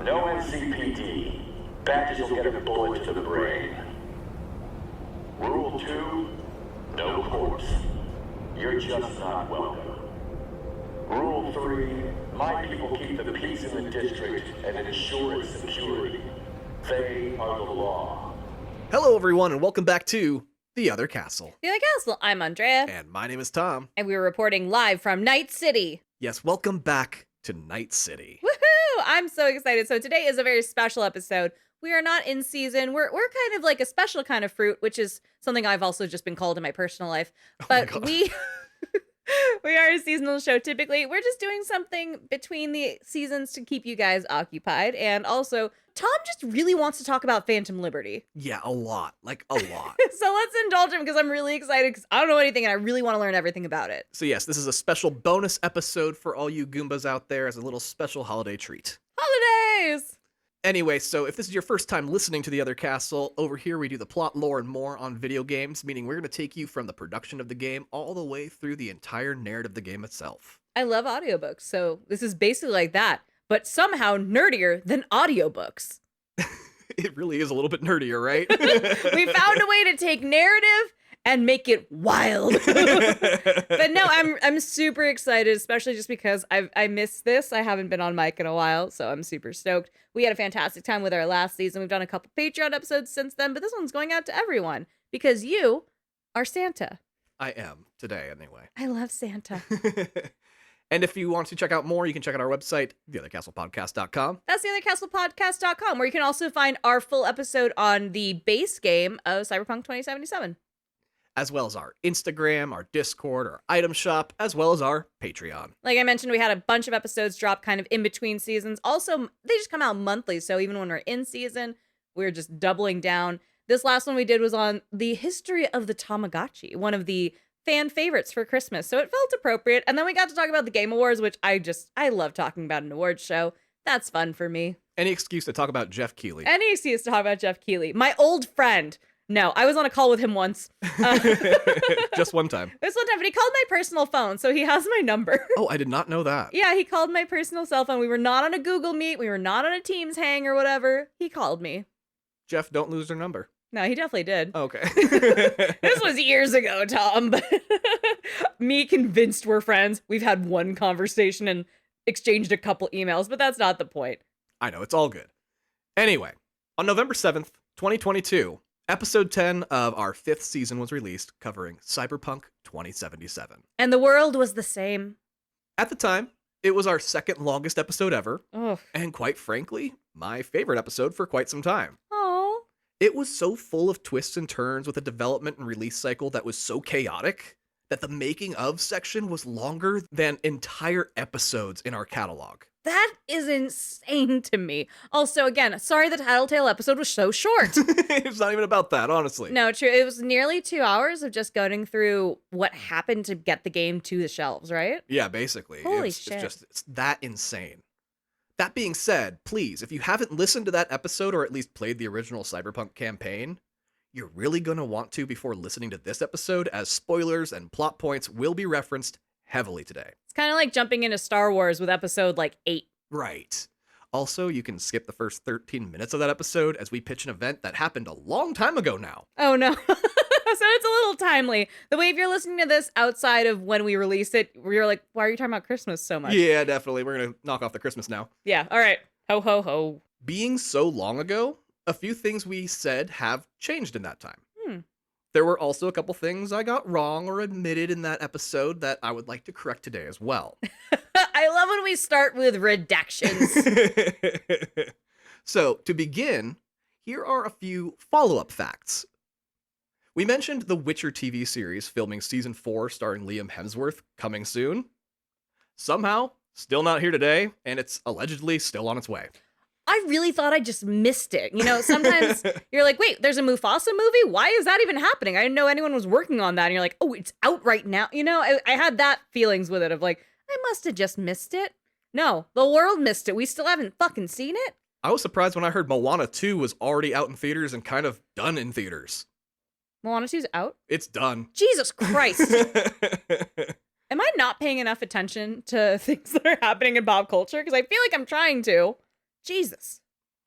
No NCPD. Badges will get a bullet to the brain. Rule 2, no courts. You're just not welcome. Rule 3, my people keep the peace in the district and ensure its security. They are the law. Hello, everyone, and welcome back to The Other Castle. The Other Castle, I'm Andrea. And my name is Tom. And we're reporting live from Night City. Yes, welcome back to Night City. Woohoo! I'm so excited. So today is a very special episode. We are not in season. We're kind of like a special kind of fruit, which is something I've also just been called in my personal life. But we are a seasonal show typically. We're just doing something between the seasons to keep you guys occupied. And also, Tom just really wants to talk about Phantom Liberty. Yeah, a lot. Like, a lot. So let's indulge him because I'm really excited because I don't know anything and I really want to learn everything about it. So yes, this is a special bonus episode for all you Goombas out there as a little special holiday treat. Holidays! Anyway, so if this is your first time listening to The Other Castle, over here we do the plot, lore, and more on video games, meaning we're going to take you from the production of the game all the way through the entire narrative of the game itself. I love audiobooks, so this is basically like that, but somehow nerdier than audiobooks. It really is a little bit nerdier, right? We found a way to take narrative and make it wild. But no, I'm super excited, especially just because I missed this. I haven't been on mic in a while, so I'm super stoked. We had a fantastic time with our last season. We've done a couple Patreon episodes since then, but this one's going out to everyone because you are Santa. I am, today anyway. I love Santa. And if you want to check out more, you can check out our website, theothercastlepodcast.com. That's theothercastlepodcast.com, where you can also find our full episode on the base game of Cyberpunk 2077. As well as our Instagram, our Discord, our item shop, as well as our Patreon. Like I mentioned, we had a bunch of episodes drop kind of in between seasons. Also, they just come out monthly, so even when we're in season, we're just doubling down. This last one we did was on the history of the Tamagotchi, one of the fan favorites for Christmas, so it felt appropriate. And then we got to talk about the Game Awards, which I love talking about an awards show. That's fun for me. Any excuse to talk about Jeff Keighley. Any excuse to talk about Jeff Keighley. My old friend. No, I was on a call with him once. Just one time. It was one time, but he called my personal phone, so he has my number. Oh, I did not know that. Yeah, he called my personal cell phone. We were not on a Google Meet. We were not on a Teams hang or whatever. He called me. Jeff, don't lose their number. No, he definitely did. Okay. This was years ago, Tom, but me convinced we're friends. We've had one conversation and exchanged a couple emails, but that's not the point. I know, it's all good. Anyway, on November 7th, 2022, Episode 10 of our 5th season was released, covering Cyberpunk 2077. And the world was the same. At the time, it was our second longest episode ever, Oh. and quite frankly, my favorite episode for quite some time. Aw. It was so full of twists and turns with a development and release cycle that was so chaotic that the making of section was longer than entire episodes in our catalog. That is insane to me. Also, again, sorry the Tattletale episode was so short. It's not even about that, honestly. No, true. It was nearly 2 hours of just going through what happened to get the game to the shelves, right? Yeah, basically. Holy it's shit. It's that insane. That being said, please, if you haven't listened to that episode or at least played the original Cyberpunk campaign, you're really going to want to before listening to this episode, as spoilers and plot points will be referenced heavily today. It's kind of like jumping into Star Wars with episode, 8. Right. Also, you can skip the first 13 minutes of that episode as we pitch an event that happened a long time ago now. Oh, no. So it's a little timely. The way if you're listening to this outside of when we release it, you're like, why are you talking about Christmas so much? Yeah, definitely. We're going to knock off the Christmas now. Yeah, all right. Ho, ho, ho. Being so long ago, a few things we said have changed in that time. There were also a couple things I got wrong or admitted in that episode that I would like to correct today as well. I love when we start with redactions. So, to begin, here are a few follow-up facts. We mentioned the Witcher TV series filming season 4 starring Liam Hemsworth coming soon. Somehow, still not here today, and it's allegedly still on its way. I really thought I just missed it. You know, sometimes you're like, wait, there's a Mufasa movie? Why is that even happening? I didn't know anyone was working on that. And you're like, oh, it's out right now. You know, I had that feelings with it of like, I must have just missed it. No, the world missed it. We still haven't fucking seen it. I was surprised when I heard Moana 2 was already out in theaters and kind of done in theaters. Moana 2's out? It's done. Jesus Christ. Am I not paying enough attention to things that are happening in pop culture? Because I feel like I'm trying to. Jesus.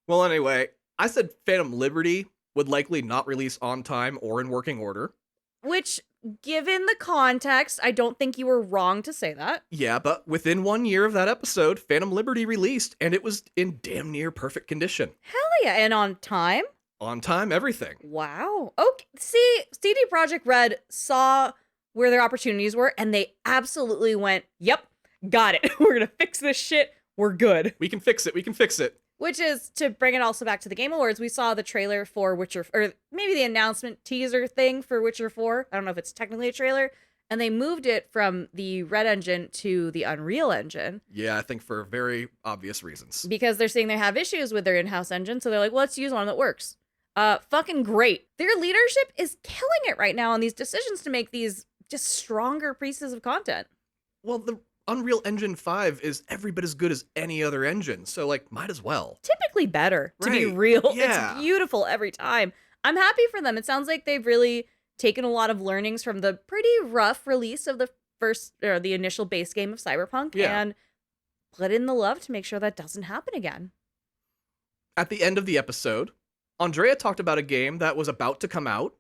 Well, anyway, I said Phantom Liberty would likely not release on time or in working order. Which, given the context, I don't think you were wrong to say that. Yeah, but within 1 year of that episode, Phantom Liberty released, and it was in damn near perfect condition. Hell yeah, and on time? On time, everything. Wow. Okay, see, CD Projekt Red saw where their opportunities were, and they absolutely went, yep, got it. We're gonna fix this shit. We're good. We can fix it. We can fix it. Which is, to bring it also back to the Game Awards, we saw the trailer for Witcher, or maybe the announcement teaser thing for Witcher 4. I don't know if it's technically a trailer. And they moved it from the Red Engine to the Unreal Engine. Yeah, I think for very obvious reasons. Because they're saying they have issues with their in-house engine, so they're like, well, let's use one that works. Fucking great. Their leadership is killing it right now on these decisions to make these just stronger pieces of content. Well, the Unreal Engine 5 is every bit as good as any other engine, so, like, might as well. Typically better, to be Right. real. Yeah. It's beautiful every time. I'm happy for them. It sounds like they've really taken a lot of learnings from the pretty rough release of the initial base game of Cyberpunk and put in the love to make sure that doesn't happen again. At the end of the episode, Andrea talked about a game that was about to come out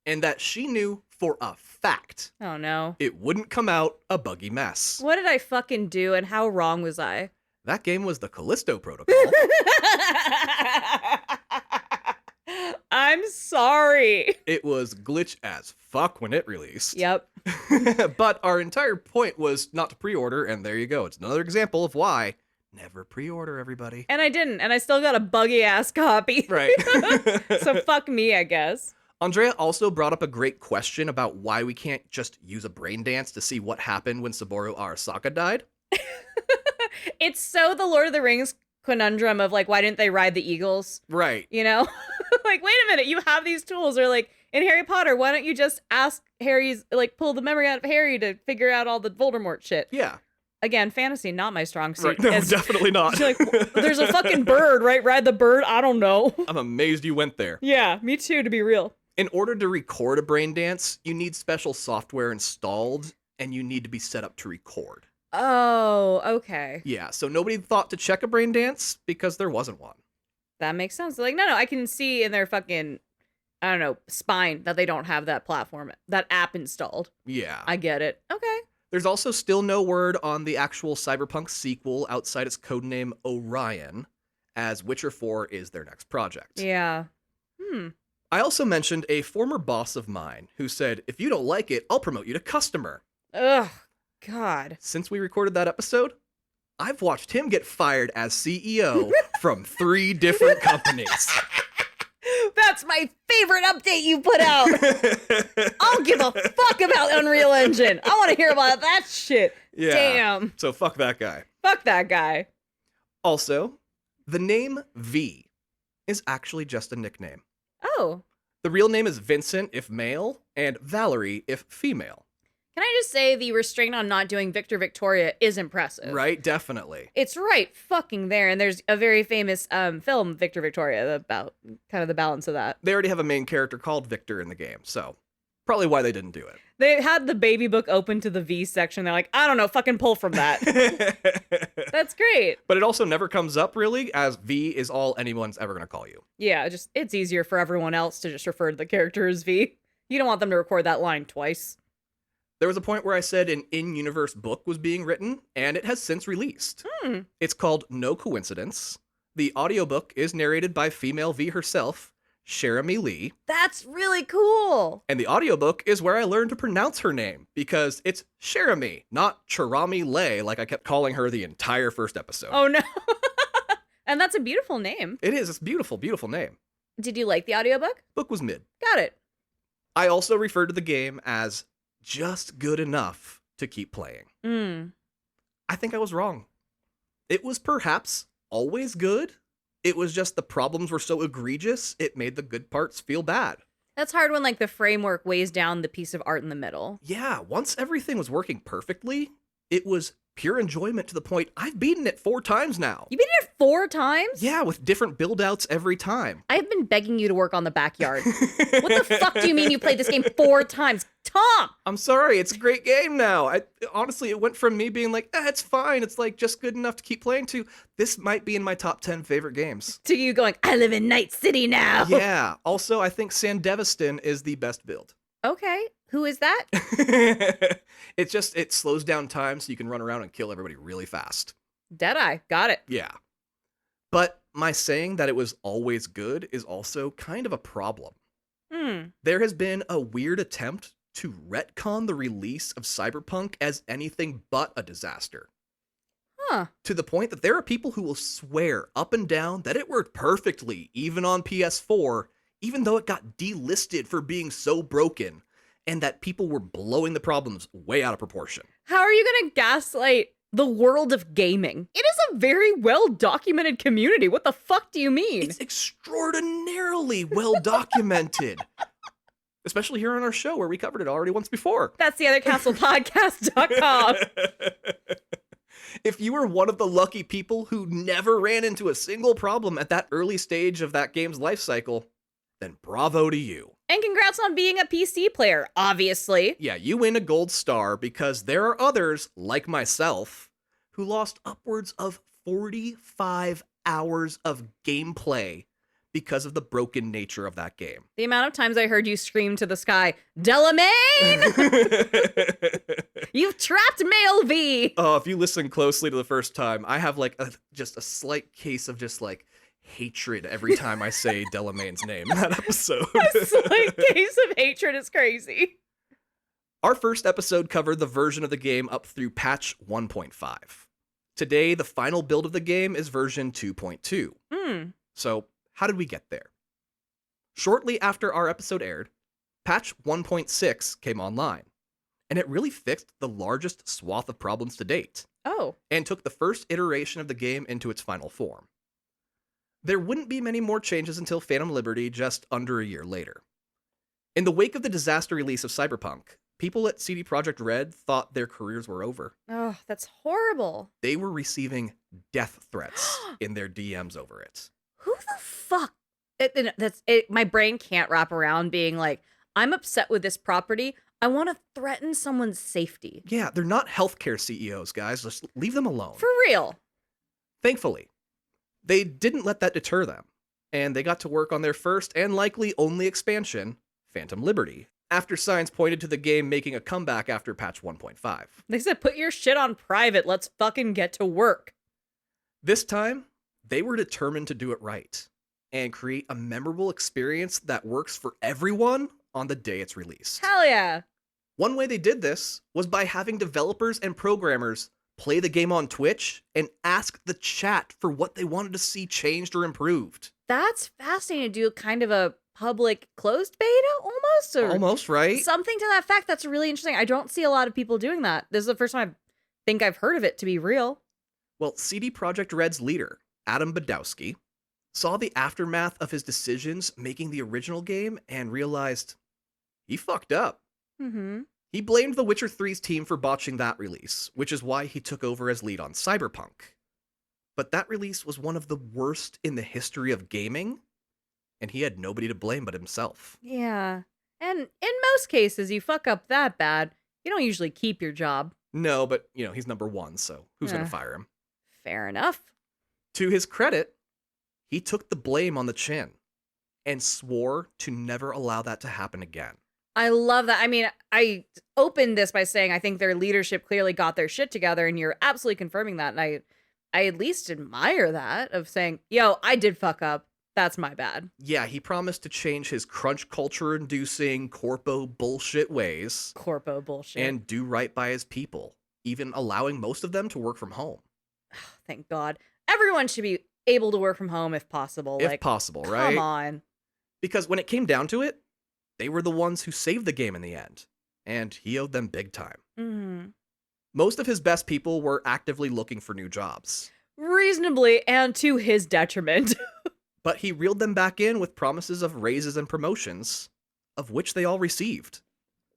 and that she knew for a fact Oh no. it wouldn't come out a buggy mess. What did I fucking do and how wrong was I? That game was the Callisto Protocol. I'm sorry. It was glitch as fuck when it released. Yep. But our entire point was not to pre-order, and there you go. It's another example of why never pre-order, everybody. And I didn't, and I still got a buggy ass copy. Right. So fuck me, I guess. Andrea also brought up a great question about why we can't just use a brain dance to see what happened when Saburo Arasaka died. It's so the Lord of the Rings conundrum of like, why didn't they ride the eagles? Right. You know? Like, wait a minute, you have these tools. Or like, in Harry Potter, why don't you just ask Harry's, like, pull the memory out of Harry to figure out all the Voldemort shit? Yeah. Again, fantasy, not my strong suit. Right. No, definitely not. Like, there's a fucking bird, right? Ride the bird? I don't know. I'm amazed you went there. Yeah, me too, to be real. In order to record a brain dance, you need special software installed, and you need to be set up to record. Oh, okay. Yeah, so nobody thought to check a brain dance because there wasn't one. That makes sense. Like, no, I can see in their fucking, I don't know, spine that they don't have that platform, that app installed. Yeah. I get it. Okay. There's also still no word on the actual Cyberpunk sequel outside its codename Orion, as Witcher 4 is their next project. Yeah. I also mentioned a former boss of mine who said, if you don't like it, I'll promote you to customer. Ugh. God. Since we recorded that episode, I've watched him get fired as CEO from 3 different companies. That's my favorite update you put out. I'll give a fuck about Unreal Engine. I want to hear about that shit. Yeah. Damn. So fuck that guy. Fuck that guy. Also, the name V is actually just a nickname. Oh. The real name is Vincent if male, and Valerie if female. Can I just say the restraint on not doing Victor Victoria is impressive. Right? Definitely. It's right fucking there. And there's a very famous film, Victor Victoria, about kind of the balance of that. They already have a main character called Victor in the game, so probably why they didn't do it. They had the baby book open to the V section. They're like, I don't know, fucking pull from that. That's great. But it also never comes up really, as V is all anyone's ever going to call you. Yeah, just it's easier for everyone else to just refer to the character as V. You don't want them to record that line twice. There was a point where I said an in-universe book was being written, and it has since released. It's called No Coincidence. The audiobook is narrated by female V herself, Jeremy Lee. That's really cool. And the audiobook is where I learned to pronounce her name, because it's Jeremy, not Cherami Lay, like I kept calling her the entire first episode. Oh, no. And that's a beautiful name. It is. It's a beautiful, beautiful name. Did you like the audiobook? Book was mid. Got it. I also referred to the game as just good enough to keep playing. I think I was wrong. It was perhaps always good. It was just the problems were so egregious, it made the good parts feel bad. That's hard when, like, the framework weighs down the piece of art in the middle. Yeah, once everything was working perfectly, it was pure enjoyment to the point I've beaten it 4 times now. You beat it 4 times? Yeah, with different build-outs every time. I've been begging you to work on the backyard. What the fuck do you mean you played this game 4 times? Tom! I'm sorry, it's a great game now. Honestly, it went from me being like, it's fine, it's like just good enough to keep playing, to this might be in my top 10 favorite games. To you going, I live in Night City now. Yeah. Also, I think Sandevistan is the best build. Okay. Who is that? It slows down time so you can run around and kill everybody really fast. Deadeye. Got it. Yeah. But my saying that it was always good is also kind of a problem. There has been a weird attempt to retcon the release of Cyberpunk as anything but a disaster. Huh. To the point that there are people who will swear up and down that it worked perfectly, even on PS4, even though it got delisted for being so broken, and that people were blowing the problems way out of proportion. How are you going to gaslight the world of gaming? It is a very well-documented community. What the fuck do you mean? It's extraordinarily well-documented. Especially here on our show where we covered it already once before. That's theothercastlepodcast.com. If you were one of the lucky people who never ran into a single problem at that early stage of that game's life cycle, then bravo to you. And congrats on being a PC player, obviously. Yeah, you win a gold star because there are others, like myself, who lost upwards of 45 hours of gameplay because of the broken nature of that game. The amount of times I heard you scream to the sky, Delamain! You've trapped Male V! Oh, if you listen closely to the first time, I have like just a slight case of just like hatred every time I say Delamain's name in that episode. A slight case of hatred is crazy. Our first episode covered the version of the game up through patch 1.5. Today, the final build of the game is version 2.2. So, how did we get there? Shortly after our episode aired, patch 1.6 came online, and it really fixed the largest swath of problems to date. Oh. And took the first iteration of the game into its final form. There wouldn't be many more changes until Phantom Liberty just under a year later. In the wake of the disaster release of Cyberpunk, people at CD Projekt Red thought their careers were over. Oh, that's horrible. They were receiving death threats in their DMs over it. Who the fuck? My brain can't wrap around being like, I'm upset with this property. I want to threaten someone's safety. Yeah, they're not healthcare CEOs, guys. Just leave them alone. For real. Thankfully, they didn't let that deter them, and they got to work on their first and likely only expansion, Phantom Liberty, after signs pointed to the game making a comeback after patch 1.5. They said, put your shit on private. Let's fucking get to work. This time, they were determined to do it right and create a memorable experience that works for everyone on the day it's released. Hell yeah. One way they did this was by having developers and programmers play the game on Twitch and ask the chat for what they wanted to see changed or improved. That's fascinating to do kind of a public closed beta almost? Or almost, right? Something to that fact. That's really interesting. I don't see a lot of people doing that. This is the first time I think I've heard of it, to be real. Well, CD Projekt Red's leader, Adam Badowski, saw the aftermath of his decisions making the original game and realized he fucked up. He blamed The Witcher 3's team for botching that release, which is why he took over as lead on Cyberpunk. But that release was one of the worst in the history of gaming, and he had nobody to blame but himself. Yeah. And in most cases, you fuck up that bad, you don't usually keep your job. No, but, he's number one, so who's going to fire him? Fair enough. To his credit, he took the blame on the chin and swore to never allow that to happen again. I love that. I mean, I opened this by saying I think their leadership clearly got their shit together, and you're absolutely confirming that. And I at least admire that, of saying, yo, I did fuck up. That's my bad. Yeah, he promised to change his crunch culture-inducing corpo bullshit ways. Corpo bullshit. And do right by his people, even allowing most of them to work from home. Thank God. Everyone should be able to work from home if possible. If possible, right? Come on. Because when it came down to it, they were the ones who saved the game in the end, and he owed them big time. Most of his best people were actively looking for new jobs. Reasonably, and to his detriment. But he reeled them back in with promises of raises and promotions, of which they all received.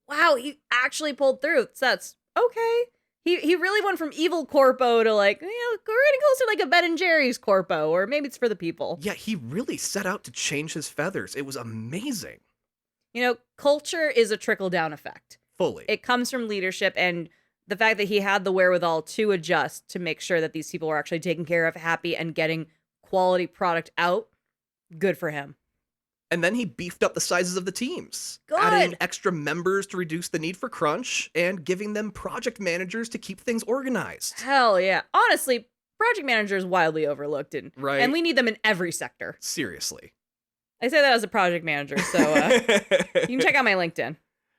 Wow, he actually pulled through. That's okay. He really went from evil corpo to like, we're getting close to like a Ben and Jerry's corpo, or maybe it's for the people. Yeah, he really set out to change his feathers. It was amazing. Culture is a trickle-down effect. Fully. It comes from leadership and the fact that he had the wherewithal to adjust to make sure that these people were actually taken care of, happy, and getting quality product out. Good for him. And then he beefed up the sizes of the teams, Good. adding extra members to reduce the need for crunch and giving them project managers to keep things organized. Hell yeah. Honestly, project manager is wildly overlooked, Right. and we need them in every sector. Seriously. I say that as a project manager, so you can check out my LinkedIn.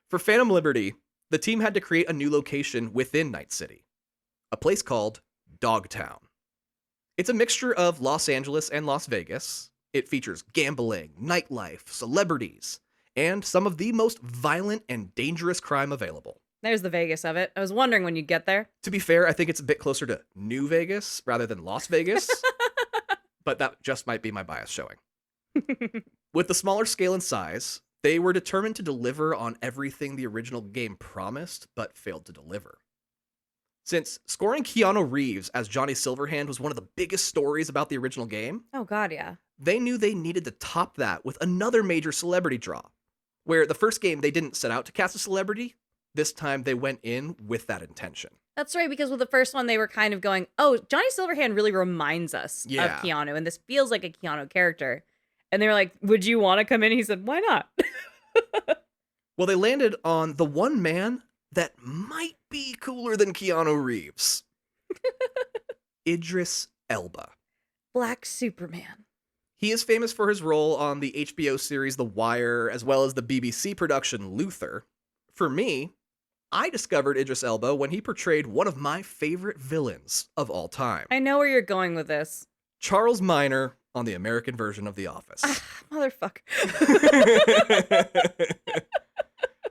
For Phantom Liberty, the team had to create a new location within Night City, a place called Dogtown. It's a mixture of Los Angeles and Las Vegas. It features gambling, nightlife, celebrities, and some of the most violent and dangerous crime available. There's the Vegas of it. I was wondering when you'd get there. To be fair, I think it's a bit closer to New Vegas rather than Las Vegas, but that just might be my bias showing. With the smaller scale and size, they were determined to deliver on everything the original game promised, but failed to deliver. Since scoring Keanu Reeves as Johnny Silverhand was one of the biggest stories about the original game, Oh, God, yeah. they knew they needed to top that with another major celebrity draw. Where the first game they didn't set out to cast a celebrity, this time they went in with that intention. That's right, because with the first one, they were kind of going, oh, Johnny Silverhand really reminds us of Keanu, and this feels like a Keanu character. And they were like, would you want to come in? He said, why not? Well, they landed on the one man that might be cooler than Keanu Reeves. Idris Elba. Black Superman. He is famous for his role on the HBO series The Wire, as well as the BBC production Luther. For me, I discovered Idris Elba when he portrayed one of my favorite villains of all time. I know where you're going with this. Charles Minor on the American version of The Office. Motherfucker.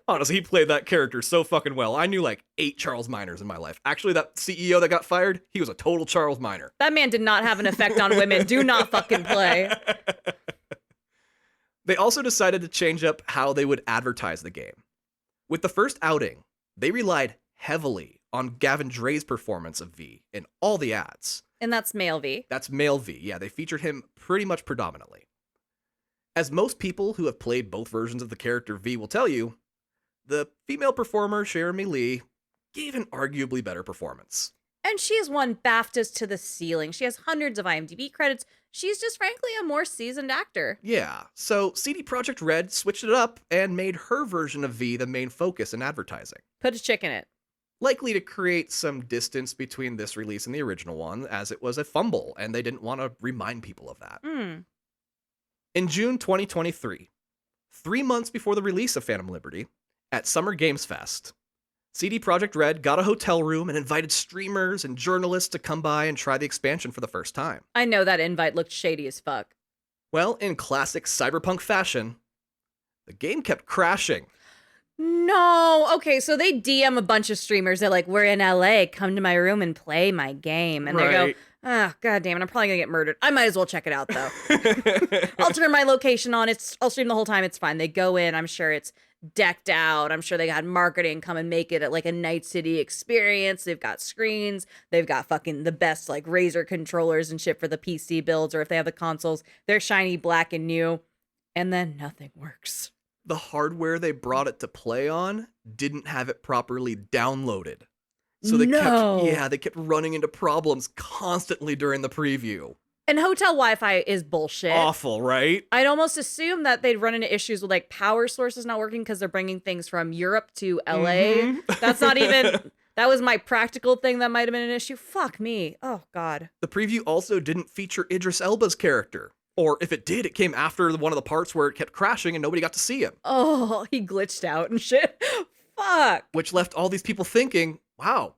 Honestly, he played that character so fucking well. I knew like 8 Charles Minors in my life. Actually, that CEO that got fired, he was a total Charles Minor. That man did not have an effect on women. Do not fucking play. They also decided to change up how they would advertise the game. With the first outing, they relied heavily on Gavin Dre's performance of V in all the ads. And that's male V. That's male V. Yeah, they featured him pretty much predominantly. As most people who have played both versions of the character V will tell you, the female performer, Jeremy Lee, gave an arguably better performance. And she has won BAFTAs to the ceiling. She has hundreds of IMDb credits. She's just frankly a more seasoned actor. Yeah, so CD Projekt Red switched it up and made her version of V the main focus in advertising. Put a chick in it. Likely to create some distance between this release and the original one, as it was a fumble, and they didn't want to remind people of that. In June 2023, 3 months before the release of Phantom Liberty, at Summer Games Fest, CD Projekt Red got a hotel room and invited streamers and journalists to come by and try the expansion for the first time. I know that invite looked shady as fuck. Well, in classic Cyberpunk fashion, the game kept crashing. No. Okay, so they DM a bunch of streamers. They're like, we're in LA. Come to my room and play my game. And they go, oh, God damn it. I'm probably going to get murdered. I might as well check it out, though. I'll turn my location on. I'll stream the whole time. It's fine. They go in. I'm sure it's decked out. I'm sure they got marketing come and make it like a Night City experience. They've got screens. They've got fucking the best like Razer controllers and shit for the PC builds, or if they have the consoles, they're shiny black and new. And then nothing works. The hardware they brought it to play on didn't have it properly downloaded. So they kept running into problems constantly during the preview. And hotel Wi-Fi is bullshit. Awful, right? I'd almost assume that they'd run into issues with like power sources not working because they're bringing things from Europe to LA. Mm-hmm. That's not even, that was my practical thing that might have been an issue. Fuck me. Oh, God. The preview also didn't feature Idris Elba's character. Or if it did, it came after one of the parts where it kept crashing and nobody got to see him. Oh, he glitched out and shit. Fuck. Which left all these people thinking, wow,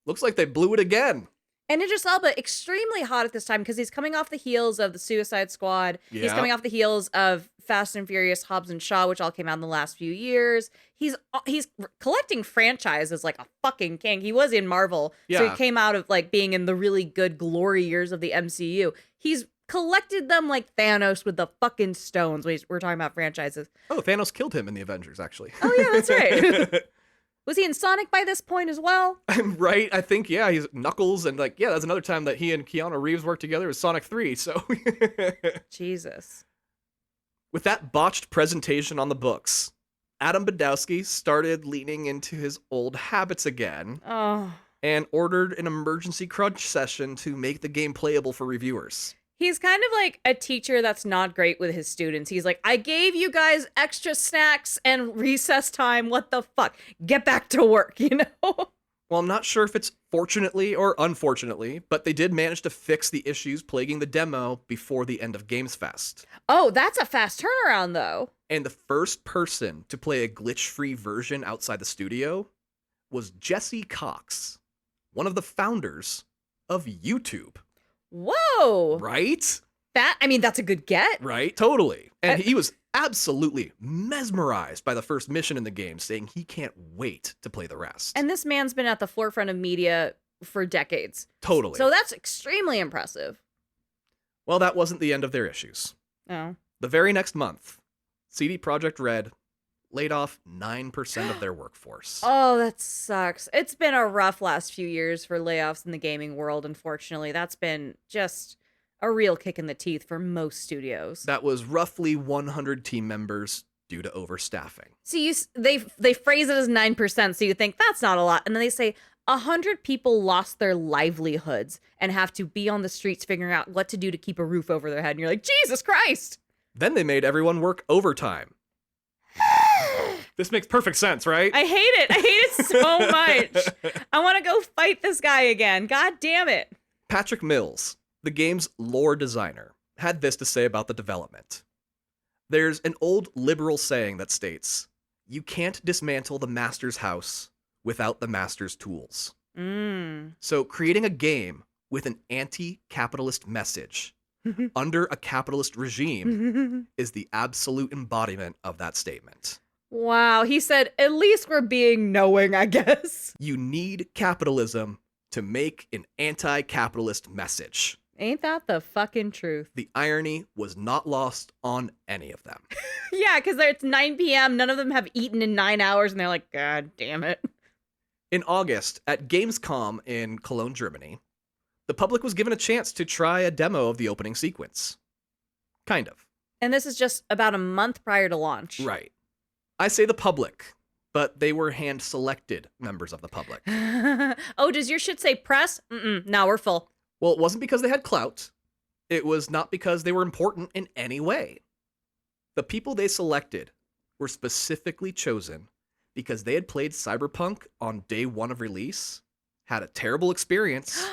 looks like they blew it again. And Idris Elba, extremely hot at this time because he's coming off the heels of the Suicide Squad. Yeah. He's coming off the heels of Fast and Furious, Hobbs and Shaw, which all came out in the last few years. He's collecting franchises like a fucking king. He was in Marvel, so he came out of like being in the really good glory years of the MCU. He's collected them like Thanos with the fucking stones. We're talking about franchises. Oh, Thanos killed him in the Avengers, actually. Oh, yeah, that's right. Was he in Sonic by this point as well? Right, I think, yeah, he's Knuckles, and like, yeah, that's another time that he and Keanu Reeves worked together with Sonic 3, so. Jesus. With that botched presentation on the books, Adam Badowski started leaning into his old habits again Oh. and ordered an emergency crunch session to make the game playable for reviewers. He's kind of like a teacher that's not great with his students. He's like, I gave you guys extra snacks and recess time. What the fuck? Get back to work, you know? Well, I'm not sure if it's fortunately or unfortunately, but they did manage to fix the issues plaguing the demo before the end of Games Fest. Oh, that's a fast turnaround, though. And the first person to play a glitch-free version outside the studio was Jesse Cox, one of the founders of YouTube. Whoa. Right? That's a good get. Right? Totally. And he was absolutely mesmerized by the first mission in the game, saying he can't wait to play the rest. And this man's been at the forefront of media for decades. Totally. So that's extremely impressive. Well, that wasn't the end of their issues. Oh. The very next month, CD Projekt Red laid off 9% of their workforce. Oh, that sucks. It's been a rough last few years for layoffs in the gaming world, unfortunately. That's been just a real kick in the teeth for most studios. That was roughly 100 team members due to overstaffing. See, they phrase it as 9%, so you think that's not a lot. And then they say 100 people lost their livelihoods and have to be on the streets figuring out what to do to keep a roof over their head. And you're like, Jesus Christ! Then they made everyone work overtime. This makes perfect sense, right? I hate it. I hate it so much. I want to go fight this guy again. God damn it. Patrick Mills, the game's lore designer, had this to say about the development. There's an old liberal saying that states, you can't dismantle the master's house without the master's tools. So creating a game with an anti-capitalist message under a capitalist regime is the absolute embodiment of that statement. Wow, he said, at least we're being knowing, I guess. You need capitalism to make an anti-capitalist message. Ain't that the fucking truth? The irony was not lost on any of them. Yeah, because it's 9 p.m., none of them have eaten in 9 hours, and they're like, God damn it. In August, at Gamescom in Cologne, Germany, the public was given a chance to try a demo of the opening sequence. Kind of. And this is just about a month prior to launch. Right. I say the public, but they were hand-selected members of the public. Oh, does your shit say press? No, we're full. Well, it wasn't because they had clout. It was not because they were important in any way. The people they selected were specifically chosen because they had played Cyberpunk on day one of release, had a terrible experience,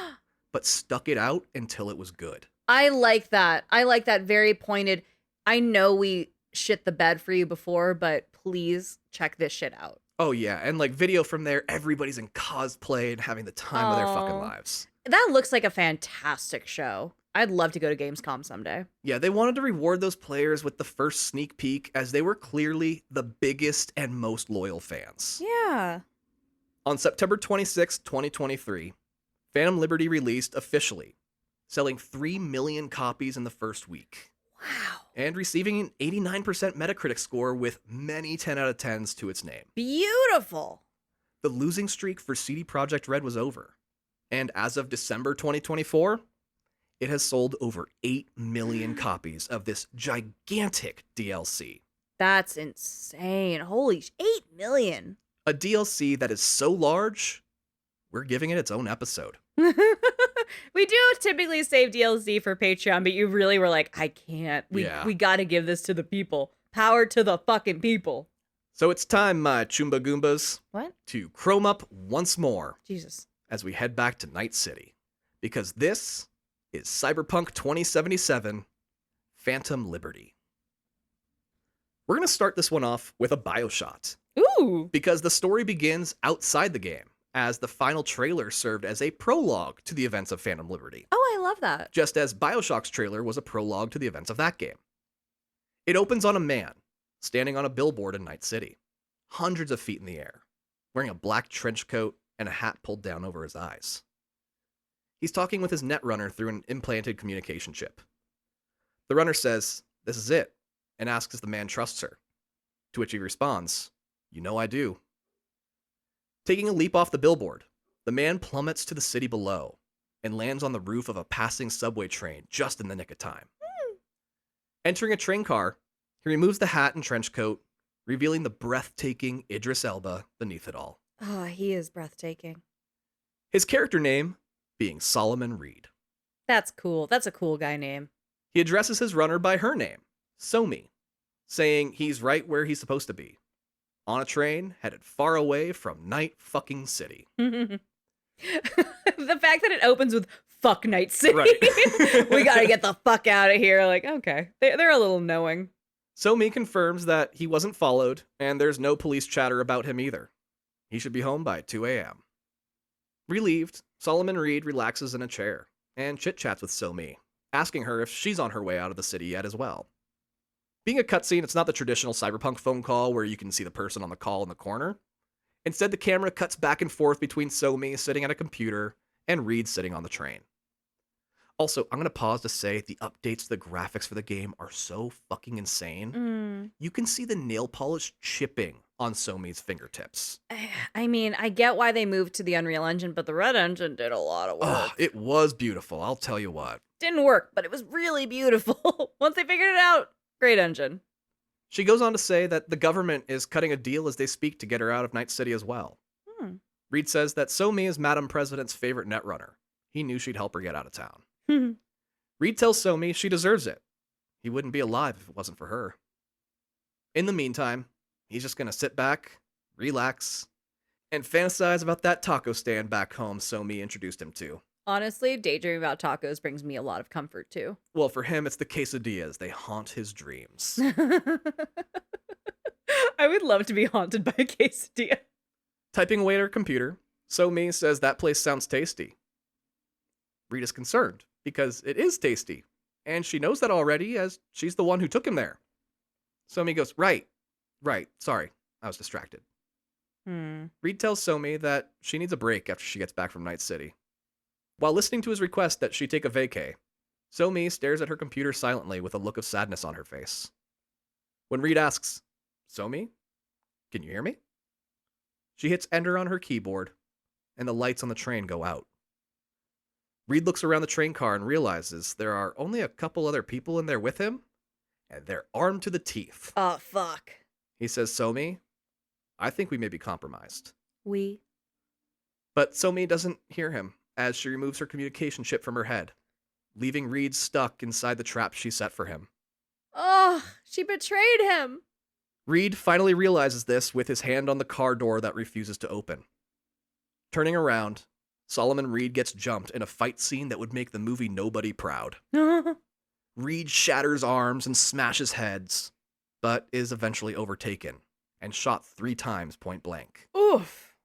but stuck it out until it was good. I like that. I like that very pointed. I know we shit the bed for you before, but please check this shit out. Oh yeah, and like video from there, everybody's in cosplay and having the time of their fucking lives. That looks like a fantastic show. I'd love to go to Gamescom someday. Yeah, they wanted to reward those players with the first sneak peek as they were clearly the biggest and most loyal fans. Yeah. On September 26, 2023, Phantom Liberty released officially, selling 3 million copies in the first week. Wow. And receiving an 89% Metacritic score with many 10 out of 10s to its name. Beautiful. The losing streak for CD Projekt Red was over. And as of December 2024, it has sold over 8 million copies of this gigantic DLC. That's insane. Holy 8 million. A DLC that is so large, we're giving it its own episode. We do typically save DLC for Patreon, but you really were like, I can't. We got to give this to the people. Power to the fucking people. So it's time, my Choomba Goombas, What? to chrome up once more Jesus. as we head back to Night City. Because this is Cyberpunk 2077, Phantom Liberty. We're going to start this one off with a BioShot. Ooh. Because the story begins outside the game, as the final trailer served as a prologue to the events of Phantom Liberty. Oh, I love that. Just as BioShock's trailer was a prologue to the events of that game. It opens on a man standing on a billboard in Night City, hundreds of feet in the air, wearing a black trench coat and a hat pulled down over his eyes. He's talking with his netrunner through an implanted communication chip. The runner says, "This is it," and asks if the man trusts her, to which he responds, "You know I do." Taking a leap off the billboard, the man plummets to the city below and lands on the roof of a passing subway train just in the nick of time. Entering a train car, he removes the hat and trench coat, revealing the breathtaking Idris Elba beneath it all. Oh, he is breathtaking. His character name being Solomon Reed. That's cool. That's a cool guy name. He addresses his runner by her name, Somi, saying he's right where he's supposed to be, on a train headed far away from Night fucking City. The fact that it opens with fuck Night City. Right. We gotta get the fuck out of here. Like, okay. They're a little knowing. Somi confirms that he wasn't followed, and there's no police chatter about him either. He should be home by 2 a.m. Relieved, Solomon Reed relaxes in a chair and chit-chats with Somi, asking her if she's on her way out of the city yet as well. Being a cutscene, it's not the traditional Cyberpunk phone call where you can see the person on the call in the corner. Instead, the camera cuts back and forth between Somi sitting at a computer and Reed sitting on the train. Also, I'm going to pause to say the updates to the graphics for the game are so fucking insane. You can see the nail polish chipping on Somi's fingertips. I mean, I get why they moved to the Unreal Engine, but the Red Engine did a lot of work. It was beautiful, I'll tell you what. Didn't work, but it was really beautiful. Once they figured it out, great engine. She goes on to say that the government is cutting a deal as they speak to get her out of Night City as well. Reed says that Somi is Madam President's favorite netrunner. He knew she'd help her get out of town. Reed tells Somi she deserves it. He wouldn't be alive if it wasn't for her. In the meantime, he's just gonna sit back, relax, and fantasize about that taco stand back home Somi introduced him to. Honestly, daydreaming about tacos brings me a lot of comfort too. Well, for him, it's the quesadillas. They haunt his dreams. I would love to be haunted by a quesadilla. Typing away at her computer, Somi says that place sounds tasty. Reed is concerned, because it is tasty, and she knows that already, as she's the one who took him there. Somi goes, right, sorry, I was distracted. Reed tells Somi that she needs a break after she gets back from Night City. While listening to his request that she take a vacay, Somi stares at her computer silently with a look of sadness on her face. When Reed asks, Somi, can you hear me? She hits enter on her keyboard, and the lights on the train go out. Reed looks around the train car and realizes there are only a couple other people in there with him, and they're armed to the teeth. Oh, fuck. He says, Somi, I think we may be compromised. But Somi doesn't hear him as she removes her communication chip from her head, leaving Reed stuck inside the trap she set for him. Oh, she betrayed him. Reed finally realizes this with his hand on the car door that refuses to open. Turning around, Solomon Reed gets jumped in a fight scene that would make the movie Nobody proud. Reed shatters arms and smashes heads, but is eventually overtaken and shot 3 times point blank. Oof.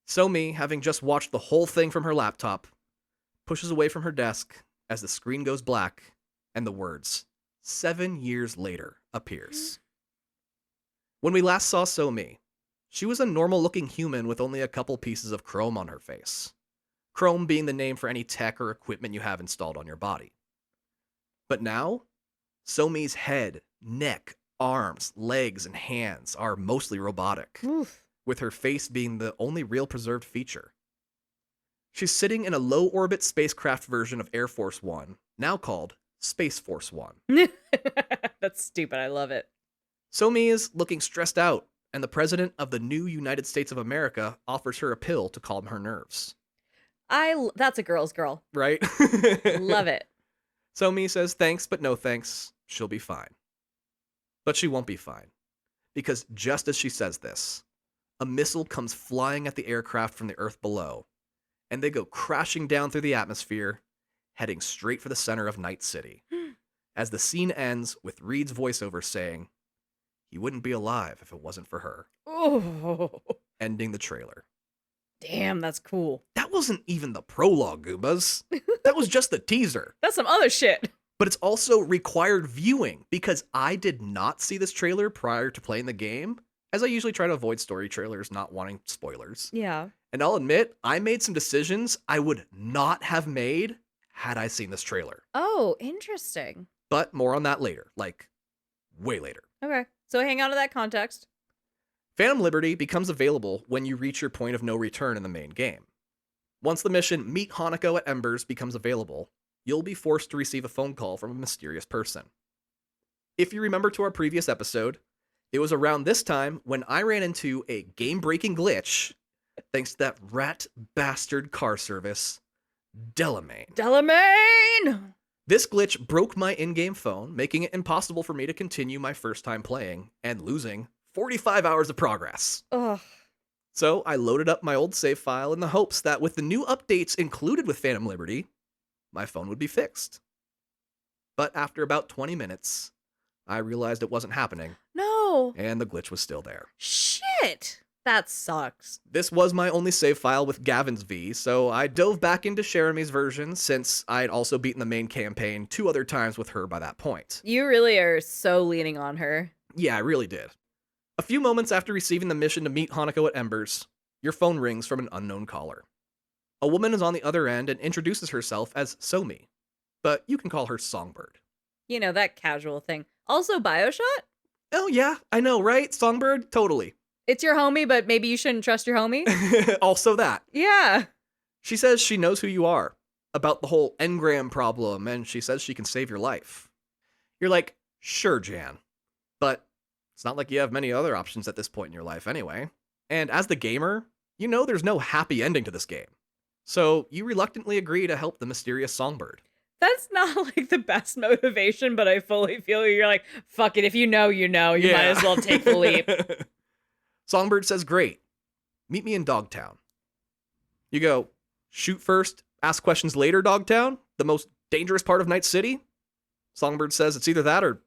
Somi, having just watched the whole thing from her laptop, pushes away from her desk as the screen goes black and the words, 7 years later, appears. When we last saw Somi, she was a normal-looking human with only a couple pieces of chrome on her face. Chrome being the name for any tech or equipment you have installed on your body. But now, Somi's head, neck, arms, legs, and hands are mostly robotic, with her face being the only real preserved feature. She's sitting in a low-orbit spacecraft version of Air Force One, now called Space Force One. That's stupid. I love it. Somi is looking stressed out, and the president of the new United States of America offers her a pill to calm her nerves. That's a girl's girl. Right? Love it. Somi says thanks, but no thanks. She'll be fine. But she won't be fine. Because just as she says this, a missile comes flying at the aircraft from the Earth below, and they go crashing down through the atmosphere, heading straight for the center of Night City, as the scene ends with Reed's voiceover saying, he wouldn't be alive if it wasn't for her. Oh. Ending the trailer. Damn, that's cool. That wasn't even the prologue, Goombas. That was just the teaser. That's some other shit. But it's also required viewing, because I did not see this trailer prior to playing the game, as I usually try to avoid story trailers, not wanting spoilers. Yeah. And I'll admit, I made some decisions I would not have made had I seen this trailer. Oh, interesting. But more on that later, like, way later. Okay, so hang on to that context. Phantom Liberty becomes available when you reach your point of no return in the main game. Once the mission Meet Hanako at Embers becomes available, you'll be forced to receive a phone call from a mysterious person. If you remember to our previous episode, It was around this time when I ran into a game-breaking glitch thanks to that rat bastard car service, Delamain. Delamain! This glitch broke my in-game phone, making it impossible for me to continue my first time playing and losing 45 hours of progress. Ugh. So I loaded up my old save file in the hopes that with the new updates included with Phantom Liberty, my phone would be fixed. But after about 20 minutes, I realized it wasn't happening. No. And the glitch was still there. Shit. That sucks. This was my only save file with Gavin's V, so I dove back into Jeremy's version since I'd also beaten the main campaign 2 other times with her by that point. You really are so leaning on her. Yeah, I really did. A few moments after receiving the mission to meet Hanako at Embers, your phone rings from an unknown caller. A woman is on the other end and introduces herself as Somi, but you can call her Songbird. You know, that casual thing. Also, Bioshot? Oh yeah, I know, right? Songbird? Totally. It's your homie, but maybe you shouldn't trust your homie? Also that. Yeah. She says she knows who you are, about the whole engram problem, and she says she can save your life. You're like, sure, Jan. But it's not like you have many other options at this point in your life anyway. And as the gamer, you know there's no happy ending to this game. So you reluctantly agree to help the mysterious Songbird. That's not like the best motivation, but I fully feel you're like, fuck it, if you know, you know. You might as well take the leap. Songbird says, great. Meet me in Dogtown. You go, shoot first, ask questions later, Dogtown? The most dangerous part of Night City? Songbird says it's either that or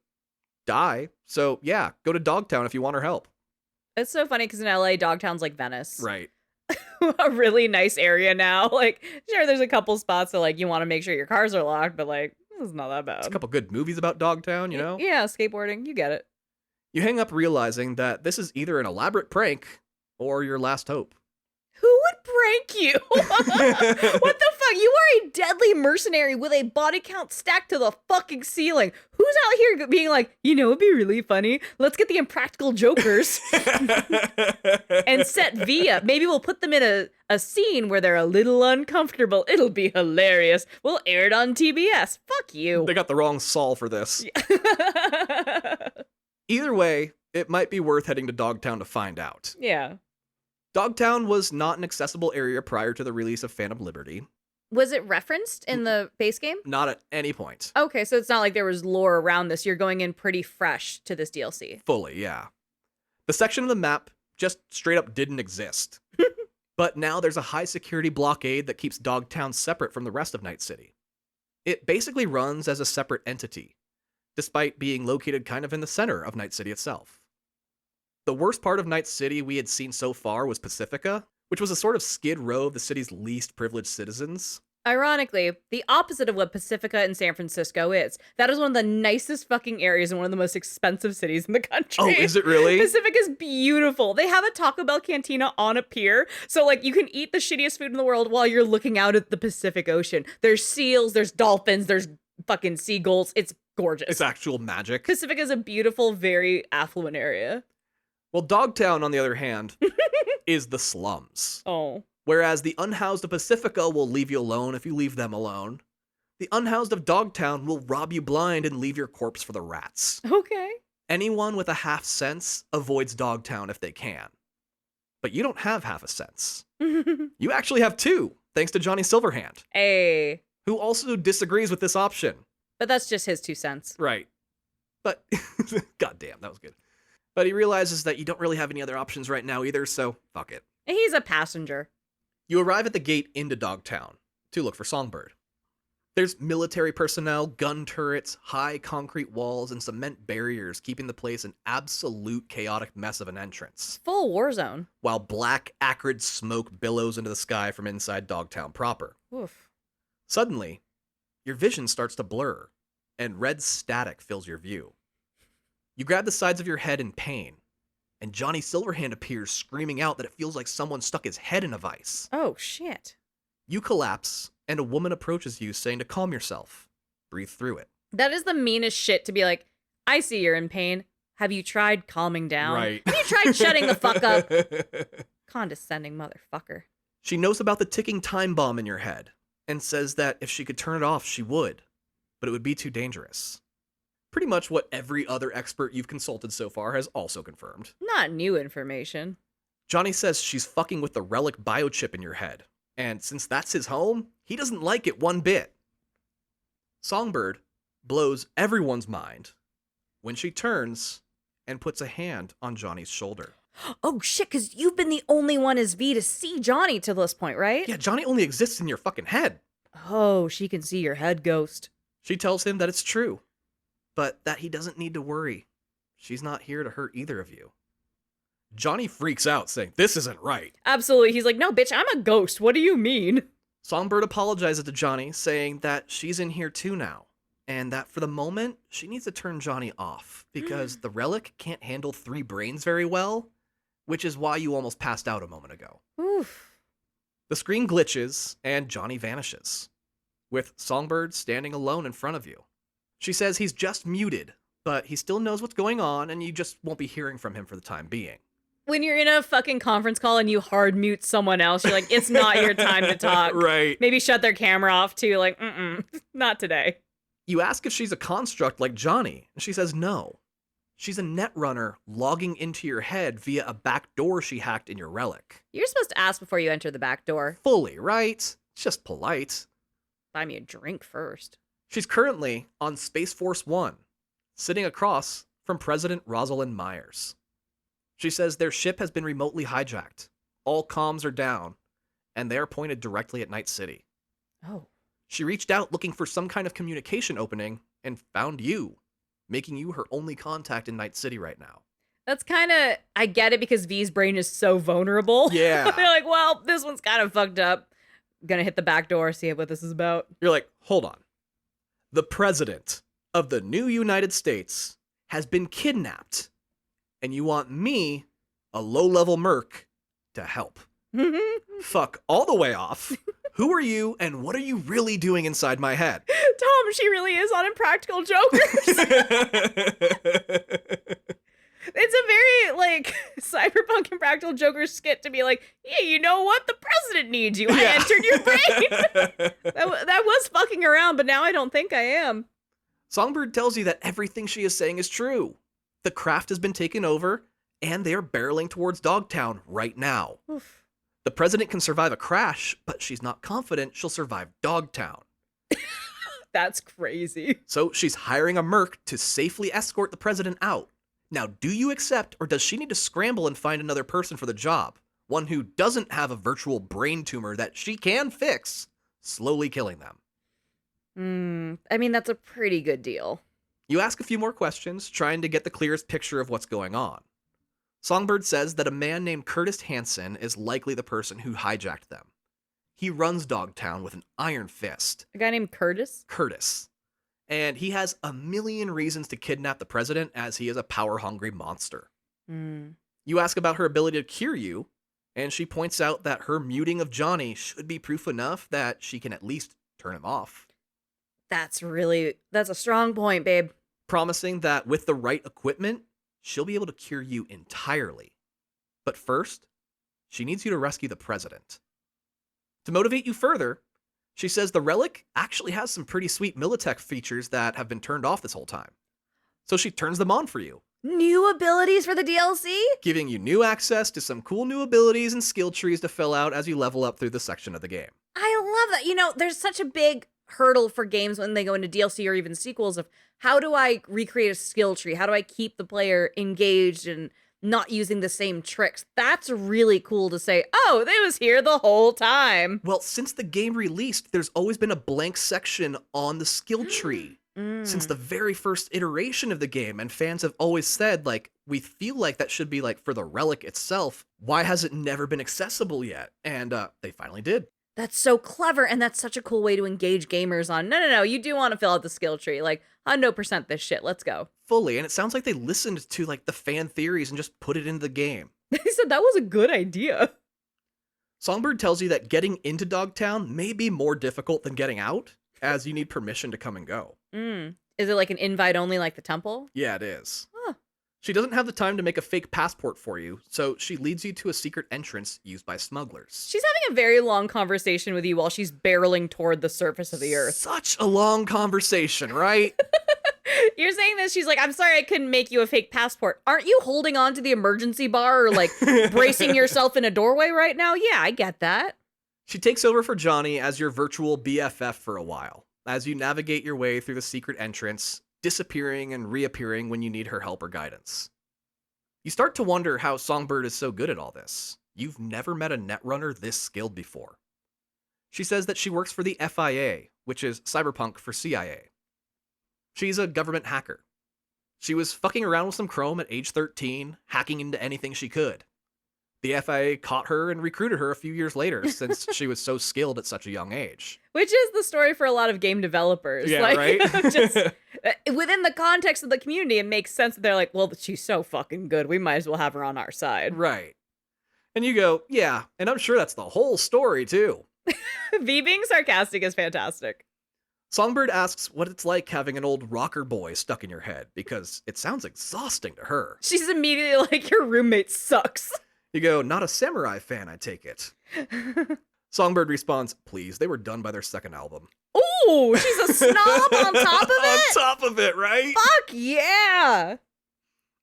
die. So yeah, go to Dogtown if you want her help. It's so funny because in LA, Dogtown's like Venice. Right. A really nice area now. Like, sure, there's a couple spots that like you want to make sure your cars are locked, but like, it's not that bad. There's a couple good movies about Dogtown, you know? Yeah, skateboarding, you get it. You hang up realizing that this is either an elaborate prank or your last hope. Who would prank you? What the fuck? You are a deadly mercenary with a body count stacked to the fucking ceiling. Who's out here being like, you know, it'd be really funny. Let's get the impractical jokers and set V up. Maybe we'll put them in a scene where they're a little uncomfortable. It'll be hilarious. We'll air it on TBS. Fuck you. They got the wrong Saul for this. Either way, it might be worth heading to Dogtown to find out. Yeah. Dogtown was not an accessible area prior to the release of Phantom Liberty. Was it referenced in the base game? Not at any point. Okay, so it's not like there was lore around this. You're going in pretty fresh to this DLC. Fully, yeah. The section of the map just straight up didn't exist. But now there's a high security blockade that keeps Dogtown separate from the rest of Night City. It basically runs as a separate entity, despite being located kind of in the center of Night City itself. The worst part of Night City we had seen so far was Pacifica, which was a sort of skid row of the city's least privileged citizens. Ironically, the opposite of what Pacifica in San Francisco is. That is one of the nicest fucking areas in one of the most expensive cities in the country. Oh, is it really? Pacifica's beautiful. They have a Taco Bell cantina on a pier, so like you can eat the shittiest food in the world while you're looking out at the Pacific Ocean. There's seals, there's dolphins, there's fucking seagulls. It's gorgeous. It's actual magic. Pacifica's a beautiful, very affluent area. Well, Dogtown, on the other hand, is the slums. Oh. Whereas the unhoused of Pacifica will leave you alone if you leave them alone, the unhoused of Dogtown will rob you blind and leave your corpse for the rats. Okay. Anyone with a half sense avoids Dogtown if they can. But you don't have half a sense. You actually have 2, thanks to Johnny Silverhand. Hey. Who also disagrees with this option. But that's just his 2 cents. Right. But, goddamn, that was good. But he realizes that you don't really have any other options right now either, so fuck it. He's a passenger. You arrive at the gate into Dogtown to look for Songbird. There's military personnel, gun turrets, high concrete walls, and cement barriers keeping the place an absolute chaotic mess of an entrance. Full war zone. While black, acrid smoke billows into the sky from inside Dogtown proper. Oof. Suddenly, your vision starts to blur, and red static fills your view. You grab the sides of your head in pain, and Johnny Silverhand appears screaming out that it feels like someone stuck his head in a vice. Oh, shit. You collapse, and a woman approaches you saying to calm yourself. Breathe through it. That is the meanest shit to be like, I see you're in pain. Have you tried calming down? Right. Have you tried shutting the fuck up? Condescending motherfucker. She knows about the ticking time bomb in your head, and says that if she could turn it off, she would, but it would be too dangerous. Pretty much what every other expert you've consulted so far has also confirmed. Not new information. Johnny says she's fucking with the relic biochip in your head, and since that's his home, he doesn't like it one bit. Songbird blows everyone's mind when she turns and puts a hand on Johnny's shoulder. Oh shit, because you've been the only one as V to see Johnny to this point, right? Yeah, Johnny only exists in your fucking head. Oh, she can see your head ghost. She tells him that it's true, but that he doesn't need to worry. She's not here to hurt either of you. Johnny freaks out, saying, "This isn't right." Absolutely. He's like, no, bitch, I'm a ghost. What do you mean? Songbird apologizes to Johnny, saying that she's in here too now, and that for the moment, she needs to turn Johnny off, because the relic can't handle 3 brains very well, which is why you almost passed out a moment ago. Oof. The screen glitches, and Johnny vanishes, with Songbird standing alone in front of you. She says he's just muted, but he still knows what's going on, and you just won't be hearing from him for the time being. When you're in a fucking conference call and you hard mute someone else, you're like, it's not your time to talk. Right. Maybe shut their camera off too. Like, not today. You ask if she's a construct like Johnny, and she says no. She's a netrunner logging into your head via a back door she hacked in your relic. You're supposed to ask before you enter the back door. Fully, right? It's just polite. Buy me a drink first. She's currently on Space Force 1, sitting across from President Rosalind Myers. She says their ship has been remotely hijacked. All comms are down, and they are pointed directly at Night City. Oh. She reached out looking for some kind of communication opening and found you, making you her only contact in Night City right now. That's kind of, I get it because V's brain is so vulnerable. Yeah. They're like, well, this one's kind of fucked up. Gonna hit the back door, see what this is about. You're like, hold on. The president of the new United States has been kidnapped, and you want me, a low-level merc, to help. Fuck all the way off. Who are you, and what are you really doing inside my head? Tom, she really is on Impractical Jokers. It's a very, like, Cyberpunk Impractical Jokers skit to be like, yeah, you know what? The president needs you. I entered your brain. that was fucking around, but now I don't think I am. Songbird tells you that everything she is saying is true. The craft has been taken over, and they are barreling towards Dogtown right now. Oof. The president can survive a crash, but she's not confident she'll survive Dogtown. That's crazy. So she's hiring a merc to safely escort the president out. Now, do you accept, or does she need to scramble and find another person for the job? One who doesn't have a virtual brain tumor that she can fix, slowly killing them. I mean, that's a pretty good deal. You ask a few more questions, trying to get the clearest picture of what's going on. Songbird says that a man named Kurtis Hansen is likely the person who hijacked them. He runs Dogtown with an iron fist. A guy named Kurtis? Kurtis. And he has a million reasons to kidnap the president, as he is a power-hungry monster. You ask about her ability to cure you, and she points out that her muting of Johnny should be proof enough that she can at least turn him off. That's a strong point, babe. Promising that with the right equipment, she'll be able to cure you entirely. But first, she needs you to rescue the president. To motivate you further, she says the relic actually has some pretty sweet Militech features that have been turned off this whole time. So she turns them on for you. New abilities for the DLC? Giving you new access to some cool new abilities and skill trees to fill out as you level up through this section of the game. I love that. You know, there's such a big hurdle for games when they go into DLC or even sequels of how do I recreate a skill tree? How do I keep the player engaged and not using the same tricks? That's really cool to say, oh, they was here the whole time. Well, since the game released, there's always been a blank section on the skill tree. Since the very first iteration of the game, and fans have always said, like, we feel like that should be, like, for the relic itself. Why has it never been accessible yet? And they finally did. That's so clever, and that's such a cool way to engage gamers on, no, you do want to fill out the skill tree. Like, 100% this shit, let's go. Fully, and it sounds like they listened to, like, the fan theories and just put it into the game. They said that was a good idea. Songbird tells you that getting into Dogtown may be more difficult than getting out, as you need permission to come and go. Is it like an invite only like the temple? Yeah, it is. Huh. She doesn't have the time to make a fake passport for you, so she leads you to a secret entrance used by smugglers. She's having a very long conversation with you while she's barreling toward the surface of the earth. Such a long conversation, right? You're saying this, she's like, I'm sorry I couldn't make you a fake passport. Aren't you holding on to the emergency bar or like bracing yourself in a doorway right now? Yeah, I get that. She takes over for Johnny as your virtual BFF for a while, as you navigate your way through the secret entrance, disappearing and reappearing when you need her help or guidance. You start to wonder how Songbird is so good at all this. You've never met a netrunner this skilled before. She says that she works for the FIA, which is Cyberpunk for CIA. She's a government hacker. She was fucking around with some Chrome at age 13, hacking into anything she could. The FIA caught her and recruited her a few years later since she was so skilled at such a young age. Which is the story for a lot of game developers. Yeah, like, right? Just within the context of the community, it makes sense that they're like, well, she's so fucking good. We might as well have her on our side. Right. And you go, yeah, and I'm sure that's the whole story, too. V being sarcastic is fantastic. Songbird asks what it's like having an old rocker boy stuck in your head, because it sounds exhausting to her. She's immediately like, your roommate sucks. You go, not a samurai fan, I take it. Songbird responds, please, they were done by their second album. Ooh, she's a snob on top of it? On top of it, right? Fuck yeah!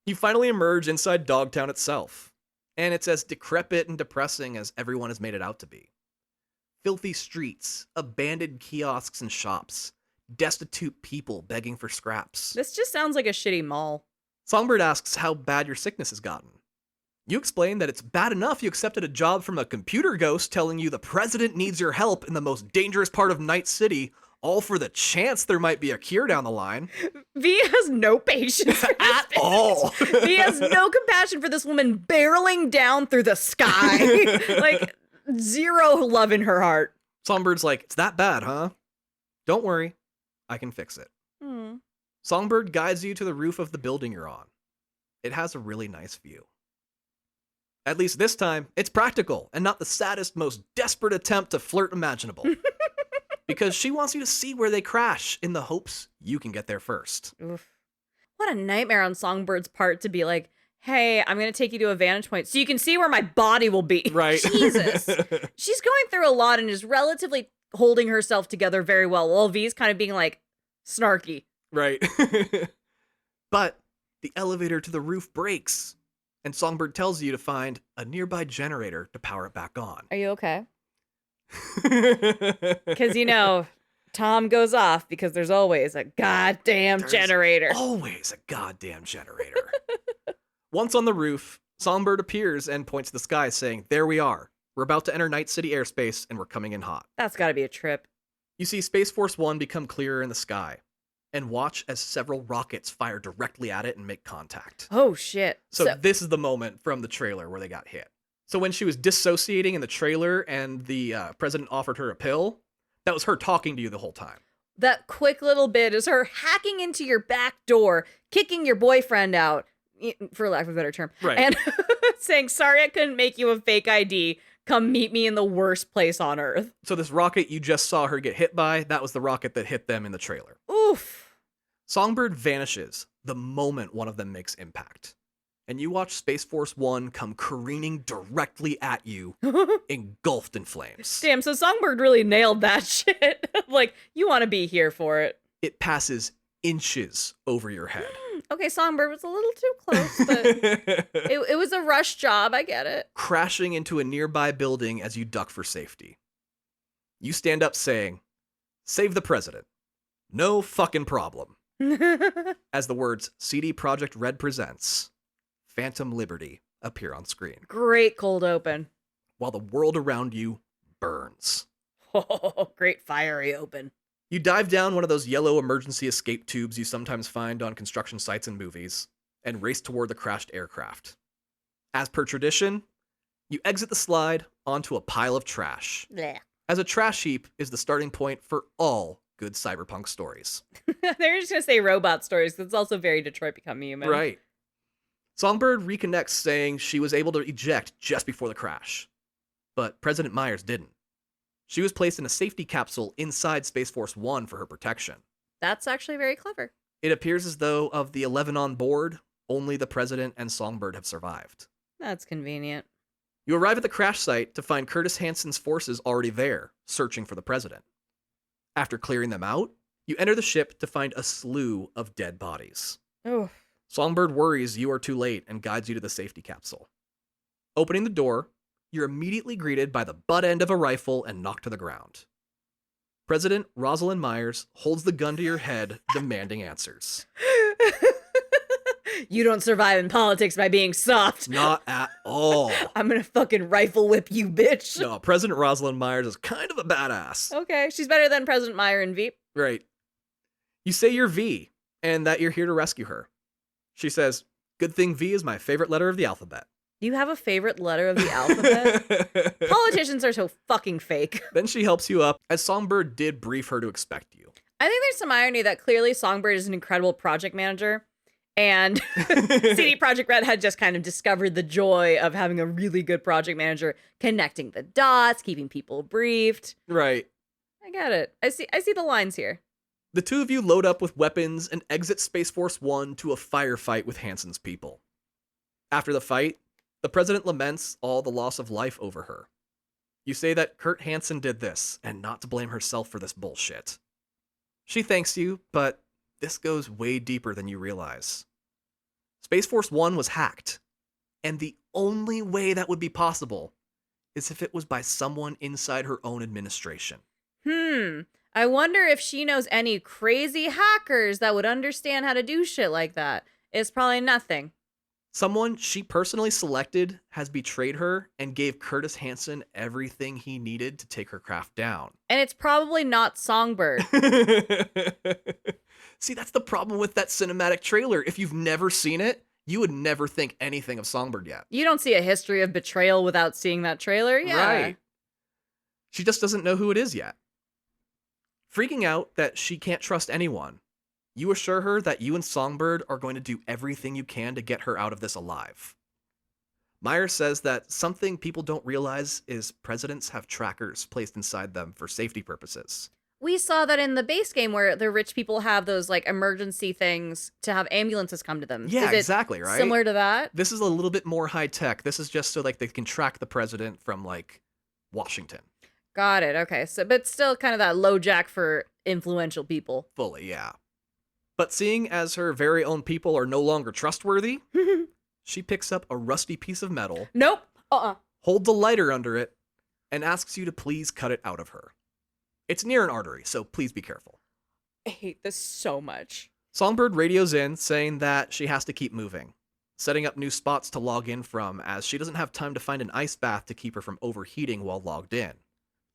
You finally emerge inside Dogtown itself, and it's as decrepit and depressing as everyone has made it out to be. Filthy streets, abandoned kiosks and shops, destitute people begging for scraps. This just sounds like a shitty mall. Songbird asks how bad your sickness has gotten. You explain that it's bad enough you accepted a job from a computer ghost telling you the president needs your help in the most dangerous part of Night City, all for the chance there might be a cure down the line. V has no patience at all. V has no compassion for this woman barreling down through the sky. Like, zero love in her heart. Songbird's like, it's that bad, huh? Don't worry, I can fix it. Songbird guides you to the roof of the building you're on. It has a really nice view. At least this time, it's practical and not the saddest, most desperate attempt to flirt imaginable. Because she wants you to see where they crash in the hopes you can get there first. Oof. What a nightmare on Songbird's part to be like, hey, I'm going to take you to a vantage point so you can see where my body will be. Right. Jesus. She's going through a lot and is relatively holding herself together very well, while V's kind of being like snarky. Right. But the elevator to the roof breaks, and Songbird tells you to find a nearby generator to power it back on. Are you okay? Because, you know, Tom goes off because there's always a goddamn generator. Always a goddamn generator. Once on the roof, Songbird appears and points to the sky, saying, there we are. We're about to enter Night City airspace, and we're coming in hot. That's gotta be a trip. You see Space Force 1 become clearer in the sky, and watch as several rockets fire directly at it and make contact. Oh, shit. So this is the moment from the trailer where they got hit. So when she was dissociating in the trailer and the president offered her a pill, that was her talking to you the whole time. That quick little bit is her hacking into your back door, kicking your boyfriend out, for lack of a better term, right, and saying, sorry I couldn't make you a fake ID. Come meet me in the worst place on Earth. So this rocket you just saw her get hit by, that was the rocket that hit them in the trailer. Oof. Songbird vanishes the moment one of them makes impact. And you watch Space Force 1 come careening directly at you, engulfed in flames. Damn, so Songbird really nailed that shit. Like, you want to be here for it. It passes inches over your head. Okay, Songbird was a little too close, but it was a rush job. I get it. Crashing into a nearby building as you duck for safety. You stand up saying, save the president. No fucking problem. As the words CD Projekt Red presents Phantom Liberty appear on screen. Great cold open. While the world around you burns. Oh, great fiery open. You dive down one of those yellow emergency escape tubes you sometimes find on construction sites and movies, and race toward the crashed aircraft. As per tradition, you exit the slide onto a pile of trash. Blech. As a trash heap is the starting point for all good cyberpunk stories. They're just going to say robot stories, because it's also very Detroit Become Human. Right. Songbird reconnects saying she was able to eject just before the crash. But President Myers didn't. She was placed in a safety capsule inside Space Force 1 for her protection. That's actually very clever. It appears as though of the 11 on board, only the President and Songbird have survived. That's convenient. You arrive at the crash site to find Kurtis Hansen's forces already there, searching for the President. After clearing them out, You enter the ship to find a slew of dead bodies. Oh. Songbird worries you are too late and guides you to the safety capsule. Opening the door, you're immediately greeted by the butt end of a rifle and knocked to the ground. President Rosalind Myers holds the gun to your head, demanding answers. You don't survive in politics by being soft. Not at all. I'm gonna fucking rifle whip you, bitch. No, President Rosalind Myers is kind of a badass. Okay, she's better than President Meyer in Veep. Right. You say you're V, and that you're here to rescue her. She says, good thing V is my favorite letter of the alphabet. You have a favorite letter of the alphabet? Politicians are so fucking fake. Then she helps you up, as Songbird did brief her to expect you. I think there's some irony that clearly Songbird is an incredible project manager, and CD Projekt Red had just kind of discovered the joy of having a really good project manager, connecting the dots, keeping people briefed. Right. I get it. I see the lines here. The two of you load up with weapons and exit Space Force One to a firefight with Hansen's people. After the fight, the president laments all the loss of life over her. You say that Kurt Hansen did this, and not to blame herself for this bullshit. She thanks you, but this goes way deeper than you realize. Space Force One was hacked, and the only way that would be possible is if it was by someone inside her own administration. I wonder if she knows any crazy hackers that would understand how to do shit like that. It's probably nothing. Someone she personally selected has betrayed her and gave Kurtis Hansen everything he needed to take her craft down. And it's probably not Songbird. See, that's the problem with that cinematic trailer. If you've never seen it, you would never think anything of Songbird yet. You don't see a history of betrayal without seeing that trailer. Yeah. Right. She just doesn't know who it is yet. Freaking out that she can't trust anyone, you assure her that you and Songbird are going to do everything you can to get her out of this alive. Myers says that something people don't realize is presidents have trackers placed inside them for safety purposes. We saw that in the base game where the rich people have those like emergency things to have ambulances come to them. Yeah, Is it exactly, right? similar to that? This is a little bit more high tech. This is just so like they can track the president from like Washington. Got it. Okay. So, but still kind of that low jack for influential people. Fully, yeah. But seeing as her very own people are no longer trustworthy, she picks up a rusty piece of metal. Nope. Holds a lighter under it, and asks you to please cut it out of her. It's near an artery, so please be careful. I hate this so much. Songbird radios in, saying that she has to keep moving, setting up new spots to log in from, as she doesn't have time to find an ice bath to keep her from overheating while logged in.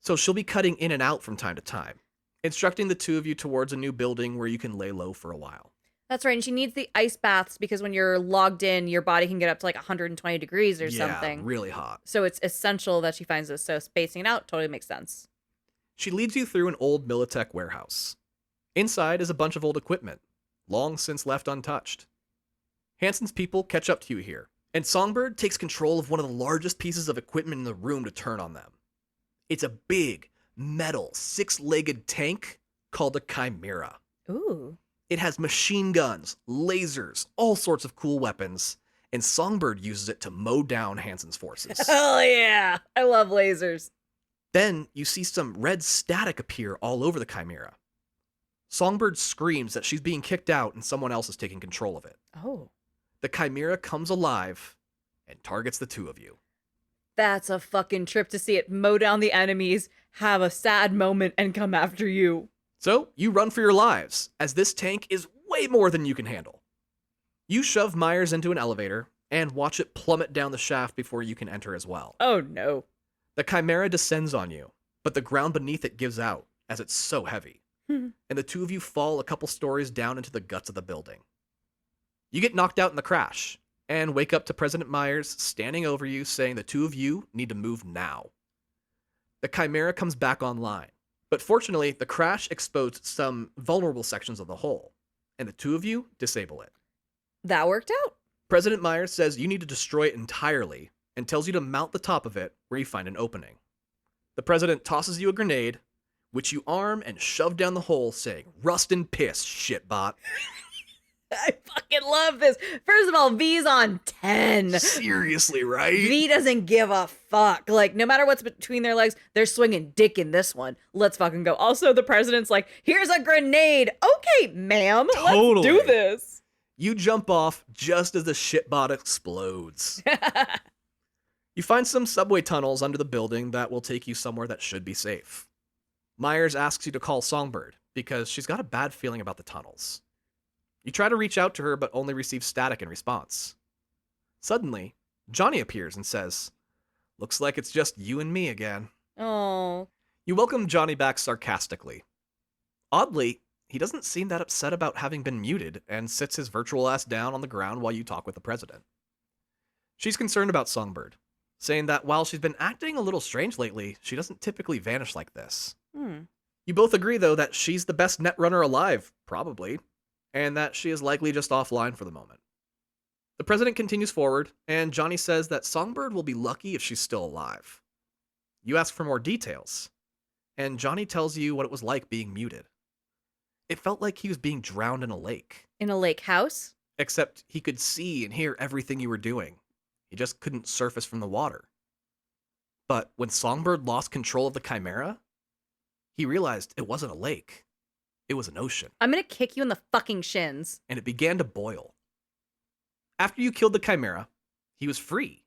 So she'll be cutting in and out from time to time, instructing the two of you towards a new building where you can lay low for a while. That's right. And she needs the ice baths because when you're logged in, your body can get up to like 120 degrees or something. Yeah, really hot. So it's essential that she finds this. So spacing it out totally makes sense. She leads you through an old Militech warehouse. Inside is a bunch of old equipment, long since left untouched. Hansen's people catch up to you here, and Songbird takes control of one of the largest pieces of equipment in the room to turn on them. It's a big, metal, six-legged tank called a Chimera. Ooh. It has machine guns, lasers, all sorts of cool weapons, and Songbird uses it to mow down Hansen's forces. Hell yeah! I love lasers. Then you see some red static appear all over the Chimera. Songbird screams that she's being kicked out and someone else is taking control of it. Oh. The Chimera comes alive and targets the two of you. That's a fucking trip to see it mow down the enemies, have a sad moment, and come after you. So you run for your lives, as this tank is way more than you can handle. You shove Myers into an elevator and watch it plummet down the shaft before you can enter as well. Oh no. The Chimera descends on you, but the ground beneath it gives out, as it's so heavy. And the two of you fall a couple stories down into the guts of the building. You get knocked out in the crash, and wake up to President Myers standing over you saying the two of you need to move now. The Chimera comes back online, but fortunately the crash exposed some vulnerable sections of the hull, and the two of you disable it. That worked out. President Myers says you need to destroy it entirely and tells you to mount the top of it where you find an opening. The president tosses you a grenade, which you arm and shove down the hole saying, "Rust and piss, shitbot." I fucking love this. First of all, V's on 10. Seriously, right? V doesn't give a fuck. Like, no matter what's between their legs, they're swinging dick in this one. Let's fucking go. Also, the president's like, here's a grenade. Okay, ma'am. Totally. Let's do this. You jump off just as the shitbot explodes. You find some subway tunnels under the building that will take you somewhere that should be safe. Myers asks you to call Songbird because she's got a bad feeling about the tunnels. You try to reach out to her but only receive static in response. Suddenly, Johnny appears and says, "Looks like it's just you and me again." Oh. You welcome Johnny back sarcastically. Oddly, he doesn't seem that upset about having been muted and sits his virtual ass down on the ground while you talk with the president. She's concerned about Songbird, saying that while she's been acting a little strange lately, she doesn't typically vanish like this. You both agree, though, that she's the best netrunner alive, probably, and that she is likely just offline for the moment. The president continues forward, and Johnny says that Songbird will be lucky if she's still alive. You ask for more details, and Johnny tells you what it was like being muted. It felt like he was being drowned in a lake. In a lake house? Except he could see and hear everything you were doing. He just couldn't surface from the water. But when Songbird lost control of the Chimera, he realized it wasn't a lake. It was an ocean. I'm gonna kick you in the fucking shins. And it began to boil. After you killed the Chimera, he was free.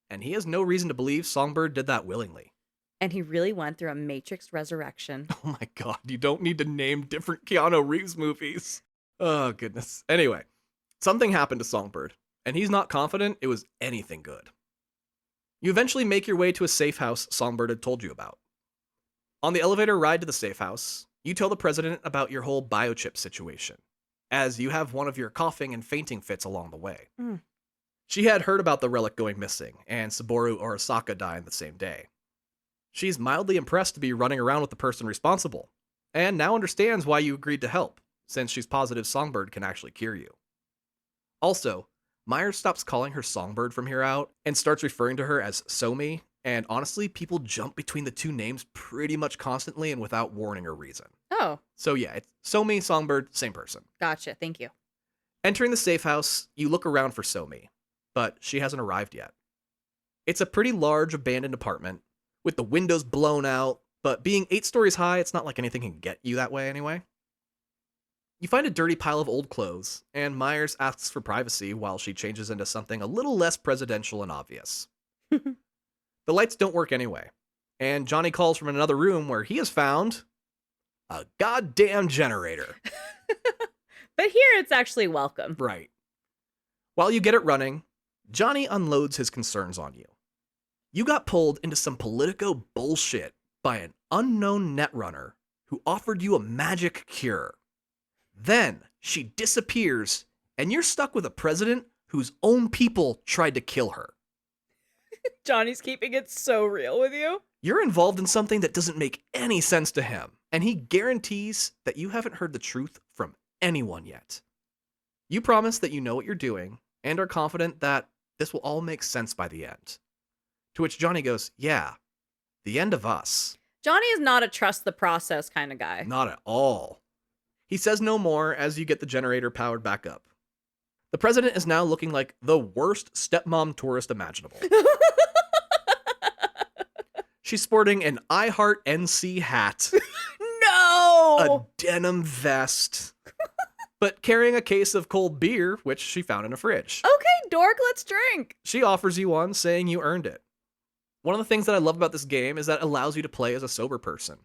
And he has no reason to believe Songbird did that willingly. And he really went through a Matrix resurrection. Oh my god, you don't need to name different Keanu Reeves movies. Oh goodness. Anyway, something happened to Songbird, and he's not confident it was anything good. You eventually make your way to a safe house Songbird had told you about. On the elevator ride to the safe house, you tell the president about your whole biochip situation, as you have one of your coughing and fainting fits along the way. She had heard about the relic going missing, and Saboru Arasaka dying the same day. She's mildly impressed to be running around with the person responsible, and now understands why you agreed to help, since she's positive Songbird can actually cure you. Also, Myers stops calling her Songbird from here out, and starts referring to her as Somi, and honestly, people jump between the two names pretty much constantly and without warning or reason. Oh. So yeah, it's Somi, Songbird, same person. Gotcha, thank you. Entering the safe house, you look around for Somi, but she hasn't arrived yet. It's a pretty large abandoned apartment, with the windows blown out, but being 8 stories high, it's not like anything can get you that way anyway. You find a dirty pile of old clothes, and Myers asks for privacy while she changes into something a little less presidential and obvious. The lights don't work anyway, and Johnny calls from another room where he has found a goddamn generator. But here it's actually welcome. Right. While you get it running, Johnny unloads his concerns on you. You got pulled into some Politico bullshit by an unknown netrunner who offered you a magic cure. Then she disappears, and you're stuck with a president whose own people tried to kill her. Johnny's keeping it so real with you. You're involved in something that doesn't make any sense to him, and he guarantees that you haven't heard the truth from anyone yet. You promise that you know what you're doing, and are confident that this will all make sense by the end. To which Johnny goes, "Yeah, the end of us." Johnny is not a trust the process kind of guy. Not at all. He says no more as you get the generator powered back up. The president is now looking like the worst stepmom tourist imaginable. She's sporting an I Heart NC hat, No! a denim vest, but carrying a case of cold beer, which she found in a fridge. Okay, dork, let's drink. She offers you one, saying you earned it. One of the things that I love about this game is that it allows you to play as a sober person.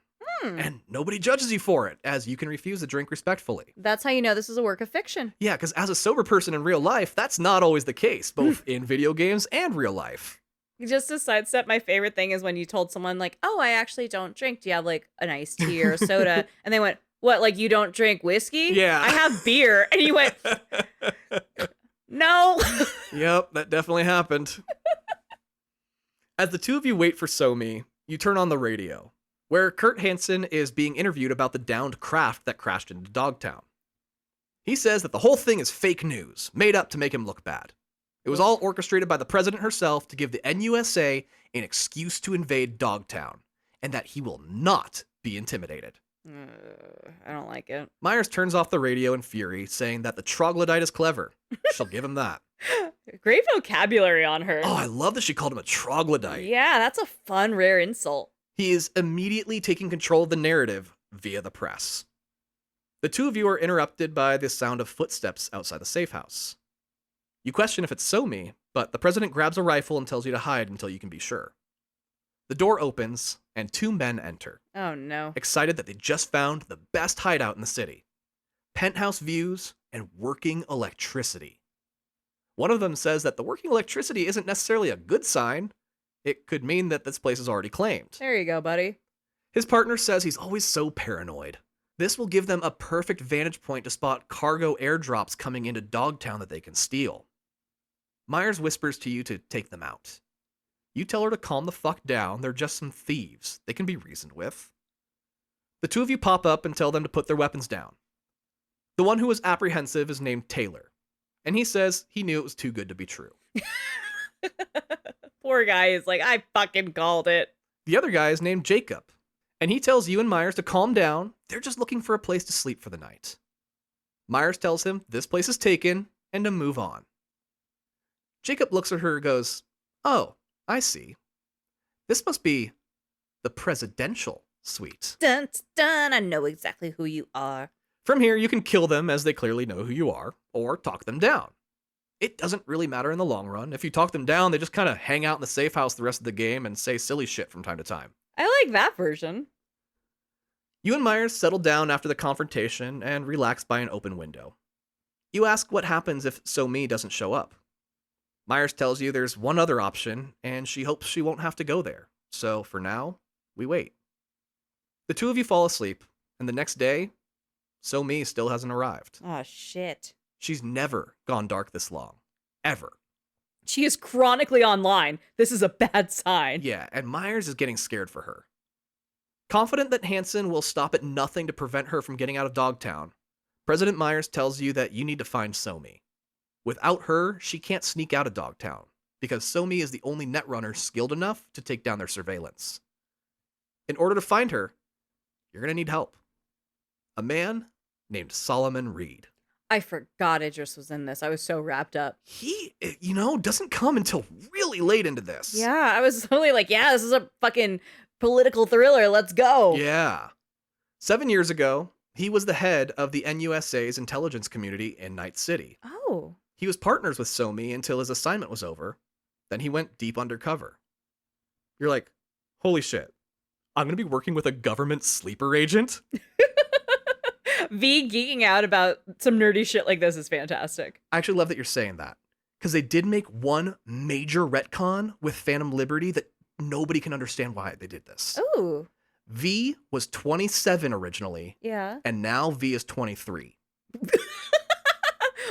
And nobody judges you for it, as you can refuse to drink respectfully. That's how you know this is a work of fiction. Yeah, because as a sober person in real life, that's not always the case, both in video games and real life. Just to sidestep, my favorite thing is when you told someone, like, oh, I actually don't drink. Do you have, like, an iced tea or a soda? And they went, what, like, you don't drink whiskey? Yeah. I have beer. And you went, no. Yep, that definitely happened. As the two of you wait for Somi, you turn on the radio, where Kurtis Hansen is being interviewed about the downed craft that crashed into Dogtown. He says that the whole thing is fake news, made up to make him look bad. It was all orchestrated by the president herself to give the NUSA an excuse to invade Dogtown, and that he will not be intimidated. I don't like it. Myers turns off the radio in fury, saying that the troglodyte is clever. She'll give him that. Great vocabulary on her. Oh, I love that she called him a troglodyte. Yeah, that's a fun, rare insult. He is immediately taking control of the narrative via the press. The two of you are interrupted by the sound of footsteps outside the safe house. You question if it's Somi, but the president grabs a rifle and tells you to hide until you can be sure. The door opens, and two men enter, Oh, no. excited that they just found the best hideout in the city. Penthouse views and working electricity. One of them says that the working electricity isn't necessarily a good sign. It could mean that this place is already claimed. There you go, buddy. His partner says he's always so paranoid. This will give them a perfect vantage point to spot cargo airdrops coming into Dogtown that they can steal. Myers whispers to you to take them out. You tell her to calm the fuck down, they're just some thieves. They can be reasoned with. The two of you pop up and tell them to put their weapons down. The one who was apprehensive is named Taylor, and he says he knew it was too good to be true. Poor guy is like, I fucking called it. The other guy is named Jacob, and he tells you and Myers to calm down. They're just looking for a place to sleep for the night. Myers tells him this place is taken and to move on. Jacob looks at her and goes, "Oh, I see. This must be the presidential suite. Dun, dun, I know exactly who you are. From here, you can kill them as they clearly know who you are, or talk them down. It doesn't really matter in the long run. If you talk them down, they just kind of hang out in the safe house the rest of the game and say silly shit from time to time. I like that version. You and Myers settle down after the confrontation and relax by an open window. You ask what happens if So-Mi doesn't show up. Myers tells you there's one other option, and she hopes she won't have to go there. So, for now, we wait. The two of you fall asleep, and the next day, So-Mi still hasn't arrived. Oh, shit. She's never gone dark this long. Ever. She is chronically online. This is a bad sign. Yeah, and Myers is getting scared for her. Confident that Hansen will stop at nothing to prevent her from getting out of Dogtown, President Myers tells you that you need to find So-Mi. Without her, she can't sneak out of Dogtown, because So-Mi is the only netrunner skilled enough to take down their surveillance. In order to find her, you're going to need help. A man named Solomon Reed. I forgot Idris was in this. I was so wrapped up. He, doesn't come until really late into this. Yeah, I was totally like, yeah, this is a fucking political thriller. Let's go. Yeah. 7 years ago, he was the head of the NUSA's intelligence community in Night City. Oh. He was partners with So-Mi until his assignment was over. Then he went deep undercover. You're like, holy shit. I'm going to be working with a government sleeper agent? V geeking out about some nerdy shit like this is fantastic. I actually love that you're saying that. Because they did make one major retcon with Phantom Liberty that nobody can understand why they did this. Ooh. V was 27 originally. Yeah. And now V is 23.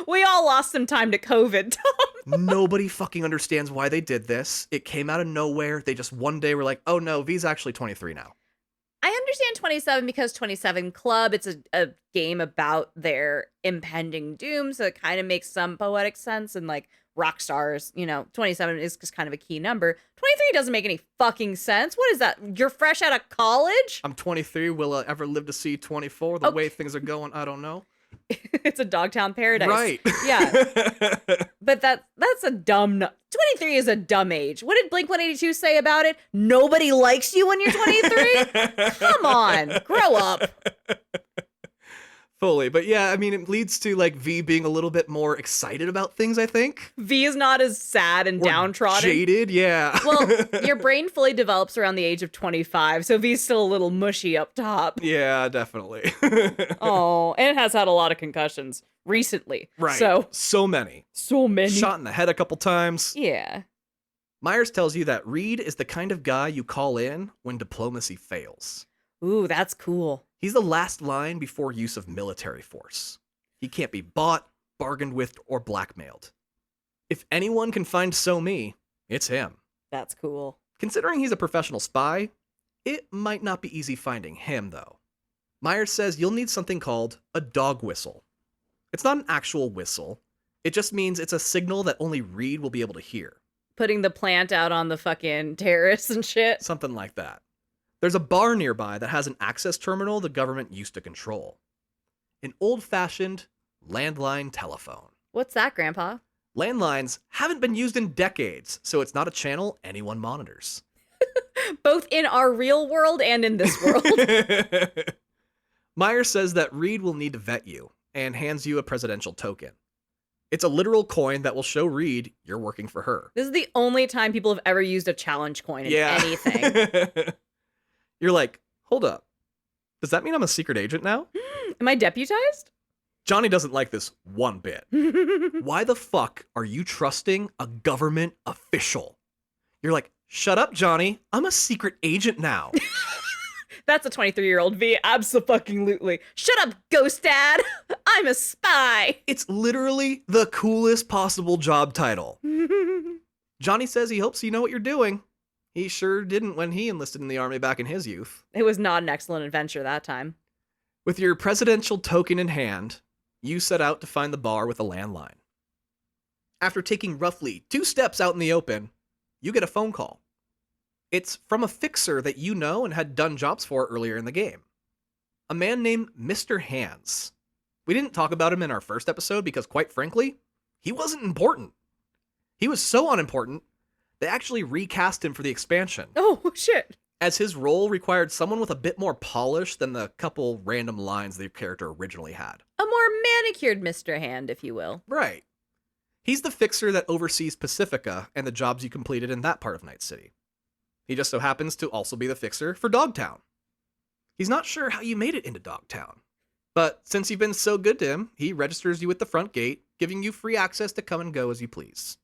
We all lost some time to COVID, Tom. Nobody fucking understands why they did this. It came out of nowhere. They just one day were like, oh no, V's actually 23 now. I understand 27 because 27 Club, it's a game about their impending doom, so it kind of makes some poetic sense, and like rock stars, 27 is just kind of a key number. 23 doesn't make any fucking sense. What is that? You're fresh out of college? I'm 23. Will I ever live to see 24? The way things are going, I don't know. It's a Dogtown paradise. Right. Yeah. But that's a dumb... 23 is a dumb age. What did Blink-182 say about it? Nobody likes you when you're 23? Come on. Grow up. Fully. But yeah, I mean, it leads to like V being a little bit more excited about things, I think. V is not as sad and downtrodden. Jaded, yeah. Well, your brain fully develops around the age of 25, so V's still a little mushy up top. Yeah, definitely. Oh, and it has had a lot of concussions recently. Right. So many. So many. Shot in the head a couple times. Yeah. Myers tells you that Reed is the kind of guy you call in when diplomacy fails. Ooh, that's cool. He's the last line before use of military force. He can't be bought, bargained with, or blackmailed. If anyone can find So-Mi, it's him. That's cool. Considering he's a professional spy, it might not be easy finding him, though. Myers says you'll need something called a dog whistle. It's not an actual whistle. It just means it's a signal that only Reed will be able to hear. Putting the plant out on the fucking terrace and shit. Something like that. There's a bar nearby that has an access terminal the government used to control. An old-fashioned landline telephone. What's that, Grandpa? Landlines haven't been used in decades, so it's not a channel anyone monitors. Both in our real world and in this world. Myers says that Reed will need to vet you and hands you a presidential token. It's a literal coin that will show Reed you're working for her. This is the only time people have ever used a challenge coin in anything. You're like, hold up. Does that mean I'm a secret agent now? Am I deputized? Johnny doesn't like this one bit. Why the fuck are you trusting a government official? You're like, shut up, Johnny. I'm a secret agent now. That's a 23-year-old V. Abso-fucking-lutely. Shut up, Ghost Dad. I'm a spy. It's literally the coolest possible job title. Johnny says he hopes you know what you're doing. He sure didn't when he enlisted in the army back in his youth. It was not an excellent adventure that time. With your presidential token in hand, you set out to find the bar with a landline. After taking roughly 2 steps out in the open, you get a phone call. It's from a fixer that you know and had done jobs for earlier in the game. A man named Mr. Hands. We didn't talk about him in our first episode because, quite frankly, he wasn't important. He was so unimportant, they actually recast him for the expansion. Oh, shit. As his role required someone with a bit more polish than the couple random lines the character originally had. A more manicured Mr. Hand, if you will. Right. He's the fixer that oversees Pacifica and the jobs you completed in that part of Night City. He just so happens to also be the fixer for Dogtown. He's not sure how you made it into Dogtown, but since you've been so good to him, he registers you at the front gate, giving you free access to come and go as you please.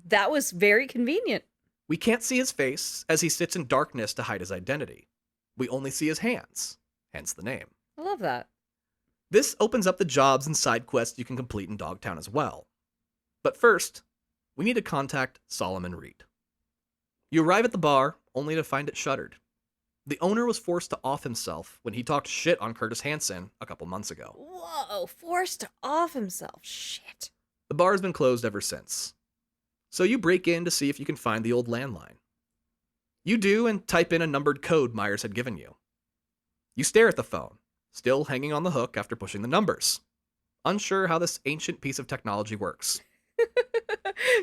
That was very convenient. We can't see his face, as he sits in darkness to hide his identity. We only see his hands, hence the name. I love that. This opens up the jobs and side quests you can complete in Dogtown as well. But first, we need to contact Solomon Reed. You arrive at the bar, only to find it shuttered. The owner was forced to off himself when he talked shit on Kurtis Hansen a couple months ago. Whoa, forced to off himself. Shit. The bar has been closed ever since. So you break in to see if you can find the old landline. You do and type in a numbered code Myers had given you. You stare at the phone, still hanging on the hook after pushing the numbers, unsure how this ancient piece of technology works.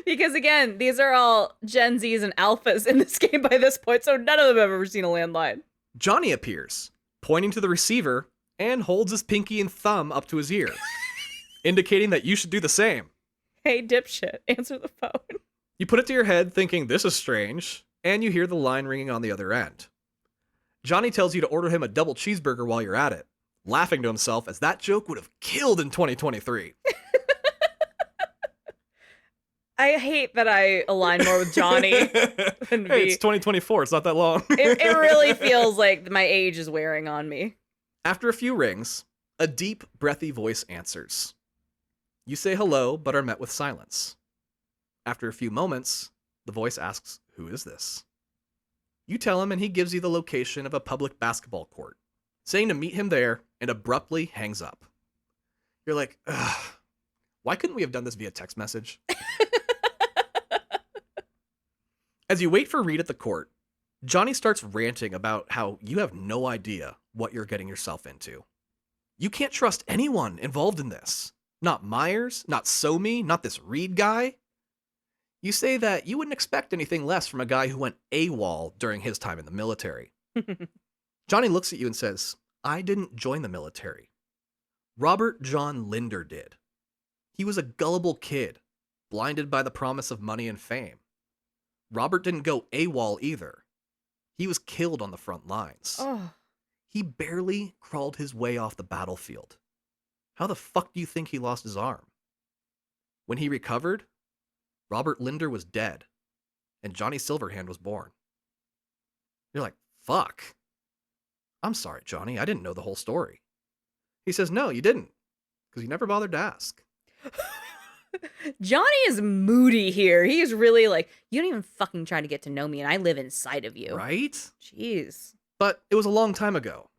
Because again, these are all Gen Zs and alphas in this game by this point, so none of them have ever seen a landline. Johnny appears, pointing to the receiver, and holds his pinky and thumb up to his ear, indicating that you should do the same. Hey, dipshit, answer the phone. You put it to your head thinking this is strange, and you hear the line ringing on the other end. Johnny tells you to order him a double cheeseburger while you're at it, laughing to himself as that joke would have killed in 2023. I hate that I align more with Johnny than V. Hey, it's 2024, it's not that long. It really feels like my age is wearing on me. After a few rings, a deep, breathy voice answers. You say hello, but are met with silence. After a few moments, the voice asks, "Who is this?" You tell him and he gives you the location of a public basketball court, saying to meet him there, and abruptly hangs up. You're like, ugh, why couldn't we have done this via text message? As you wait for Reed at the court, Johnny starts ranting about how you have no idea what you're getting yourself into. You can't trust anyone involved in this. Not Myers, not Somi, not this Reed guy. You say that you wouldn't expect anything less from a guy who went AWOL during his time in the military. Johnny looks at you and says, I didn't join the military. Robert John Linder did. He was a gullible kid, blinded by the promise of money and fame. Robert didn't go AWOL either. He was killed on the front lines. Oh. He barely crawled his way off the battlefield. How the fuck do you think he lost his arm? When he recovered, Robert Linder was dead, and Johnny Silverhand was born. You're like, fuck. I'm sorry, Johnny, I didn't know the whole story. He says, no, you didn't, because you never bothered to ask. Johnny is moody here. He's really like, you don't even fucking try to get to know me, and I live inside of you. Right? Jeez. But it was a long time ago,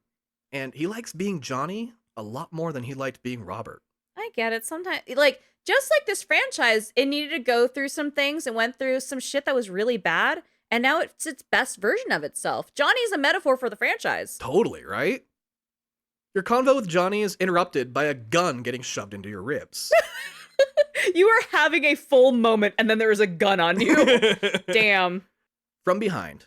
and he likes being Johnny a lot more than he liked being Robert. I get it. Sometimes, like, just like this franchise, it needed to go through some things and went through some shit that was really bad. And now it's its best version of itself. Johnny's a metaphor for the franchise. Totally, right? Your convo with Johnny is interrupted by a gun getting shoved into your ribs. You are having a full moment, and then there is a gun on you. Damn. From behind,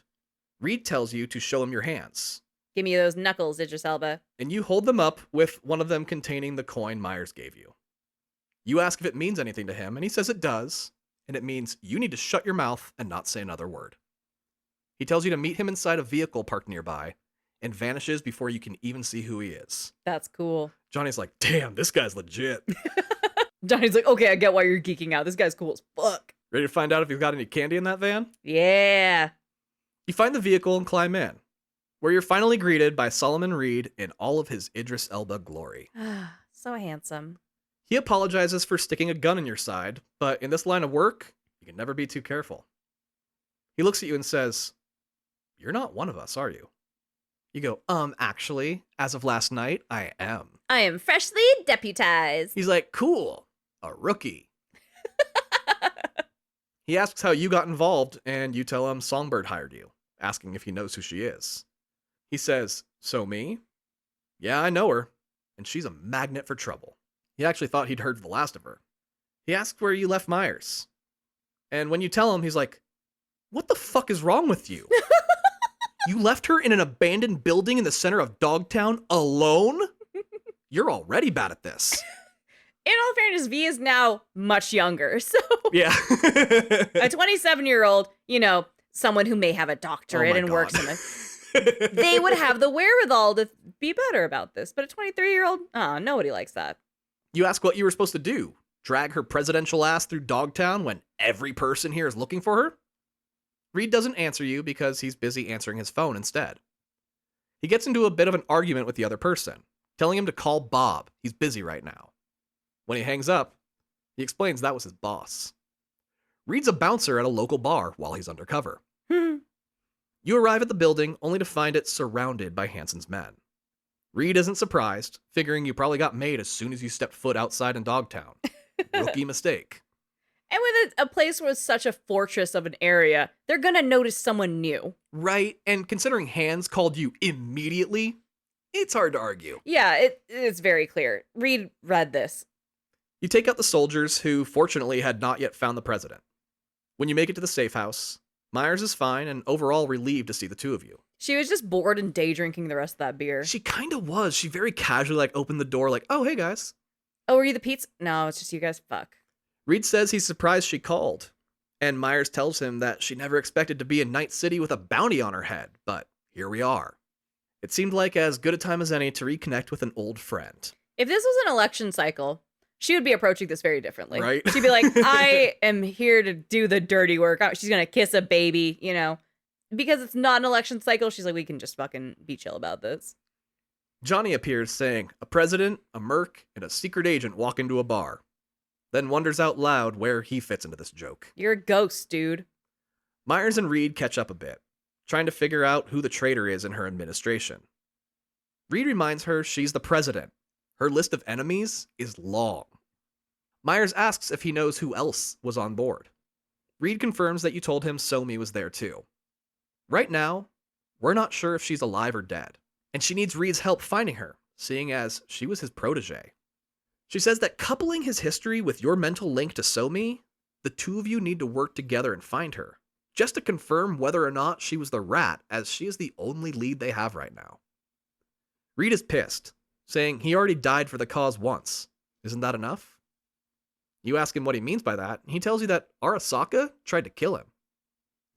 Reed tells you to show him your hands. Give me those knuckles, Idris Elba. And you hold them up with one of them containing the coin Myers gave you. You ask if it means anything to him, and he says it does, and it means you need to shut your mouth and not say another word. He tells you to meet him inside a vehicle parked nearby, and vanishes before you can even see who he is. That's cool. Johnny's like, damn, this guy's legit. Johnny's like, okay, I get why you're geeking out. This guy's cool as fuck. Ready to find out if you've got any candy in that van? Yeah. You find the vehicle and climb in, where you're finally greeted by Solomon Reed in all of his Idris Elba glory. So handsome. He apologizes for sticking a gun in your side, but in this line of work, you can never be too careful. He looks at you and says, "You're not one of us, are you?" You go, actually, as of last night, I am. I am freshly deputized. He's like, cool, a rookie. He asks how you got involved, and you tell him Songbird hired you, asking if he knows who she is. He says, so me? Yeah, I know her, and she's a magnet for trouble. He actually thought he'd heard the last of her. He asks where you left Myers. And when you tell him, he's like, what the fuck is wrong with you? You left her in an abandoned building in the center of Dogtown alone? You're already bad at this. In all fairness, V is now much younger, so... Yeah. A 27-year-old, someone who may have a doctorate and works in it, they would have the wherewithal to be better about this. But a 23-year-old, nobody likes that. You ask what you were supposed to do? Drag her presidential ass through Dogtown when every person here is looking for her? Reed doesn't answer you because he's busy answering his phone instead. He gets into a bit of an argument with the other person, telling him to call Bob. He's busy right now. When he hangs up, he explains that was his boss. Reed's a bouncer at a local bar while he's undercover. You arrive at the building only to find it surrounded by Hansen's men. Reed isn't surprised, figuring you probably got made as soon as you stepped foot outside in Dogtown. Rookie mistake. And with a place with such a fortress of an area, they're gonna notice someone new. Right, and considering Hans called you immediately, it's hard to argue. Yeah, it's very clear. Reed read this. You take out the soldiers who, fortunately, had not yet found the president. When you make it to the safe house, Myers is fine and overall relieved to see the two of you. She was just bored and day drinking the rest of that beer. She kind of was. She very casually opened the door oh, hey guys. Oh, were you the pizza? No, it's just you guys. Fuck. Reed says he's surprised she called, and Myers tells him that she never expected to be in Night City with a bounty on her head, but here we are. It seemed like as good a time as any to reconnect with an old friend. If this was an election cycle, she would be approaching this very differently. Right? She'd be like, I am here to do the dirty work. She's going to kiss a baby, Because it's not an election cycle, she's like, we can just fucking be chill about this. Johnny appears saying, a president, a merc, and a secret agent walk into a bar. Then wonders out loud where he fits into this joke. You're a ghost, dude. Myers and Reed catch up a bit, trying to figure out who the traitor is in her administration. Reed reminds her she's the president. Her list of enemies is long. Myers asks if he knows who else was on board. Reed confirms that you told him Somi was there too. Right now, we're not sure if she's alive or dead, and she needs Reed's help finding her, seeing as she was his protege. She says that coupling his history with your mental link to Somi, the two of you need to work together and find her, just to confirm whether or not she was the rat, as she is the only lead they have right now. Reed is pissed, saying he already died for the cause once. Isn't that enough? You ask him what he means by that, and he tells you that Arasaka tried to kill him.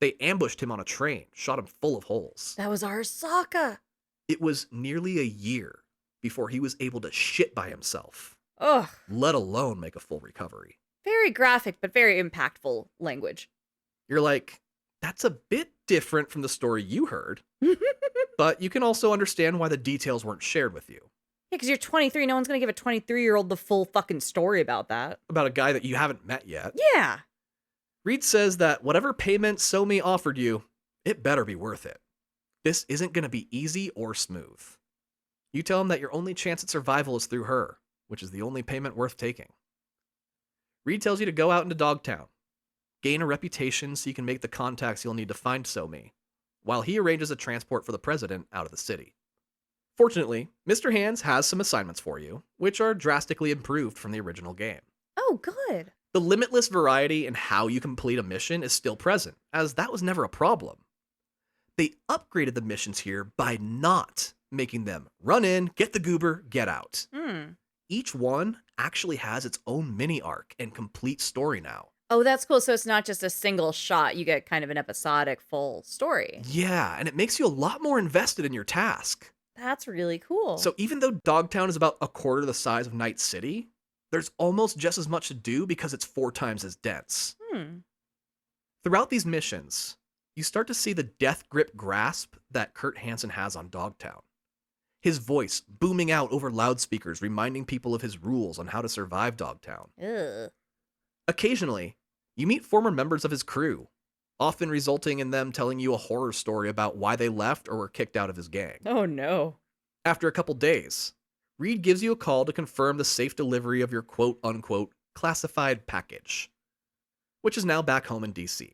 They ambushed him on a train, shot him full of holes. That was Arasaka. It was nearly a year before he was able to shit by himself. Ugh. Let alone make a full recovery. Very graphic, but very impactful language. You're like, that's a bit different from the story you heard. But you can also understand why the details weren't shared with you. Yeah, because you're 23. No one's going to give a 23-year-old the full fucking story about that. About a guy that you haven't met yet. Yeah. Reed says that whatever payment Somi offered you, it better be worth it. This isn't going to be easy or smooth. You tell him that your only chance at survival is through her, which is the only payment worth taking. Reed tells you to go out into Dogtown. gain a reputation so you can make the contacts you'll need to find Somi, while he arranges a transport for the president out of the city. Fortunately, Mr. Hands has some assignments for you, which are drastically improved from the original game. Oh, good. The limitless variety in how you complete a mission is still present, as that was never a problem. They upgraded the missions here by not making them run in, get the goober, get out. Each one actually has its own mini arc and complete story now. Oh, that's cool. So it's not just a single shot. You get kind of an episodic full story. Yeah, and it makes you a lot more invested in your task. That's really cool. So even though Dogtown is about a quarter the size of Night City, there's almost just as much to do because it's 4 times as dense. Throughout these missions, you start to see the death grip grasp that Kurtis Hansen has on Dogtown. His voice booming out over loudspeakers, reminding people of his rules on how to survive Dogtown. Ugh. Occasionally, you meet former members of his crew, often resulting in them telling you a horror story about why they left or were kicked out of his gang. Oh, no. After a couple days, Reed gives you a call to confirm the safe delivery of your quote-unquote classified package, which is now back home in DC.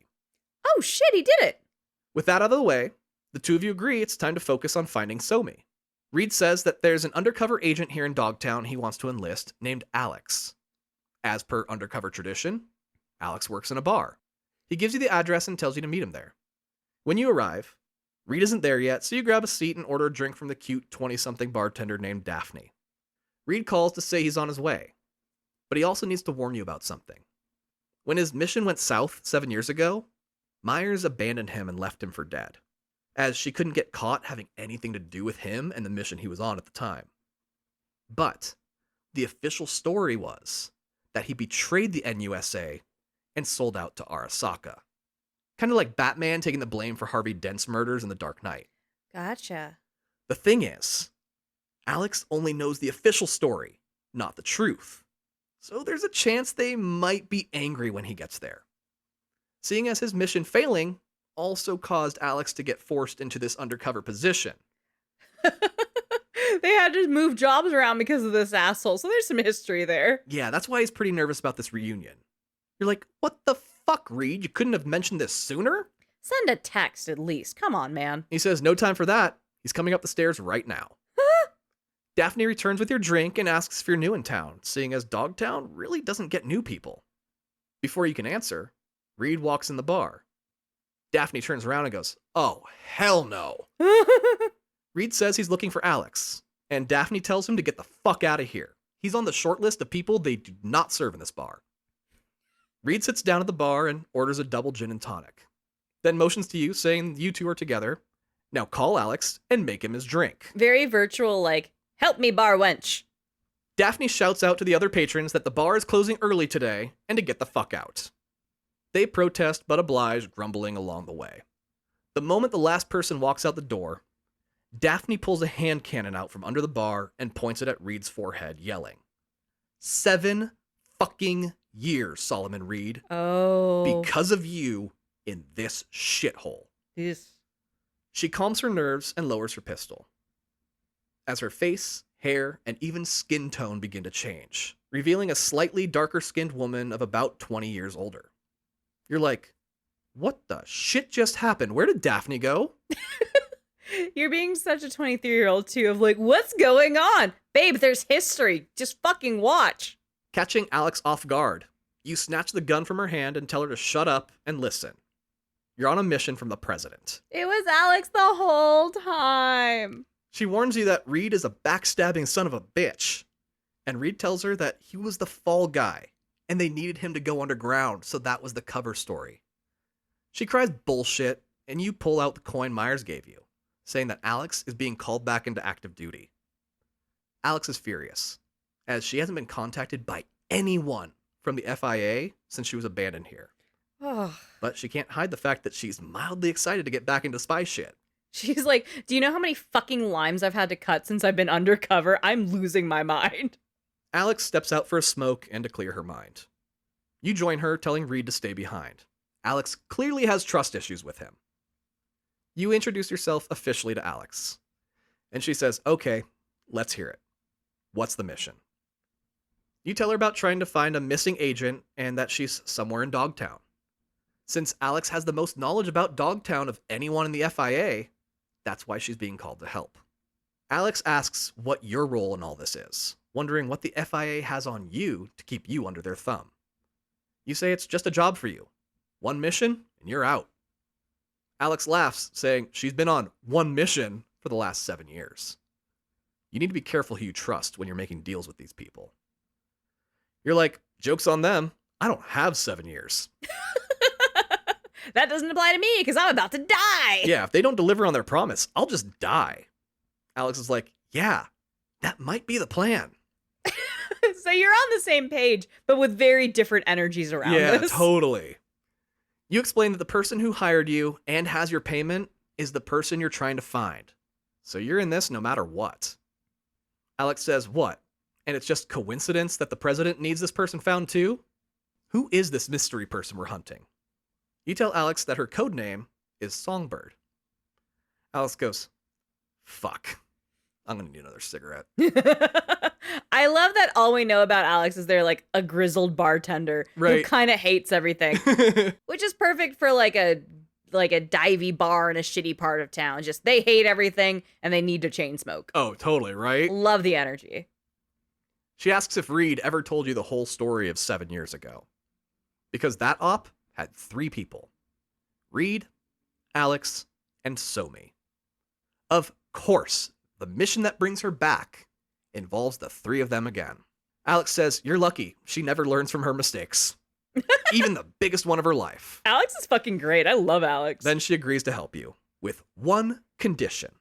Oh, shit, he did it. With that out of the way, the two of you agree it's time to focus on finding Somi. Reed says that there's an undercover agent here in Dogtown he wants to enlist named Alex. As per undercover tradition, Alex works in a bar. He gives you the address and tells you to meet him there. When you arrive, Reed isn't there yet, so you grab a seat and order a drink from the cute 20-something bartender named Daphne. Reed calls to say he's on his way, but he also needs to warn you about something. When his mission went south 7 years ago, Myers abandoned him and left him for dead, as she couldn't get caught having anything to do with him and the mission he was on at the time. But the official story was that he betrayed the NUSA and sold out to Arasaka. Kind of like Batman taking the blame for Harvey Dent's murders in The Dark Knight. Gotcha. The thing is, Alex only knows the official story, not the truth. So there's a chance they might be angry when he gets there. Seeing as his mission failing also caused Alex to get forced into this undercover position. They had to move jobs around because of this asshole, so there's some history there. Yeah, that's why he's pretty nervous about this reunion. You're like, what the fuck, Reed? You couldn't have mentioned this sooner? Send a text at least. Come on, man. He says, no time for that. He's coming up the stairs right now. Daphne returns with your drink and asks if you're new in town, seeing as Dogtown really doesn't get new people. Before you can answer, Reed walks in the bar. Daphne turns around and goes, oh, hell no. Reed says he's looking for Alex, and Daphne tells him to get the fuck out of here. He's on the short list of people they do not serve in this bar. Reed sits down at the bar and orders a double gin and tonic, then motions to you, saying you two are together. Now call Alex and make him his drink. Very virtual, like, help me, bar wench. Daphne shouts out to the other patrons that the bar is closing early today and to get the fuck out. They protest but oblige, grumbling along the way. The moment the last person walks out the door, Daphne pulls a hand cannon out from under the bar and points it at Reed's forehead, yelling, 7 fucking years, Solomon Reed. Oh. Because of you in this shithole. Yes. She calms her nerves and lowers her pistol. As her face, hair, and even skin tone begin to change, revealing a slightly darker-skinned woman of about 20 years older. You're like, what the shit just happened? Where did Daphne go? You're being such a 23-year-old, too, of like, what's going on? Babe, there's history. Just fucking watch. Catching Alex off guard, you snatch the gun from her hand and tell her to shut up and listen. You're on a mission from the president. It was Alex the whole time. She warns you that Reed is a backstabbing son of a bitch. And Reed tells her that he was the fall guy, and they needed him to go underground, so that was the cover story. She cries bullshit, and you pull out the coin Myers gave you, saying that Alex is being called back into active duty. Alex is furious, as she hasn't been contacted by anyone from the FIA since she was abandoned here. But she can't hide the fact that she's mildly excited to get back into spy shit. She's like, do you know how many fucking limes I've had to cut since I've been undercover? I'm losing my mind. Alex steps out for a smoke and to clear her mind. You join her, telling Reed to stay behind. Alex clearly has trust issues with him. You introduce yourself officially to Alex, and she says, okay, let's hear it. What's the mission? You tell her about trying to find a missing agent and that she's somewhere in Dogtown. Since Alex has the most knowledge about Dogtown of anyone in the FIA, that's why she's being called to help. Alex asks what your role in all this is, wondering what the FIA has on you to keep you under their thumb. You say it's just a job for you. One mission, and you're out. Alex laughs, saying she's been on one mission for the last 7 years. You need to be careful who you trust when you're making deals with these people. You're like, joke's on them. I don't have 7 years. That doesn't apply to me because I'm about to die. Yeah, if they don't deliver on their promise, I'll just die. Alex is like, yeah, that might be the plan. So you're on the same page, but with very different energies around this. Yeah, totally. You explain that the person who hired you and has your payment is the person you're trying to find. So you're in this no matter what. Alex says, what? And it's just coincidence that the president needs this person found too? Who is this mystery person we're hunting? You tell Alex that her code name is Songbird. Alex goes, fuck. I'm gonna need another cigarette. I love that all we know about Alex is they're like a grizzled bartender who kind of hates everything, which is perfect for like a divey bar in a shitty part of town. Just they hate everything and they need to chain smoke. Oh, totally, right? Love the energy. She asks if Reed ever told you the whole story of 7 years ago. Because that op had 3 people. Reed, Alex, and Somi. Of course, the mission that brings her back involves the 3 of them again. Alex says, you're lucky. She never learns from her mistakes. Even the biggest one of her life. Alex is fucking great. I love Alex. Then she agrees to help you with one condition.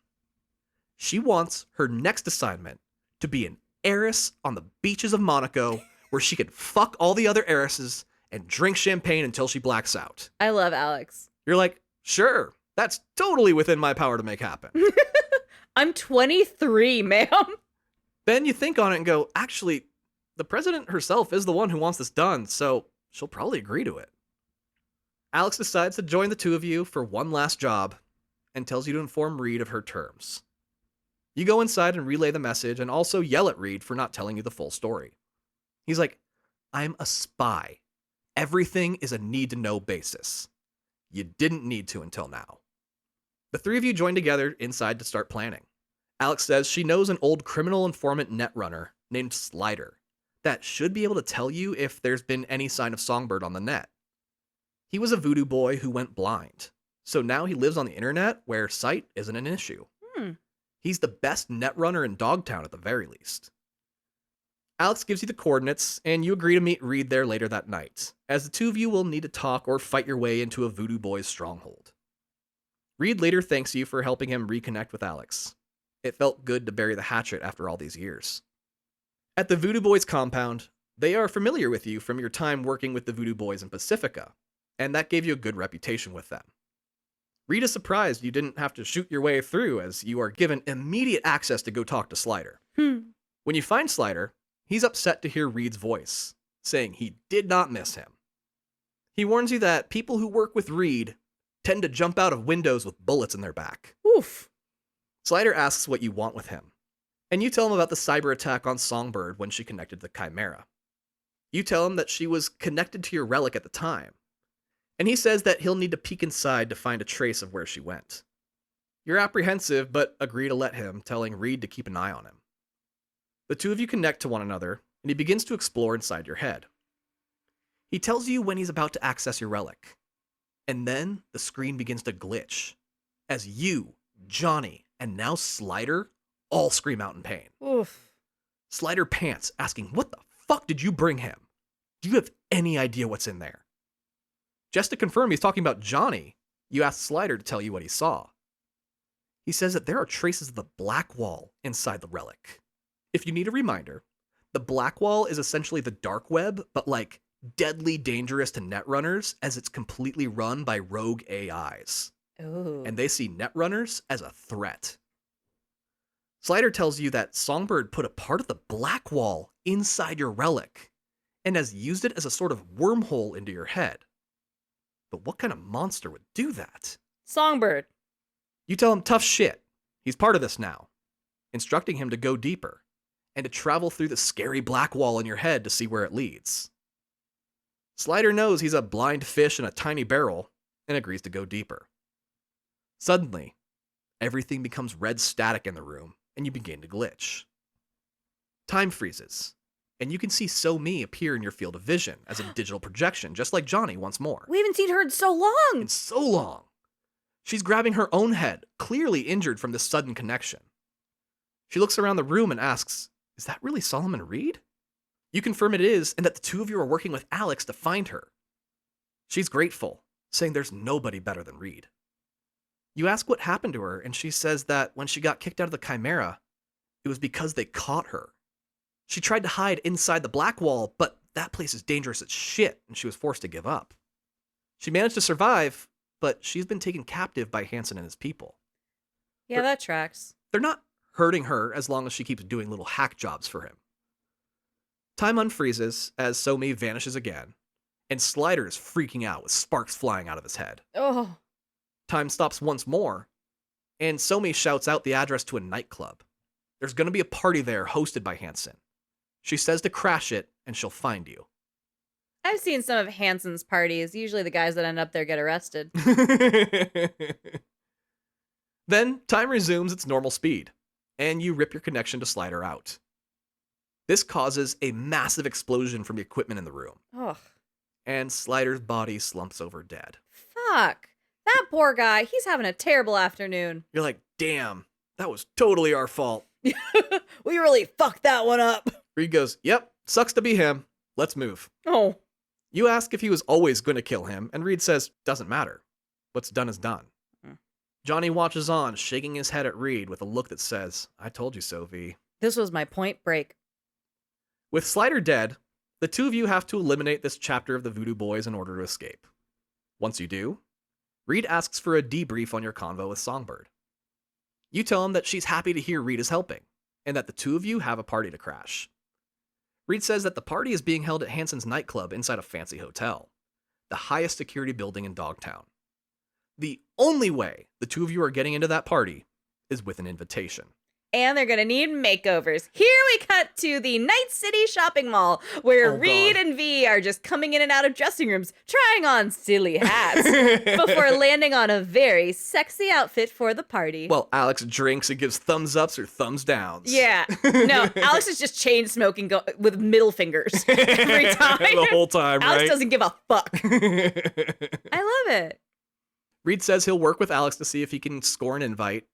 She wants her next assignment to be an heiress on the beaches of Monaco where she can fuck all the other heiresses and drink champagne until she blacks out. I love Alex. You're like, sure, that's totally within my power to make happen. I'm 23, ma'am. Then you think on it and go, actually, the president herself is the one who wants this done, so she'll probably agree to it. Alex decides to join the 2 of you for one last job and tells you to inform Reed of her terms. You go inside and relay the message and also yell at Reed for not telling you the full story. He's like, I'm a spy. Everything is a need-to-know basis. You didn't need to until now. The 3 of you join together inside to start planning. Alex says she knows an old criminal informant netrunner named Slider that should be able to tell you if there's been any sign of Songbird on the net. He was a voodoo boy who went blind, so now he lives on the internet where sight isn't an issue. He's the best netrunner in Dogtown at the very least. Alex gives you the coordinates, and you agree to meet Reed there later that night, as the 2 of you will need to talk or fight your way into a voodoo boy's stronghold. Reed later thanks you for helping him reconnect with Alex. It felt good to bury the hatchet after all these years. At the Voodoo Boys compound, they are familiar with you from your time working with the Voodoo Boys in Pacifica, and that gave you a good reputation with them. Reed is surprised you didn't have to shoot your way through, as you are given immediate access to go talk to Slider. When you find Slider, he's upset to hear Reed's voice, saying he did not miss him. He warns you that people who work with Reed tend to jump out of windows with bullets in their back. Oof. Slider asks what you want with him, and you tell him about the cyber attack on Songbird when she connected to the Chimera. You tell him that she was connected to your relic at the time, and he says that he'll need to peek inside to find a trace of where she went. You're apprehensive, but agree to let him, telling Reed to keep an eye on him. The 2 of you connect to one another, and he begins to explore inside your head. He tells you when he's about to access your relic, and then the screen begins to glitch, as you, Johnny, and now Slider all scream out in pain. Oof. Slider pants, asking, what the fuck did you bring him? Do you have any idea what's in there? Just to confirm he's talking about Johnny, you ask Slider to tell you what he saw. He says that there are traces of the black wall inside the relic. If you need a reminder, the black wall is essentially the dark web, but like deadly dangerous to netrunners as it's completely run by rogue AIs. Ooh. And they see netrunners as a threat. Slider tells you that Songbird put a part of the black wall inside your relic and has used it as a sort of wormhole into your head. But what kind of monster would do that? Songbird. You tell him tough shit. He's part of this now, instructing him to go deeper and to travel through the scary black wall in your head to see where it leads. Slider knows he's a blind fish in a tiny barrel and agrees to go deeper. Suddenly, everything becomes red static in the room and you begin to glitch. Time freezes, and you can see So-Mi appear in your field of vision as a digital projection, just like Johnny once more. We haven't seen her in so long. In so long. She's grabbing her own head, clearly injured from this sudden connection. She looks around the room and asks, "Is that really Solomon Reed?" You confirm it is, and that the two of you are working with Alex to find her. She's grateful, saying there's nobody better than Reed. You ask what happened to her, and she says that when she got kicked out of the Chimera, it was because they caught her. She tried to hide inside the Black Wall, but that place is dangerous as shit, and she was forced to give up. She managed to survive, but she's been taken captive by Hansen and his people. Yeah, that tracks. They're not hurting her as long as she keeps doing little hack jobs for him. Time unfreezes as So-Mi vanishes again, and Slider is freaking out with sparks flying out of his head. Oh. Time stops once more, and So-Mi shouts out the address to a nightclub. There's going to be a party there hosted by Hansen. She says to crash it, and she'll find you. I've seen some of Hansen's parties. Usually the guys that end up there get arrested. Then, time resumes its normal speed, and you rip your connection to Slider out. This causes a massive explosion from the equipment in the room, Ugh. and Slider's body slumps over dead. Fuck. That poor guy. He's having a terrible afternoon. You're like, damn, that was totally our fault. We really fucked that one up. Reed goes, yep, sucks to be him. Let's move. Oh. You ask if he was always going to kill him, and Reed says, doesn't matter. What's done is done. Johnny watches on, shaking his head at Reed with a look that says, I told you so, V. This was my point break. With Slider dead, the two of you have to eliminate this chapter of the Voodoo Boys in order to escape. Once you do, Reed asks for a debrief on your convo with Songbird. You tell him that she's happy to hear Reed is helping, and that the two of you have a party to crash. Reed says that the party is being held at Hansen's nightclub inside a fancy hotel, the highest security building in Dogtown. The only way the two of you are getting into that party is with an invitation. And they're going to need makeovers. Here we cut to the Night City shopping mall, where Reed and V are just coming in and out of dressing rooms, trying on silly hats, before landing on a very sexy outfit for the party. Well, Alex drinks and gives thumbs ups or thumbs downs. Yeah. No, Alex is just chain smoking with middle fingers every time. The whole time, Alex right? doesn't give a fuck. I love it. Reed says he'll work with Alex to see if he can score an invite.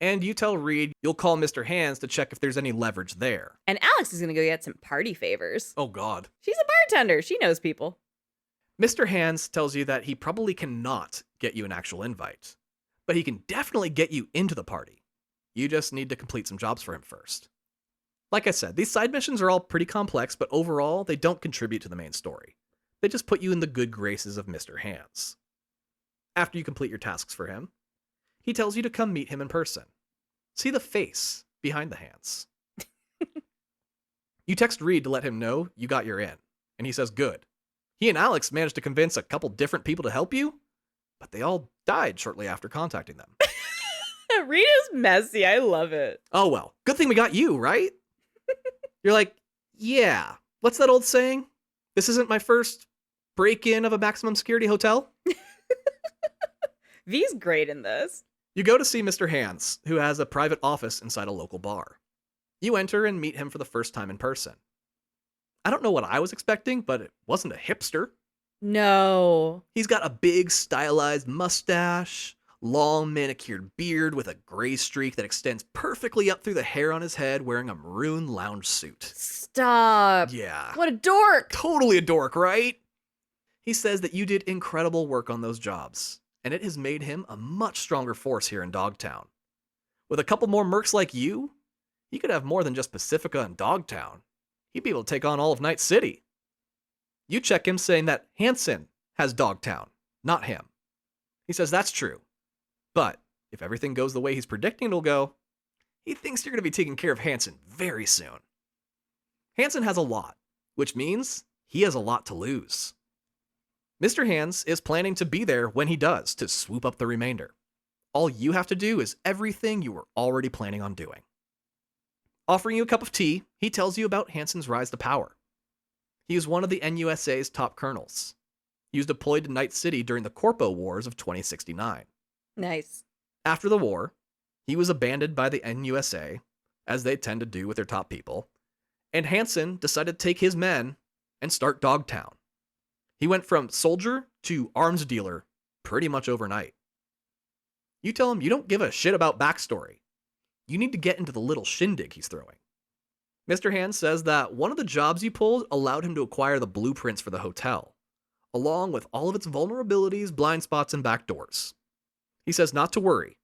And you tell Reed you'll call Mr. Hands to check if there's any leverage there. And Alex is going to go get some party favors. Oh, God. She's a bartender. She knows people. Mr. Hands tells you that he probably cannot get you an actual invite, but he can definitely get you into the party. You just need to complete some jobs for him first. Like I said, these side missions are all pretty complex, but overall, they don't contribute to the main story. They just put you in the good graces of Mr. Hands. After you complete your tasks for him, he tells you to come meet him in person. See the face behind the hands. You text Reed to let him know you got your in, and he says good. He and Alex managed to convince a couple different people to help you, but they all died shortly after contacting them. Reed is messy. I love it. Oh well, good thing we got you, right? You're like, yeah, what's that old saying? This isn't my first break-in of a maximum security hotel? V's great in this. You go to see Mr. Hands, who has a private office inside a local bar. You enter and meet him for the first time in person. I don't know what I was expecting, but it wasn't a hipster. No. He's got a big stylized mustache, long manicured beard with a gray streak that extends perfectly up through the hair on his head, wearing a maroon lounge suit. Stop. Yeah. What a dork. Totally a dork, right? He says that you did incredible work on those jobs, and it has made him a much stronger force here in Dogtown. With a couple more mercs like you, he could have more than just Pacifica and Dogtown. He'd be able to take on all of Night City. You check him saying that Hansen has Dogtown, not him. He says that's true. But if everything goes the way he's predicting it'll go, he thinks you're going to be taking care of Hansen very soon. Hansen has a lot, which means he has a lot to lose. Mr. Hands is planning to be there when he does to swoop up the remainder. All you have to do is everything you were already planning on doing. Offering you a cup of tea, he tells you about Hansen's rise to power. He was one of the NUSA's top colonels. He was deployed to Night City during the Corpo Wars of 2069. Nice. After the war, he was abandoned by the NUSA, as they tend to do with their top people, and Hansen decided to take his men and start Dogtown. He went from soldier to arms dealer pretty much overnight. You tell him you don't give a shit about backstory. You need to get into the little shindig he's throwing. Mr. Hands says that one of the jobs he pulled allowed him to acquire the blueprints for the hotel, along with all of its vulnerabilities, blind spots, and back doors. He says not to worry.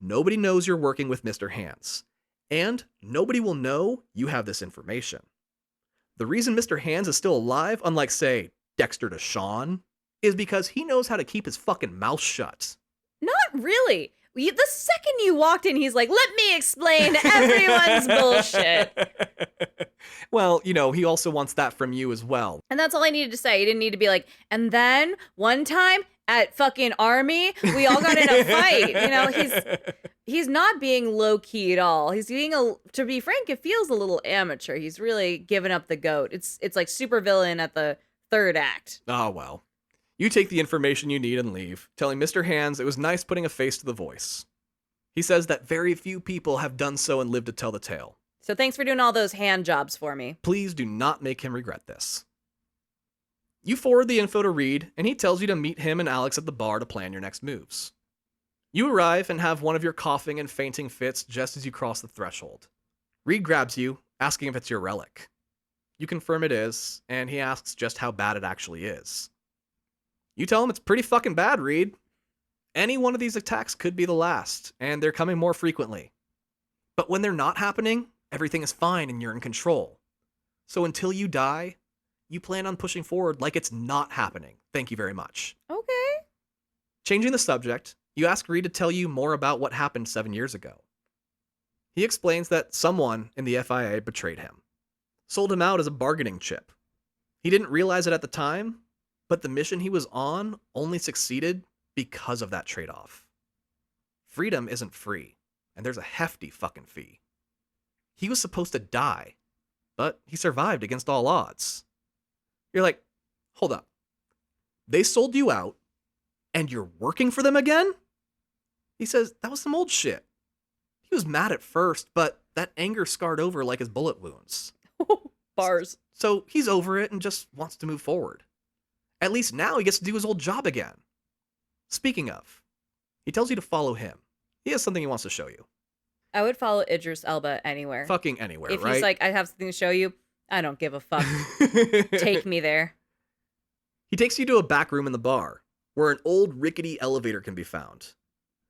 Nobody knows you're working with Mr. Hands, and nobody will know you have this information. The reason Mr. Hands is still alive, unlike, say, Dexter to Sean, is because he knows how to keep his fucking mouth shut. Not really. The second you walked in, he's like, let me explain everyone's bullshit. Well, he also wants that from you as well. And that's all I needed to say. He didn't need to be like, and then one time at fucking Army, we all got in a fight. He's not being low key at all. He's being to be frank, it feels a little amateur. He's really given up the goat. It's like supervillain at the third act. Oh, well. You take the information you need and leave, telling Mr. Hands it was nice putting a face to the voice. He says that very few people have done so and lived to tell the tale. So thanks for doing all those hand jobs for me. Please do not make him regret this. You forward the info to Reed, and he tells you to meet him and Alex at the bar to plan your next moves. You arrive and have one of your coughing and fainting fits just as you cross the threshold. Reed grabs you, asking if it's your relic. You confirm it is, and he asks just how bad it actually is. You tell him it's pretty fucking bad, Reed. Any one of these attacks could be the last, and they're coming more frequently. But when they're not happening, everything is fine and you're in control. So until you die, you plan on pushing forward like it's not happening. Thank you very much. Okay. Changing the subject, you ask Reed to tell you more about what happened 7 years ago. He explains that someone in the FIA betrayed him, sold him out as a bargaining chip. He didn't realize it at the time, but the mission he was on only succeeded because of that trade-off. Freedom isn't free, and there's a hefty fucking fee. He was supposed to die, but he survived against all odds. You're like, hold up. They sold you out, and you're working for them again? He says, that was some old shit. He was mad at first, but that anger scarred over like his bullet wounds. Bars. So he's over it and just wants to move forward. At least now he gets to do his old job again. Speaking of, he tells you to follow him. He has something he wants to show you. I would follow Idris Elba anywhere. Fucking anywhere, if right? he's like, I have something to show you, I don't give a fuck. Take me there. He takes you to a back room in the bar, where an old rickety elevator can be found.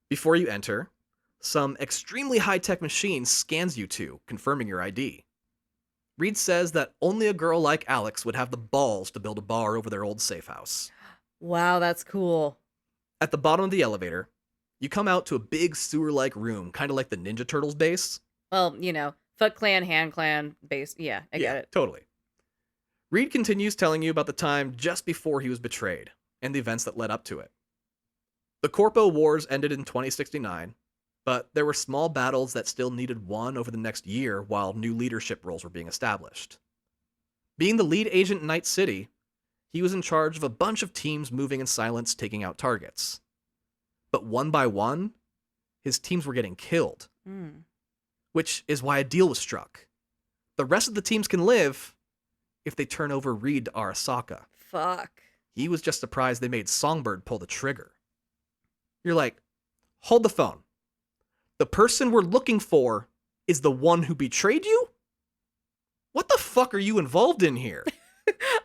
Before you enter, some extremely high-tech machine scans you two, confirming your ID. Reed says that only a girl like Alex would have the balls to build a bar over their old safe house. Wow, that's cool. At the bottom of the elevator, you come out to a big sewer-like room, kind of like the Ninja Turtles base. Well, Foot Clan, Hand Clan base. Yeah, I get it. Totally. Reed continues telling you about the time just before he was betrayed, and the events that led up to it. The Corpo Wars ended in 2069, but there were small battles that still needed won over the next year while new leadership roles were being established. Being the lead agent in Night City, he was in charge of a bunch of teams moving in silence, taking out targets. But one by one, his teams were getting killed, which is why a deal was struck. The rest of the teams can live if they turn over Reed to Arasaka. Fuck. He was just surprised they made Songbird pull the trigger. You're like, hold the phone. The person we're looking for is the one who betrayed you? What the fuck are you involved in here?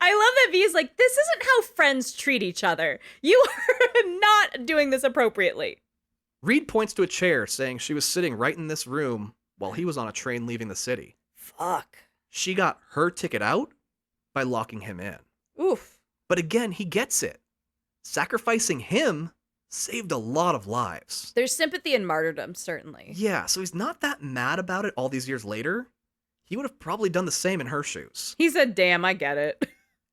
I love that V's like, this isn't how friends treat each other. You are not doing this appropriately. Reed points to a chair, saying she was sitting right in this room while he was on a train leaving the city. Fuck. She got her ticket out by locking him in. Oof. But again, he gets it. Sacrificing him saved a lot of lives. There's sympathy and martyrdom, certainly. Yeah, so he's not that mad about it all these years later. He would have probably done the same in her shoes. He said, damn, I get it.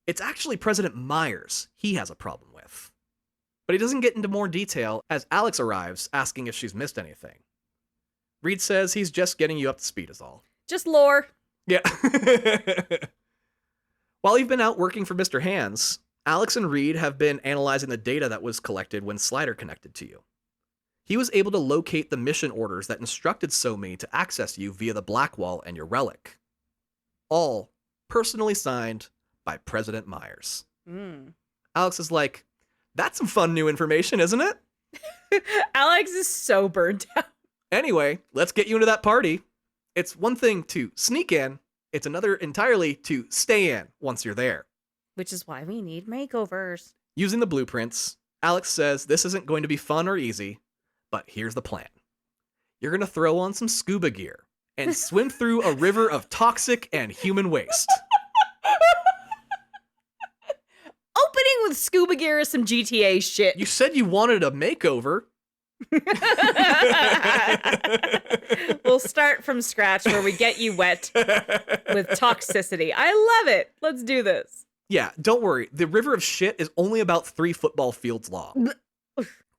It's actually President Myers he has a problem with. But he doesn't get into more detail as Alex arrives, asking if she's missed anything. Reed says he's just getting you up to speed is all. Just lore. Yeah. While you've been out working for Mr. Hands, Alex and Reed have been analyzing the data that was collected when Slider connected to you. He was able to locate the mission orders that instructed Somi to access you via the Blackwall and your relic. All personally signed by President Myers. Alex is like, that's some fun new information, isn't it? Alex is so burnt out. Anyway, let's get you into that party. It's one thing to sneak in, it's another entirely to stay in once you're there. Which is why we need makeovers. Using the blueprints, Alex says this isn't going to be fun or easy, but here's the plan. You're going to throw on some scuba gear and swim through a river of toxic and human waste. Opening with scuba gear is some GTA shit. You said you wanted a makeover. We'll start from scratch where we get you wet with toxicity. I love it. Let's do this. Yeah, don't worry. The river of shit is only about 3 football fields long.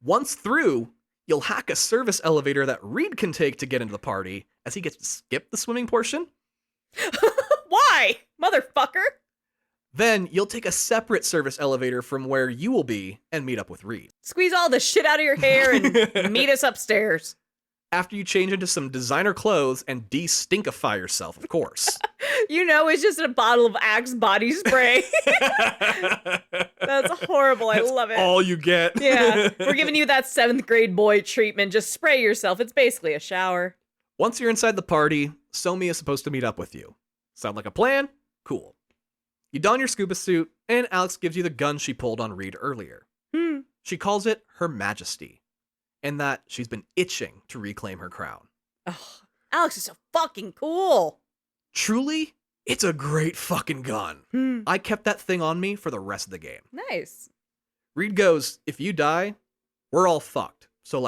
Once through, you'll hack a service elevator that Reed can take to get into the party, as he gets to skip the swimming portion. Why? Motherfucker. Then you'll take a separate service elevator from where you will be and meet up with Reed. Squeeze all the shit out of your hair and meet us upstairs. After you change into some designer clothes and de-stinkify yourself, of course. You know, it's just a bottle of Axe body spray. That's horrible. I love it. All you get. Yeah, we're giving you that 7th grade boy treatment. Just spray yourself. It's basically a shower. Once you're inside the party, Somi is supposed to meet up with you. Sound like a plan? Cool. You don your scuba suit, and Alex gives you the gun she pulled on Reed earlier. She calls it Her Majesty, and that she's been itching to reclaim her crown. Ugh, Alex is so fucking cool. Truly, it's a great fucking gun. I kept that thing on me for the rest of the game. Nice. Reed goes, if you die, we're all fucked. So,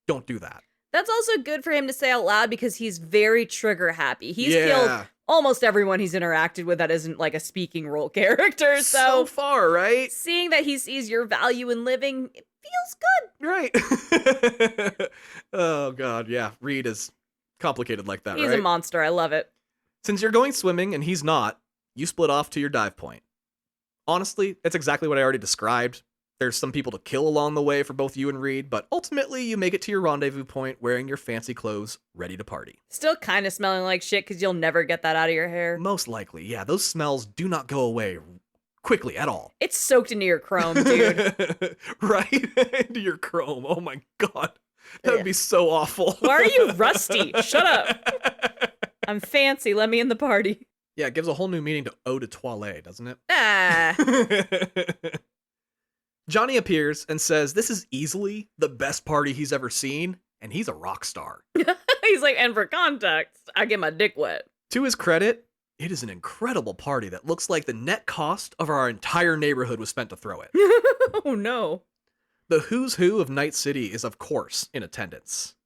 don't do that. That's also good for him to say out loud because he's very trigger happy. He's killed almost everyone he's interacted with that isn't like a speaking role character. So far, right? Seeing that he sees your value in living, it feels good. Right. Oh, God. Yeah. Reed is complicated like that, He's right? a monster. I love it. Since you're going swimming and he's not, you split off to your dive point. Honestly, it's exactly what I already described. There's some people to kill along the way for both you and Reed, but ultimately you make it to your rendezvous point wearing your fancy clothes, ready to party. Still kind of smelling like shit because you'll never get that out of your hair. Most likely, yeah. Those smells do not go away quickly at all. It's soaked into your chrome, dude. Right? Into your chrome. Oh my God. That would be so awful. Why are you rusty? Shut up. I'm fancy. Let me in the party. Yeah, it gives a whole new meaning to eau de toilette, doesn't it? Ah. Johnny appears and says this is easily the best party he's ever seen, and he's a rock star. He's like, and for context, I get my dick wet. To his credit, it is an incredible party that looks like the net cost of our entire neighborhood was spent to throw it. Oh no. The who's who of Night City is, of course, in attendance.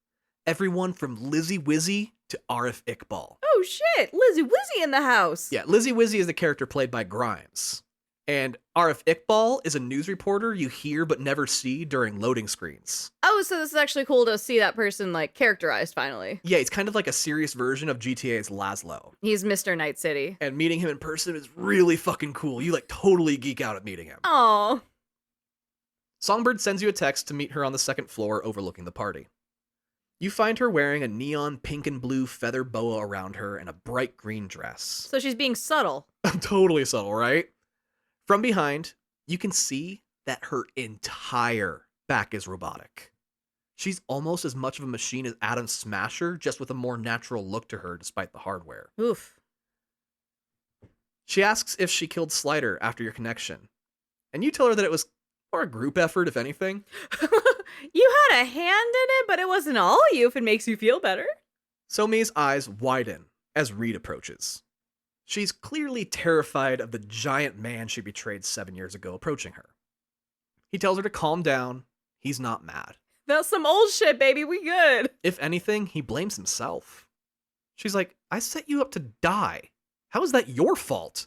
Everyone from Lizzie Wizzy to Arif Iqbal. Oh shit, Lizzie Wizzy in the house. Yeah, Lizzie Wizzy is the character played by Grimes. And Arif Iqbal is a news reporter you hear but never see during loading screens. Oh, so this is actually cool to see that person, characterized finally. Yeah, he's kind of like a serious version of GTA's Laszlo. He's Mr. Night City. And meeting him in person is really fucking cool. You, totally geek out at meeting him. Aww. Songbird sends you a text to meet her on the 2nd floor overlooking the party. You find her wearing a neon pink and blue feather boa around her and a bright green dress. So she's being subtle. Totally subtle, right? From behind, you can see that her entire back is robotic. She's almost as much of a machine as Adam Smasher, just with a more natural look to her despite the hardware. Oof. She asks if she killed Slider after your connection, and you tell her that it was more a group effort, if anything. You had a hand in it, but it wasn't all you if it makes you feel better. Somi's eyes widen as Reed approaches. She's clearly terrified of the giant man she betrayed 7 years ago approaching her. He tells her to calm down. He's not mad. That's some old shit, baby. We good. If anything, he blames himself. She's like, I set you up to die. How is that your fault?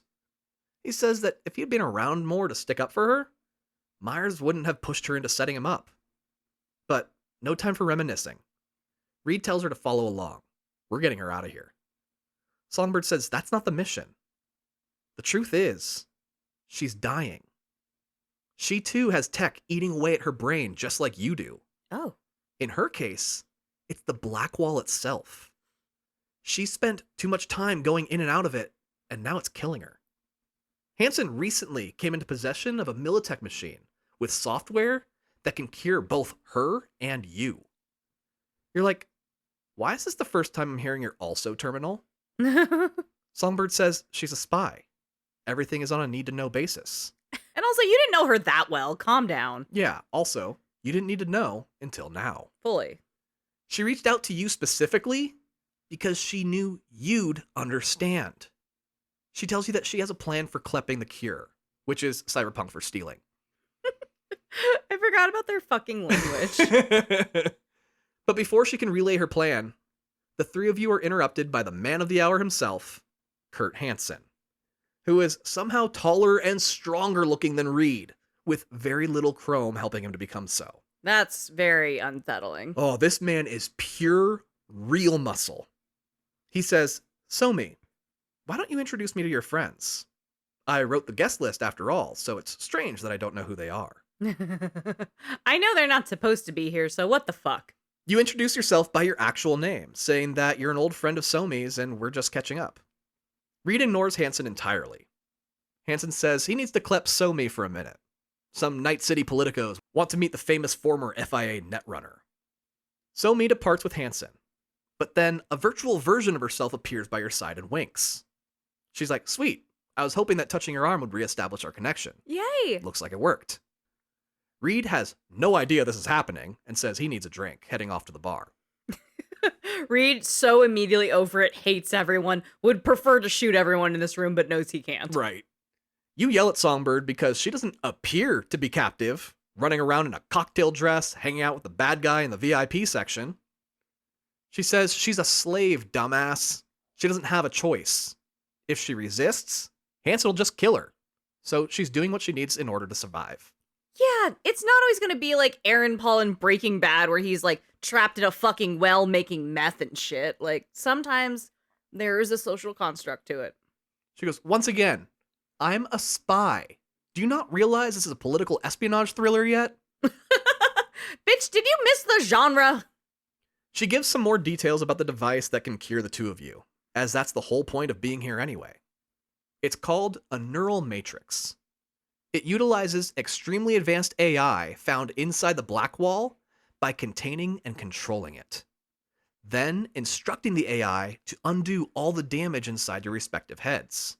He says that if he'd been around more to stick up for her, Myers wouldn't have pushed her into setting him up. But no time for reminiscing. Reed tells her to follow along. We're getting her out of here. Songbird says that's not the mission. The truth is, she's dying. She too has tech eating away at her brain just like you do. Oh. In her case, it's the black wall itself. She spent too much time going in and out of it, and now it's killing her. Hansen recently came into possession of a Militech machine with software that can cure both her and you. You're like, why is this the first time I'm hearing you're also terminal? Songbird says she's a spy. Everything is on a need-to-know basis. And also, you didn't know her that well. Calm down. Yeah, also, you didn't need to know until now. Fully. She reached out to you specifically because she knew you'd understand. She tells you that she has a plan for klepping the cure, which is Cyberpunk for stealing. I forgot about their fucking language. But before she can relay her plan, the three of you are interrupted by the man of the hour himself, Kurtis Hansen, who is somehow taller and stronger looking than Reed, with very little chrome helping him to become so. That's very unsettling. Oh, this man is pure, real muscle. He says, Somi, why don't you introduce me to your friends? I wrote the guest list after all, so it's strange that I don't know who they are. I know they're not supposed to be here, so what the fuck? You introduce yourself by your actual name, saying that you're an old friend of Somi's and we're just catching up. Reed ignores Hansen entirely. Hansen says he needs to klep Somi for a minute. Some Night City politicos want to meet the famous former FIA netrunner. Somi departs with Hansen, but then a virtual version of herself appears by your side and winks. She's like, sweet, I was hoping that touching your arm would reestablish our connection. Yay! Looks like it worked. Reed has no idea this is happening and says he needs a drink, heading off to the bar. Reed, so immediately over it, hates everyone, would prefer to shoot everyone in this room, but knows he can't. Right. You yell at Songbird because she doesn't appear to be captive, running around in a cocktail dress, hanging out with the bad guy in the VIP section. She says she's a slave, dumbass. She doesn't have a choice. If she resists, Hansen will just kill her. So she's doing what she needs in order to survive. Yeah, it's not always going to be like Aaron Paul in Breaking Bad where he's like trapped in a fucking well making meth and shit. Like sometimes there is a social construct to it. She goes, once again, I'm a spy. Do you not realize this is a political espionage thriller yet? Bitch, did you miss the genre? She gives some more details about the device that can cure the two of you, as that's the whole point of being here anyway. It's called a neural matrix. It utilizes extremely advanced AI found inside the black wall by containing and controlling it. Then instructing the AI to undo all the damage inside your respective heads.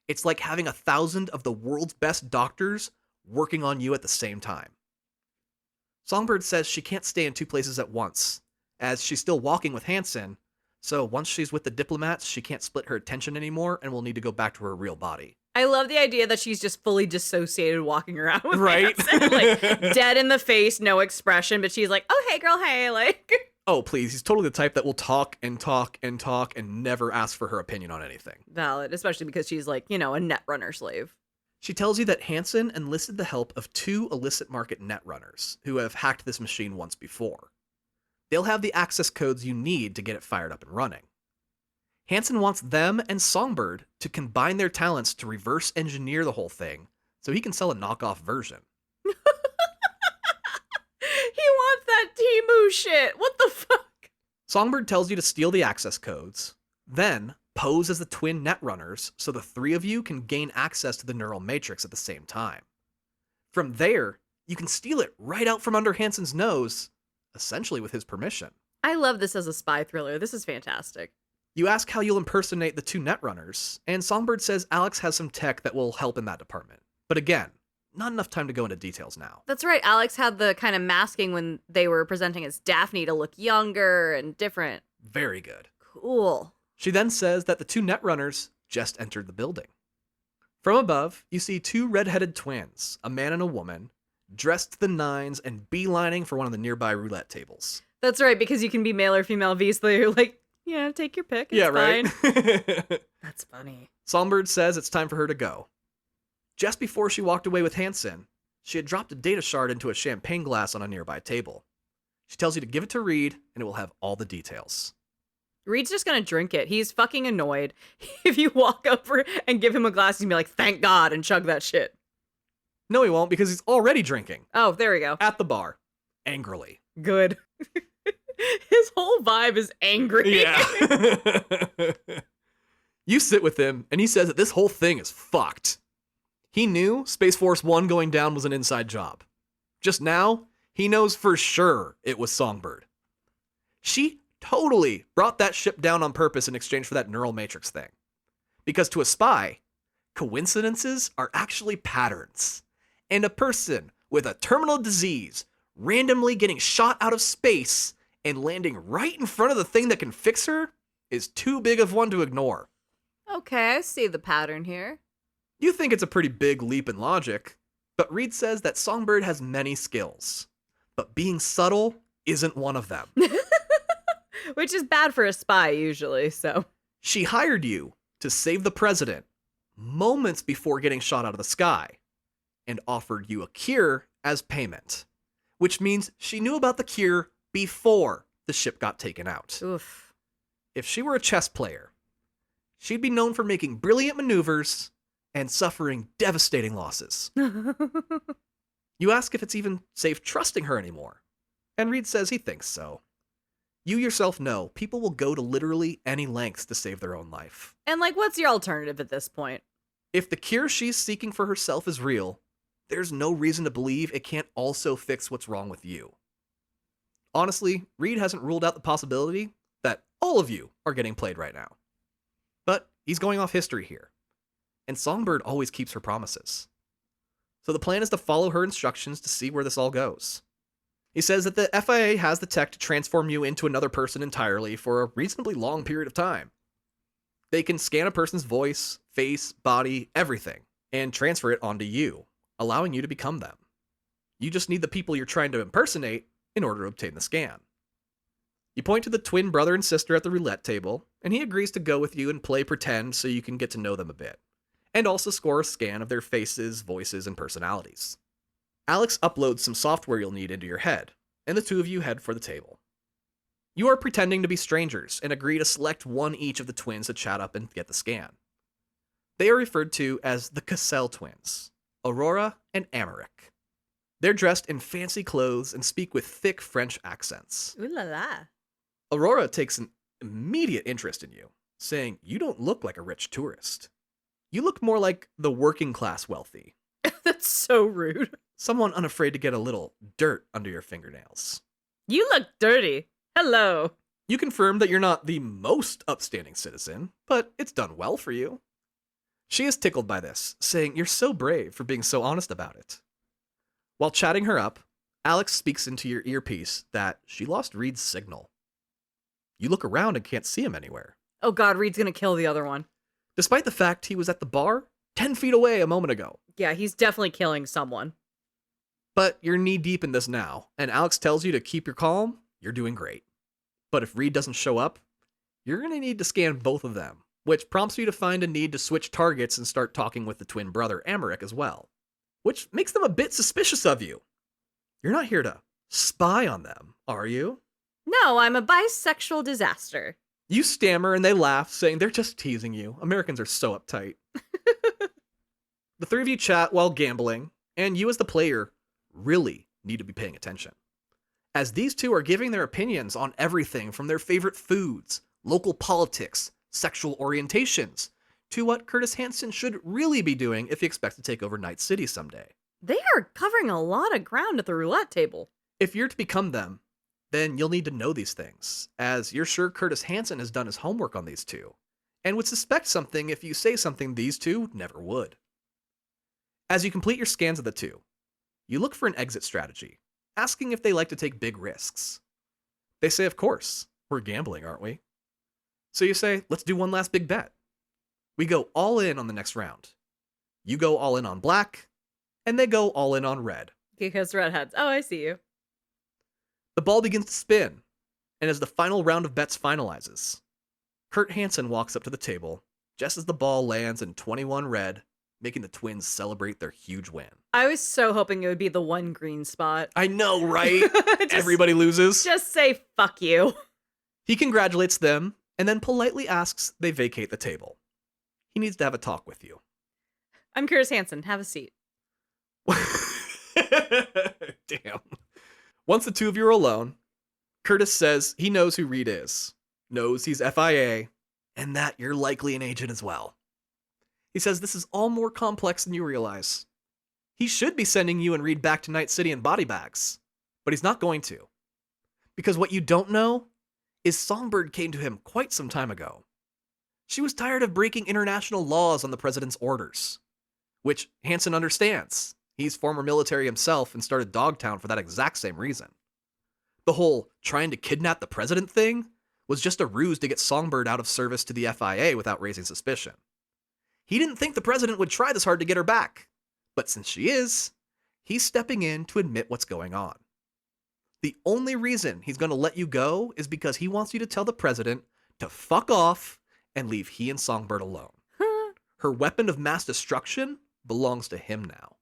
It's like having 1,000 of the world's best doctors working on you at the same time. Songbird says she can't stay in two places at once, as she's still walking with Hansen, so once she's with the diplomats, she can't split her attention anymore and will need to go back to her real body. I love the idea that she's just fully dissociated walking around with Right? Hansen, like dead in the face, no expression, but she's like, oh, hey, girl, hey, like. Oh, please, he's totally the type that will talk and talk and talk and never ask for her opinion on anything. Valid, especially because she's like, you know, a netrunner slave. She tells you that Hansen enlisted the help of 2 illicit market netrunners who have hacked this machine once before. They'll have the access codes you need to get it fired up and running. Hansen wants them and Songbird to combine their talents to reverse engineer the whole thing so he can sell a knockoff version. He wants that Temu shit. What the fuck? Songbird tells you to steal the access codes, then pose as the twin netrunners so the 3 of you can gain access to the neural matrix at the same time. From there, you can steal it right out from under Hansen's nose, essentially with his permission. I love this as a spy thriller. This is fantastic. You ask how you'll impersonate the 2 netrunners, and Songbird says Alex has some tech that will help in that department. But again, not enough time to go into details now. That's right. Alex had the kind of masking when they were presenting as Daphne to look younger and different. Very good. Cool. She then says that the 2 netrunners just entered the building. From above, you see 2 red-headed twins, a man and a woman, dressed to the nines and beelining for one of the nearby roulette tables. That's right, because you can be male or female V, so you're like, yeah, take your pick. It's yeah, right? fine. That's funny. Songbird says it's time for her to go. Just before she walked away with Hansen, she had dropped a data shard into a champagne glass on a nearby table. She tells you to give it to Reed, and it will have all the details. Reed's just gonna drink it. He's fucking annoyed. If you walk over and give him a glass, he'd be like, thank God, and chug that shit. No, he won't, because he's already drinking. Oh, there we go. At the bar. Angrily. Good. His whole vibe is angry. Yeah. You sit with him, and he says that this whole thing is fucked. He knew Space Force 1 going down was an inside job. Just now, he knows for sure it was Songbird. She totally brought that ship down on purpose in exchange for that neural matrix thing. Because to a spy, coincidences are actually patterns. And a person with a terminal disease randomly getting shot out of space and landing right in front of the thing that can fix her is too big of one to ignore. Okay, I see the pattern here. You think it's a pretty big leap in logic, but Reed says that Songbird has many skills, but being subtle isn't one of them. Which is bad for a spy, usually, so. She hired you to save the president moments before getting shot out of the sky, and offered you a cure as payment, which means she knew about the cure before the ship got taken out. Oof. If she were a chess player, she'd be known for making brilliant maneuvers and suffering devastating losses. You ask if it's even safe trusting her anymore, and Reed says he thinks so. You yourself know people will go to literally any lengths to save their own life. And, like, what's your alternative at this point? If the cure she's seeking for herself is real, there's no reason to believe it can't also fix what's wrong with you. Honestly, Reed hasn't ruled out the possibility that all of you are getting played right now. But he's going off history here, and Songbird always keeps her promises. So the plan is to follow her instructions to see where this all goes. He says that the FIA has the tech to transform you into another person entirely for a reasonably long period of time. They can scan a person's voice, face, body, everything, and transfer it onto you, allowing you to become them. You just need the people you're trying to impersonate in order to obtain the scan. You point to the twin brother and sister at the roulette table, and he agrees to go with you and play pretend so you can get to know them a bit, and also score a scan of their faces, voices, and personalities. Alex uploads some software you'll need into your head, and the two of you head for the table. You are pretending to be strangers and agree to select one each of the twins to chat up and get the scan. They are referred to as the Cassell twins, Aurora and Americ. They're dressed in fancy clothes and speak with thick French accents. Ooh la la. Aurora takes an immediate interest in you, saying you don't look like a rich tourist. You look more like the working class wealthy. That's so rude. Someone unafraid to get a little dirt under your fingernails. You look dirty. Hello. You confirm that you're not the most upstanding citizen, but it's done well for you. She is tickled by this, saying you're so brave for being so honest about it. While chatting her up, Alex speaks into your earpiece that she lost Reed's signal. You look around and can't see him anywhere. Oh god, Reed's gonna kill the other one. Despite the fact he was at the bar 10 feet away a moment ago. Yeah, he's definitely killing someone. But you're knee-deep in this now, and Alex tells you to keep your calm, you're doing great. But if Reed doesn't show up, you're going to need to scan both of them, which prompts you to find a need to switch targets and start talking with the twin brother Americ as well, which makes them a bit suspicious of you. You're not here to spy on them, are you? No, I'm a bisexual disaster. You stammer and they laugh, saying they're just teasing you. Americans are so uptight. The three of you chat while gambling, and you as the player really need to be paying attention, as these two are giving their opinions on everything from their favorite foods, local politics, sexual orientations, to what Kurtis Hansen should really be doing if he expects to take over Night City someday. They are covering a lot of ground at the roulette table. If you're to become them, then you'll need to know these things, as you're sure Kurtis Hansen has done his homework on these two, and would suspect something if you say something these two never would. As you complete your scans of the two, you look for an exit strategy, asking if they like to take big risks. They say, of course, we're gambling, aren't we? So you say, let's do one last big bet. We go all in on the next round. You go all in on black, and they go all in on red. Because redheads. Oh, I see you. The ball begins to spin, and as the final round of bets finalizes, Kurt Hansen walks up to the table just as the ball lands in 21 red, making the twins celebrate their huge win. I was so hoping it would be the one green spot. I know, right? Everybody loses. Just say fuck you. He congratulates them and then politely asks they vacate the table. He needs to have a talk with you. I'm Kurtis Hansen. Have a seat. Damn. Once the two of you are alone, Kurtis says he knows who Reed is, knows he's FIA, and that you're likely an agent as well. He says this is all more complex than you realize. He should be sending you and Reed back to Night City in body bags, but he's not going to. Because what you don't know is Songbird came to him quite some time ago. She was tired of breaking international laws on the president's orders, which Hansen understands. He's former military himself and started Dogtown for that exact same reason. The whole trying to kidnap the president thing was just a ruse to get Songbird out of service to the FIA without raising suspicion. He didn't think the president would try this hard to get her back, but since she is, he's stepping in to admit what's going on. The only reason he's going to let you go is because he wants you to tell the president to fuck off and leave he and Songbird alone. Her weapon of mass destruction belongs to him now.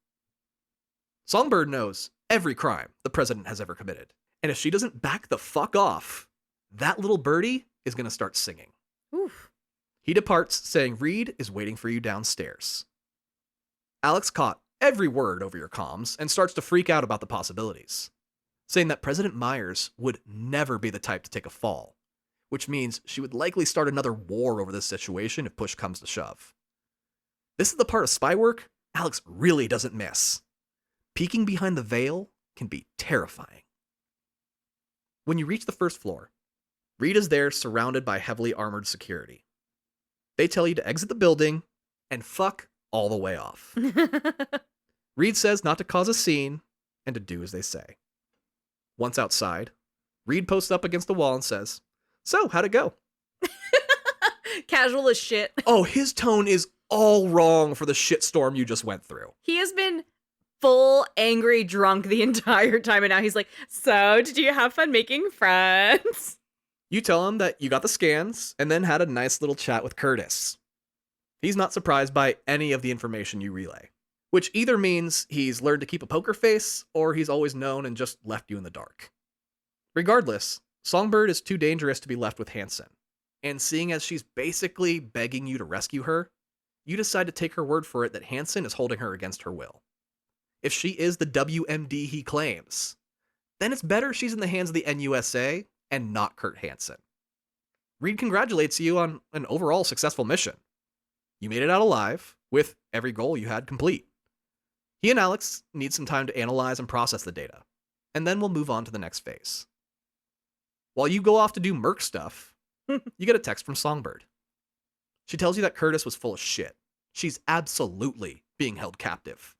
Songbird knows every crime the president has ever committed, and if she doesn't back the fuck off, that little birdie is going to start singing. Oof. He departs, saying Reed is waiting for you downstairs. Alex caught every word over your comms and starts to freak out about the possibilities, saying that President Myers would never be the type to take a fall, which means she would likely start another war over this situation if push comes to shove. This is the part of spy work Alex really doesn't miss. Peeking behind the veil can be terrifying. When you reach the first floor, Reed is there surrounded by heavily armored security. They tell you to exit the building and fuck all the way off. Reed says not to cause a scene and to do as they say. Once outside, Reed posts up against the wall and says, "So, how'd it go?" Casual as shit. Oh, his tone is all wrong for the shitstorm you just went through. He has been full angry drunk the entire time, and now he's like, "So, did you have fun making friends?" You tell him that you got the scans and then had a nice little chat with Kurtis. He's not surprised by any of the information you relay, which either means he's learned to keep a poker face or he's always known and just left you in the dark. Regardless, Songbird is too dangerous to be left with Hansen, and seeing as she's basically begging you to rescue her, you decide to take her word for it that Hansen is holding her against her will. If she is the WMD he claims, then it's better she's in the hands of the NUSA and not Kurt Hansen. Reed congratulates you on an overall successful mission. You made it out alive, with every goal you had complete. He and Alex need some time to analyze and process the data, and then we'll move on to the next phase. While you go off to do Merc stuff, you get a text from Songbird. She tells you that Kurtis was full of shit. She's absolutely being held captive.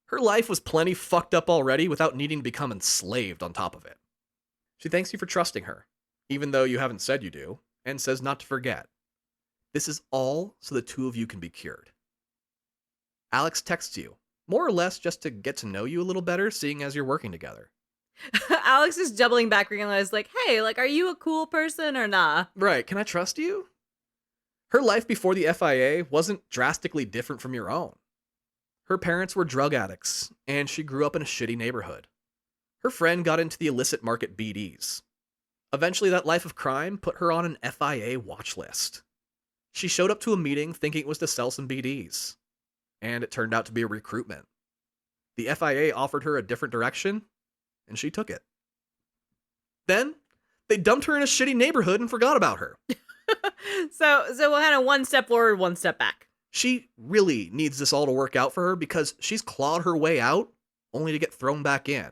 Her life was plenty fucked up already without needing to become enslaved on top of it. She thanks you for trusting her, even though you haven't said you do, and says not to forget. This is all so the two of you can be cured. Alex texts you, more or less just to get to know you a little better, seeing as you're working together. Alex is doubling back, realizing, like, hey, like, are you a cool person or nah? Right, can I trust you? Her life before the FIA wasn't drastically different from your own. Her parents were drug addicts, and she grew up in a shitty neighborhood. Her friend got into the illicit market BDs. Eventually, that life of crime put her on an FIA watch list. She showed up to a meeting thinking it was to sell some BDs, and it turned out to be a recruitment. The FIA offered her a different direction, and she took it. Then, they dumped her in a shitty neighborhood and forgot about her. So we'll kind of one step forward, one step back. She really needs this all to work out for her because she's clawed her way out only to get thrown back in.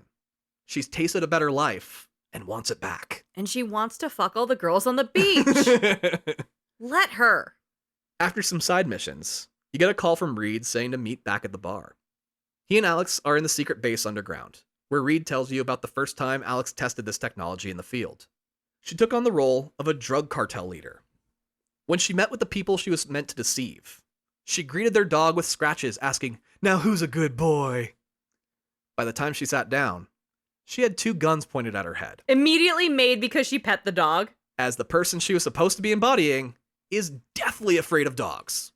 She's tasted a better life and wants it back. And she wants to fuck all the girls on the beach. Let her. After some side missions, you get a call from Reed saying to meet back at the bar. He and Alex are in the secret base underground, where Reed tells you about the first time Alex tested this technology in the field. She took on the role of a drug cartel leader. When she met with the people she was meant to deceive, she greeted their dog with scratches, asking, "Now who's a good boy?" By the time she sat down, she had 2 guns pointed at her head. Immediately made because she pet the dog. As the person she was supposed to be embodying is deathly afraid of dogs.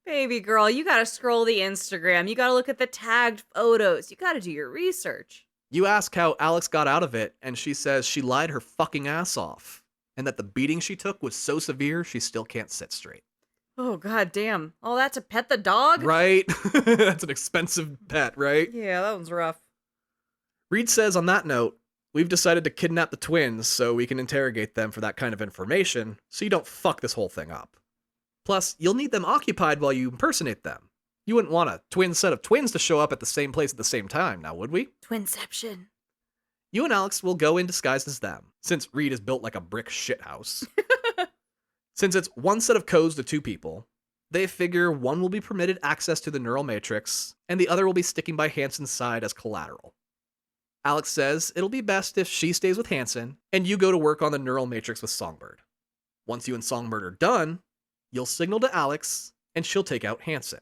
Baby girl, you gotta scroll the Instagram. You gotta look at the tagged photos. You gotta do your research. You ask how Alex got out of it, and she says she lied her fucking ass off and that the beating she took was so severe she still can't sit straight. Oh, god damn. All that to pet the dog? Right? That's an expensive pet, right? Yeah, that one's rough. Reed says on that note, we've decided to kidnap the twins so we can interrogate them for that kind of information, so you don't fuck this whole thing up. Plus, you'll need them occupied while you impersonate them. You wouldn't want a twin set of twins to show up at the same place at the same time, now would we? Twinception. You and Alex will go in disguised as them, since Reed is built like a brick shithouse. Since it's one set of codes to two people, they figure one will be permitted access to the neural matrix, and the other will be sticking by Hansen's side as collateral. Alex says it'll be best if she stays with Hansen, and you go to work on the neural matrix with Songbird. Once you and Songbird are done, you'll signal to Alex, and she'll take out Hansen.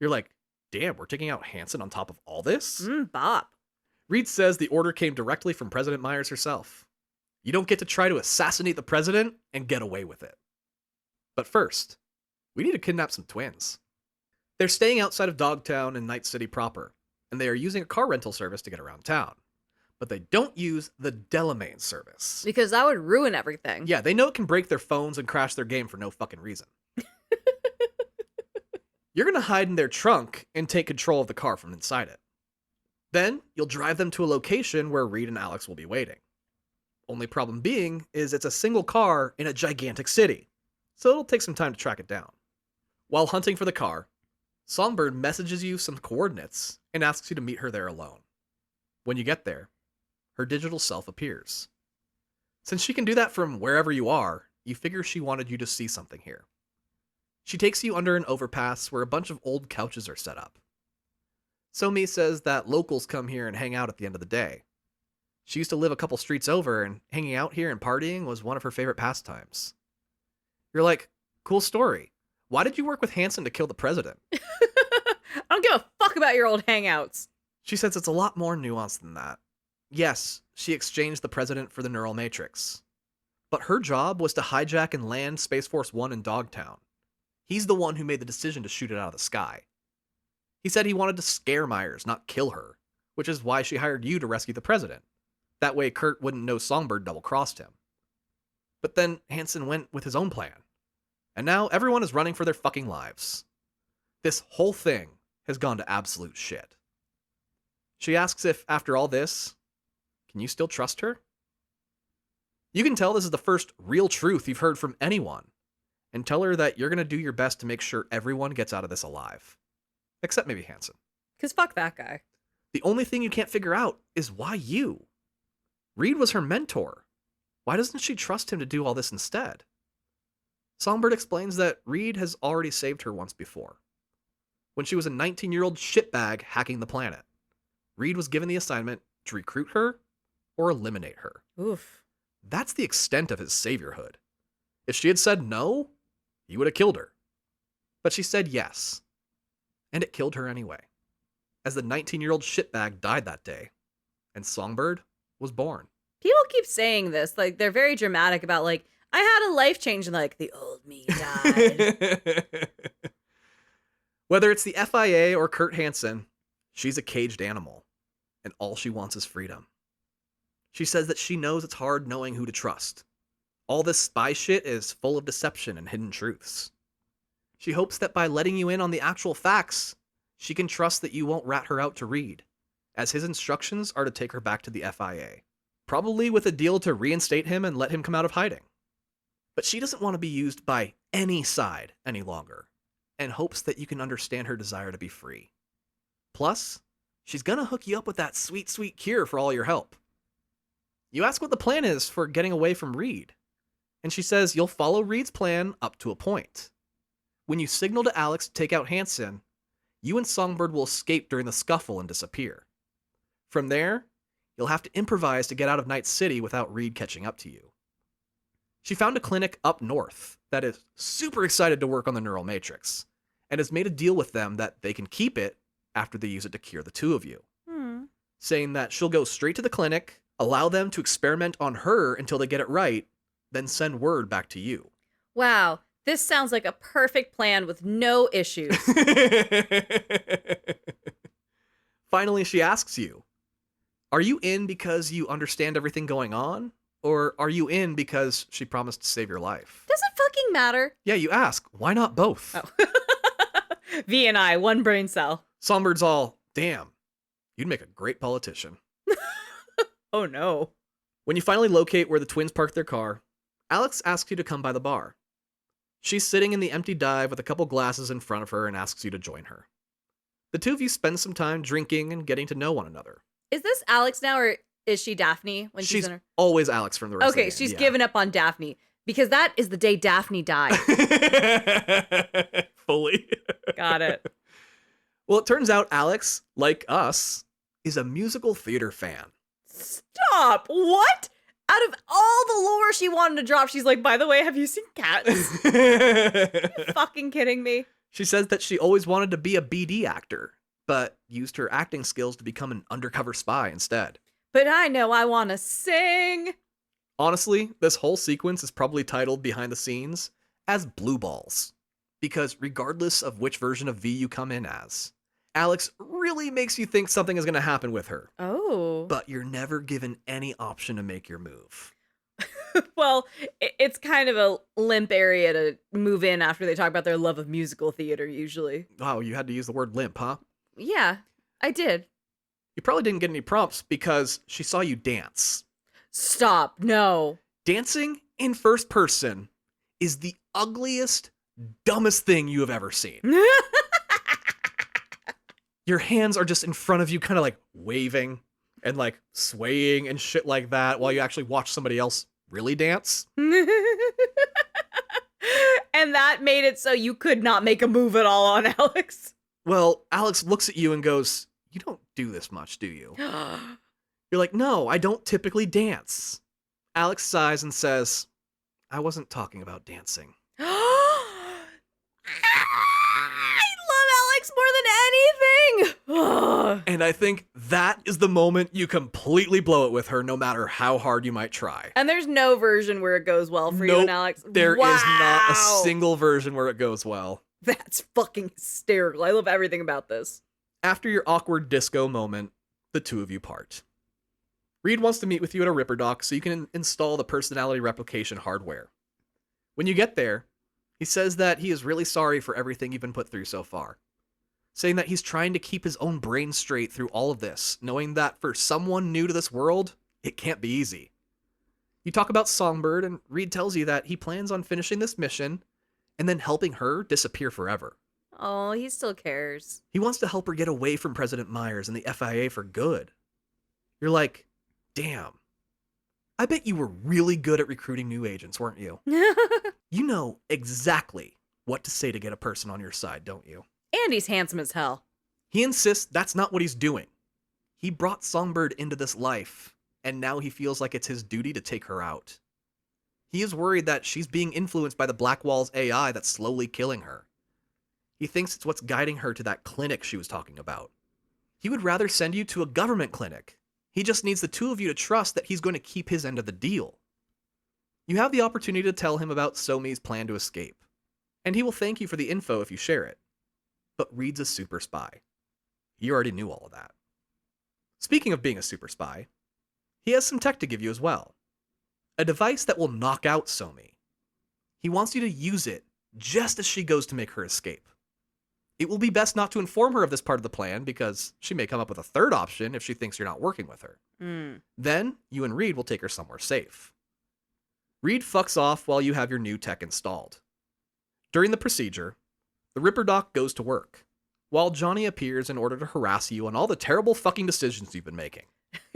You're like, damn, we're taking out Hansen on top of all this? Bop. Reed says the order came directly from President Myers herself. You don't get to try to assassinate the president and get away with it. But first, we need to kidnap some twins. They're staying outside of Dogtown in Night City proper, and they are using a car rental service to get around town. But they don't use the Delamain service. Because that would ruin everything. Yeah, they know it can break their phones and crash their game for no fucking reason. You're gonna hide in their trunk and take control of the car from inside it. Then, you'll drive them to a location where Reed and Alex will be waiting. Only problem being is it's a single car in a gigantic city, so it'll take some time to track it down. While hunting for the car, Songbird messages you some coordinates and asks you to meet her there alone. When you get there, her digital self appears. Since she can do that from wherever you are, you figure she wanted you to see something here. She takes you under an overpass where a bunch of old couches are set up. Somi says that locals come here and hang out at the end of the day. She used to live a couple streets over, and hanging out here and partying was one of her favorite pastimes. You're like, cool story. Why did you work with Hansen to kill the president? I don't give a fuck about your old hangouts. She says it's a lot more nuanced than that. Yes, she exchanged the president for the neural matrix. But her job was to hijack and land Space Force 1 in Dogtown. He's the one who made the decision to shoot it out of the sky. He said he wanted to scare Myers, not kill her, which is why she hired you to rescue the president. That way Kurt wouldn't know Songbird double-crossed him. But then Hansen went with his own plan. And now everyone is running for their fucking lives. This whole thing has gone to absolute shit. She asks if, after all this, can you still trust her? You can tell this is the first real truth you've heard from anyone, and tell her that you're going to do your best to make sure everyone gets out of this alive. Except maybe Hansen. Because fuck that guy. The only thing you can't figure out is why you? Reed was her mentor. Why doesn't she trust him to do all this instead? Songbird explains that Reed has already saved her once before. When she was a 19-year-old shitbag hacking the planet, Reed was given the assignment to recruit her or eliminate her. Oof. That's the extent of his saviorhood. If she had said no, he would have killed her. But she said yes. And it killed her anyway, as the 19-year-old shitbag died that day, and Songbird was born. People keep saying this, like, they're very dramatic about, like, I had a life change, and like, the old me died. Whether it's the FIA or Kurt Hansen, she's a caged animal, and all she wants is freedom. She says that she knows it's hard knowing who to trust. All this spy shit is full of deception and hidden truths. She hopes that by letting you in on the actual facts, she can trust that you won't rat her out to Reed, as his instructions are to take her back to the FIA, probably with a deal to reinstate him and let him come out of hiding. But she doesn't want to be used by any side any longer, and hopes that you can understand her desire to be free. Plus, she's gonna hook you up with that sweet, sweet cure for all your help. You ask what the plan is for getting away from Reed, and she says you'll follow Reed's plan up to a point. When you signal to Alex to take out Hansen, you and Songbird will escape during the scuffle and disappear. From there, you'll have to improvise to get out of Night City without Reed catching up to you. She found a clinic up north that is super excited to work on the neural matrix, and has made a deal with them that they can keep it after they use it to cure the two of you. Saying that she'll go straight to the clinic, allow them to experiment on her until they get it right, then send word back to you. Wow, this sounds like a perfect plan with no issues. Finally, she asks you, are you in because you understand everything going on, Or are you in because she promised to save your life? Does it fucking matter? Yeah, you ask. Why not both? Oh. V and I, one brain cell. Songbird's all, damn, you'd make a great politician. Oh no. When you finally locate where the twins parked their car, Alex asks you to come by the bar. She's sitting in the empty dive with a couple glasses in front of her and asks you to join her. The two of you spend some time drinking and getting to know one another. Is this Alex now, or is she Daphne when she's in her? Always Alex from the rest of the Okay, game, she's yeah. given up on Daphne because that is the day Daphne died. Fully. Got it. Well, it turns out Alex, like us, is a musical theater fan. Stop! What? Out of all the lore she wanted to drop, she's like, by the way, have you seen Cats? Are you fucking kidding me? She says that she always wanted to be a BD actor, but used her acting skills to become an undercover spy instead. But I know I want to sing. Honestly, this whole sequence is probably titled behind the scenes as Blue Balls, because regardless of which version of V you come in as, Alex really makes you think something is going to happen with her. Oh. But you're never given any option to make your move. Well, it's kind of a limp area to move in after they talk about their love of musical theater, usually. Wow, you had to use the word limp, huh? Yeah, I did. You probably didn't get any prompts because she saw you dance. Stop. No. Dancing in first person is the ugliest, dumbest thing you have ever seen. Your hands are just in front of you, kind of like waving and like swaying and shit like that while you actually watch somebody else really dance. And that made it so you could not make a move at all on Alex. Well, Alex looks at you and goes, "You don't do this much, do you?" You're like, "No, I don't typically dance." Alex sighs and says, "I wasn't talking about dancing." I love Alex more than anything. And I think that is the moment you completely blow it with her, no matter how hard you might try. And there's no version where it goes well for you and Alex. There is not a Wow. single version where it goes well. That's fucking hysterical. I love everything about this. After your awkward disco moment, the two of you part. Reed wants to meet with you at a Ripper dock so you can install the personality replication hardware. When you get there, he says that he is really sorry for everything you've been put through so far, saying that he's trying to keep his own brain straight through all of this, knowing that for someone new to this world, it can't be easy. You talk about Songbird, and Reed tells you that he plans on finishing this mission and then helping her disappear forever. Oh, he still cares. He wants to help her get away from President Myers and the FIA for good. You're like, damn. I bet you were really good at recruiting new agents, weren't you? You know exactly what to say to get a person on your side, don't you? And he's handsome as hell. He insists that's not what he's doing. He brought Songbird into this life, and now he feels like it's his duty to take her out. He is worried that she's being influenced by the Black Wall's AI that's slowly killing her. He thinks it's what's guiding her to that clinic she was talking about. He would rather send you to a government clinic. He just needs the two of you to trust that he's going to keep his end of the deal. You have the opportunity to tell him about Somi's plan to escape, and he will thank you for the info if you share it. But Reed's a super spy. You already knew all of that. Speaking of being a super spy, he has some tech to give you as well. A device that will knock out Somi. He wants you to use it just as she goes to make her escape. It will be best not to inform her of this part of the plan because she may come up with a third option if she thinks you're not working with her. Then, you and Reed will take her somewhere safe. Reed fucks off while you have your new tech installed. During the procedure, the Ripper Doc goes to work, while Johnny appears in order to harass you on all the terrible fucking decisions you've been making.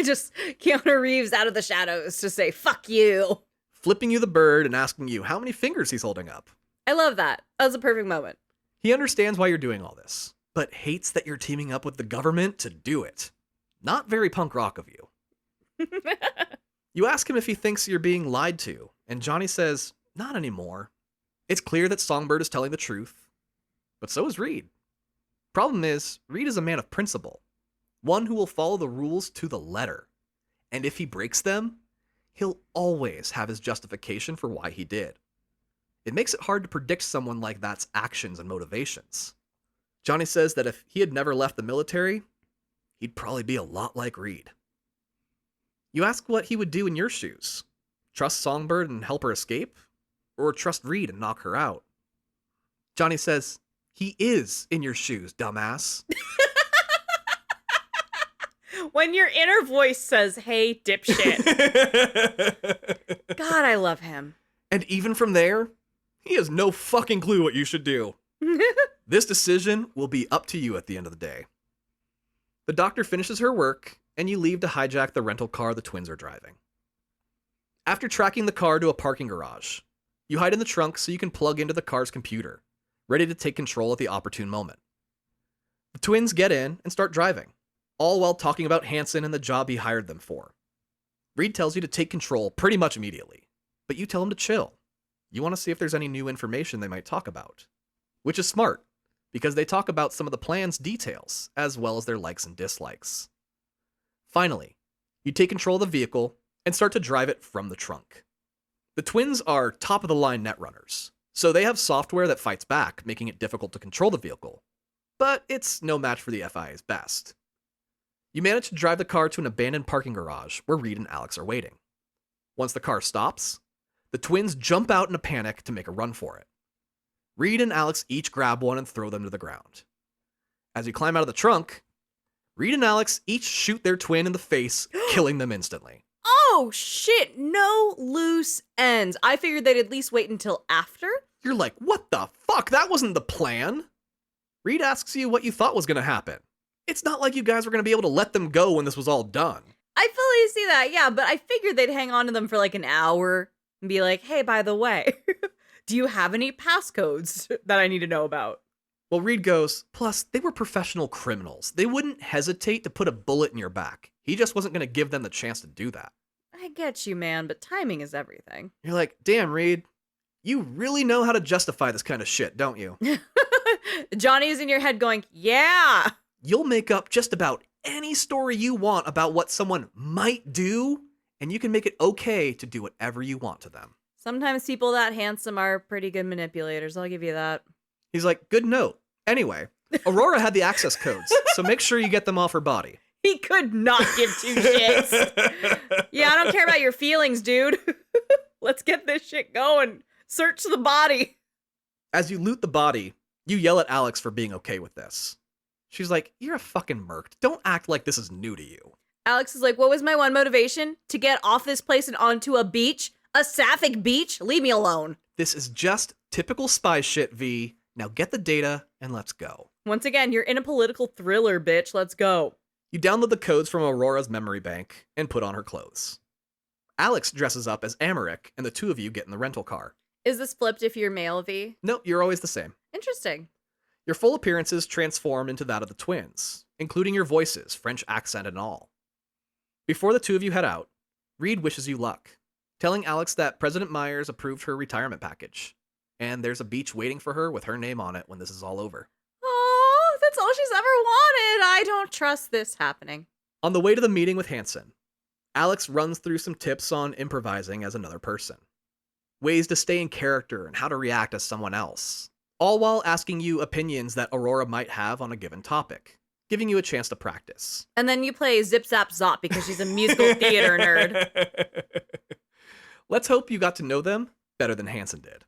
Just Keanu Reeves out of the shadows to say, fuck you. Flipping you the bird and asking you how many fingers he's holding up. I love that. That was a perfect moment. He understands why you're doing all this, but hates that you're teaming up with the government to do it. Not very punk rock of you. You ask him if he thinks you're being lied to, and Johnny says, not anymore. It's clear that Songbird is telling the truth, but so is Reed. Problem is, Reed is a man of principle, one who will follow the rules to the letter, and if he breaks them, he'll always have his justification for why he did. It makes it hard to predict someone like that's actions and motivations. Johnny says that if he had never left the military, he'd probably be a lot like Reed. You ask what he would do in your shoes, Trust Songbird and help her escape? Or trust Reed and knock her out? Johnny says, he is in your shoes, dumbass. When your inner voice says, hey, dipshit. God, I love him. And even from there, he has no fucking clue what you should do. This decision will be up to you at the end of the day. The doctor finishes her work, and you leave to hijack the rental car the twins are driving. After tracking the car to a parking garage, you hide in the trunk so you can plug into the car's computer, ready to take control at the opportune moment. The twins get in and start driving, all while talking about Hansen and the job he hired them for. Reed tells you to take control pretty much immediately, but you tell him to chill. You want to see if there's any new information they might talk about. Which is smart, because they talk about some of the plan's details, as well as their likes and dislikes. Finally, you take control of the vehicle and start to drive it from the trunk. The twins are top-of-the-line netrunners, so they have software that fights back, making it difficult to control the vehicle. But it's no match for the FIA's best. You manage to drive the car to an abandoned parking garage where Reed and Alex are waiting. Once the car stops, the twins jump out in a panic to make a run for it. Reed and Alex each grab one and throw them to the ground. As you climb out of the trunk, Reed and Alex each shoot their twin in the face, killing them instantly. Oh, shit. No loose ends. I figured they'd at least wait until after. You're like, what the fuck? That wasn't the plan. Reed asks you what you thought was going to happen. It's not like you guys were going to be able to let them go when this was all done. I fully see that, yeah, but I figured they'd hang on to them for like an hour and be like, hey, by the way, do you have any passcodes that I need to know about? Well, Reed goes, plus, they were professional criminals. They wouldn't hesitate to put a bullet in your back. He just wasn't going to give them the chance to do that. I get you, man, but timing is everything. You're like, damn, Reed, you really know how to justify this kind of shit, don't you? Johnny's in your head going, yeah. You'll make up just about any story you want about what someone might do, and you can make it okay to do whatever you want to them. Sometimes people that handsome are pretty good manipulators, I'll give you that. He's like, good note. Anyway, Aurora had the access codes, so make sure you get them off her body. He could not give two shits. Yeah, I don't care about your feelings, dude. Let's get this shit going. Search the body. As you loot the body, you yell at Alex for being okay with this. She's like, you're a fucking merc. Don't act like this is new to you. Alex is like, what was my one motivation? To get off this place and onto a beach? A sapphic beach? Leave me alone. This is just typical spy shit, V. Now get the data and let's go. Once again, you're in a political thriller, bitch. Let's go. You download the codes from Aurora's memory bank and put on her clothes. Alex dresses up as Americ, and the two of you get in the rental car. Is this flipped if you're male, V? Nope, you're always the same. Interesting. Your full appearances transform into that of the twins, including your voices, French accent and all. Before the two of you head out, Reed wishes you luck, telling Alex that President Myers approved her retirement package, and there's a beach waiting for her with her name on it when this is all over. Oh, that's all she's ever wanted. I don't trust this happening. On the way to the meeting with Hansen, Alex runs through some tips on improvising as another person, ways to stay in character and how to react as someone else, all while asking you opinions that Aurora might have on a given topic, giving you a chance to practice. And then you play Zip Zap Zop because she's a musical theater nerd. Let's hope you got to know them better than Hansen did.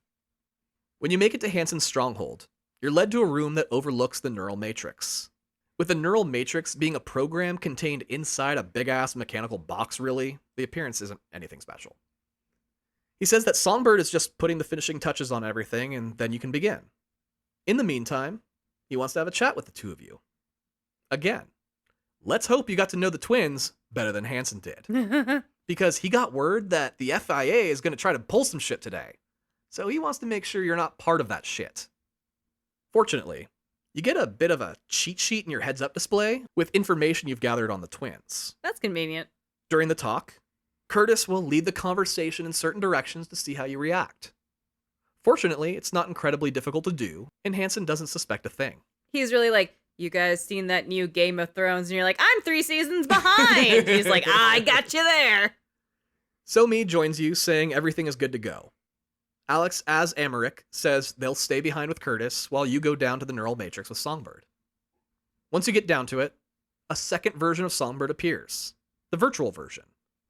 When you make it to Hansen's stronghold, you're led to a room that overlooks the neural matrix. With the neural matrix being a program contained inside a big-ass mechanical box, really, the appearance isn't anything special. He says that Songbird is just putting the finishing touches on everything, and then you can begin. In the meantime, he wants to have a chat with the two of you. Again, let's hope you got to know the twins better than Hansen did. Because he got word that the FIA is going to try to pull some shit today. So he wants to make sure you're not part of that shit. Fortunately, you get a bit of a cheat sheet in your heads-up display with information you've gathered on the twins. That's convenient. During the talk, Kurtis will lead the conversation in certain directions to see how you react. Fortunately, it's not incredibly difficult to do, and Hansen doesn't suspect a thing. He's really like, you guys seen that new Game of Thrones? And you're like, I'm 3 seasons behind. He's like, I got you there. So-Mi joins you, saying everything is good to go. Alex, as Americ, says they'll stay behind with Kurtis while you go down to the neural matrix with Songbird. Once you get down to it, a second version of Songbird appears, the virtual version,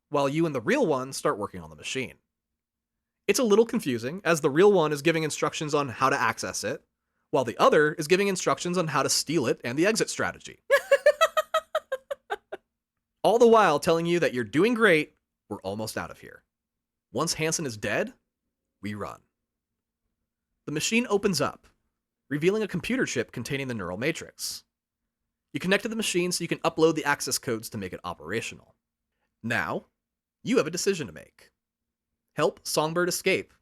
while you and the real one start working on the machine. It's a little confusing, as the real one is giving instructions on how to access it, while the other is giving instructions on how to steal it and the exit strategy. All the while telling you that you're doing great, we're almost out of here. Once Hansen is dead, we run. The machine opens up, revealing a computer chip containing the neural matrix. You connect to the machine so you can upload the access codes to make it operational. Now, you have a decision to make. Help Songbird escape,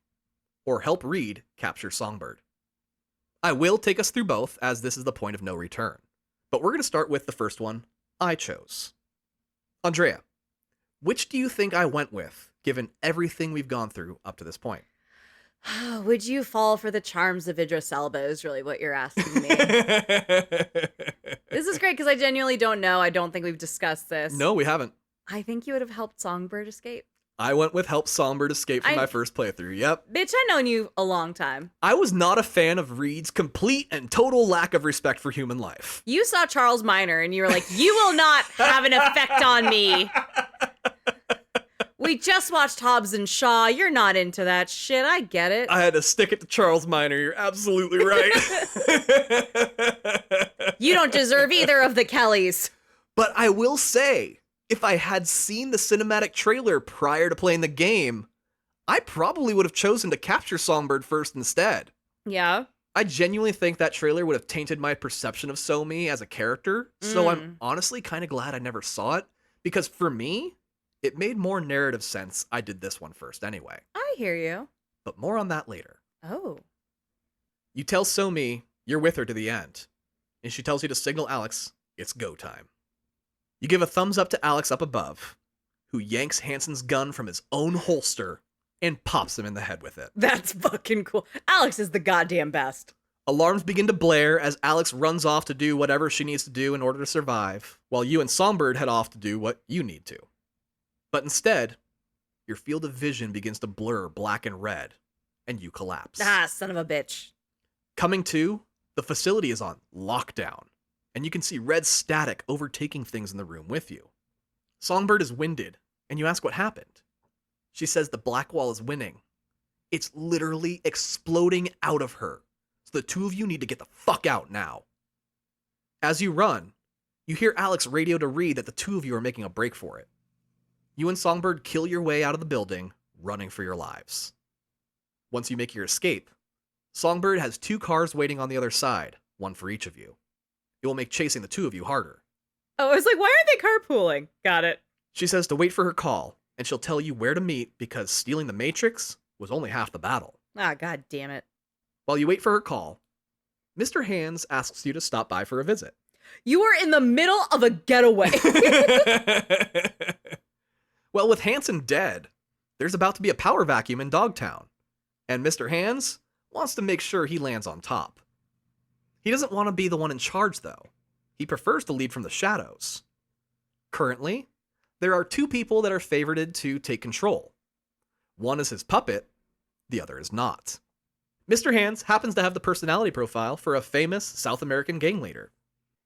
or help Reed capture Songbird. I will take us through both, as this is the point of no return. But we're going to start with the first one I chose. Andrea, which do you think I went with, given everything we've gone through up to this point? Would you fall for the charms of Idris Elba is really what you're asking me. This is great because I genuinely don't know. I don't think we've discussed this. No, we haven't. I think you would have helped Songbird escape. I went with help Songbird escape for my first playthrough, yep. Bitch, I've known you a long time. I was not a fan of Reed's complete and total lack of respect for human life. You saw Charles Minor and you were like, you will not have an effect on me. We just watched Hobbs and Shaw. You're not into that shit. I get it. I had to stick it to Charles Minor. You're absolutely right. You don't deserve either of the Kellys. But I will say, if I had seen the cinematic trailer prior to playing the game, I probably would have chosen to capture Songbird first instead. Yeah. I genuinely think that trailer would have tainted my perception of Somi as a character, so I'm honestly kind of glad I never saw it, because for me, it made more narrative sense I did this one first anyway. I hear you. But more on that later. Oh. You tell Somi you're with her to the end, and she tells you to signal Alex it's go time. You give a thumbs up to Alex up above, who yanks Hansen's gun from his own holster and pops him in the head with it. That's fucking cool. Alex is the goddamn best. Alarms begin to blare as Alex runs off to do whatever she needs to do in order to survive, while you and Songbird head off to do what you need to. But instead, your field of vision begins to blur black and red, and you collapse. Ah, son of a bitch. Coming to, the facility is on lockdown, and you can see red static overtaking things in the room with you. Songbird is winded, and you ask what happened. She says the black wall is winning. It's literally exploding out of her, so the two of you need to get the fuck out now. As you run, you hear Alex radio to Reed that the two of you are making a break for it. You and Songbird kill your way out of the building, running for your lives. Once you make your escape, Songbird has 2 cars waiting on the other side, one for each of you. It will make chasing the two of you harder. Oh, I was like, why aren't they carpooling? Got it. She says to wait for her call, and she'll tell you where to meet because stealing the Matrix was only half the battle. Ah, god damn it. While you wait for her call, Mr. Hands asks you to stop by for a visit. You were in the middle of a getaway. Well, with Hansen dead, there's about to be a power vacuum in Dogtown, and Mr. Hands wants to make sure he lands on top. He doesn't want to be the one in charge, though. He prefers to lead from the shadows. Currently, there are 2 people that are favorited to take control. One is his puppet, the other is not. Mr. Hands happens to have the personality profile for a famous South American gang leader,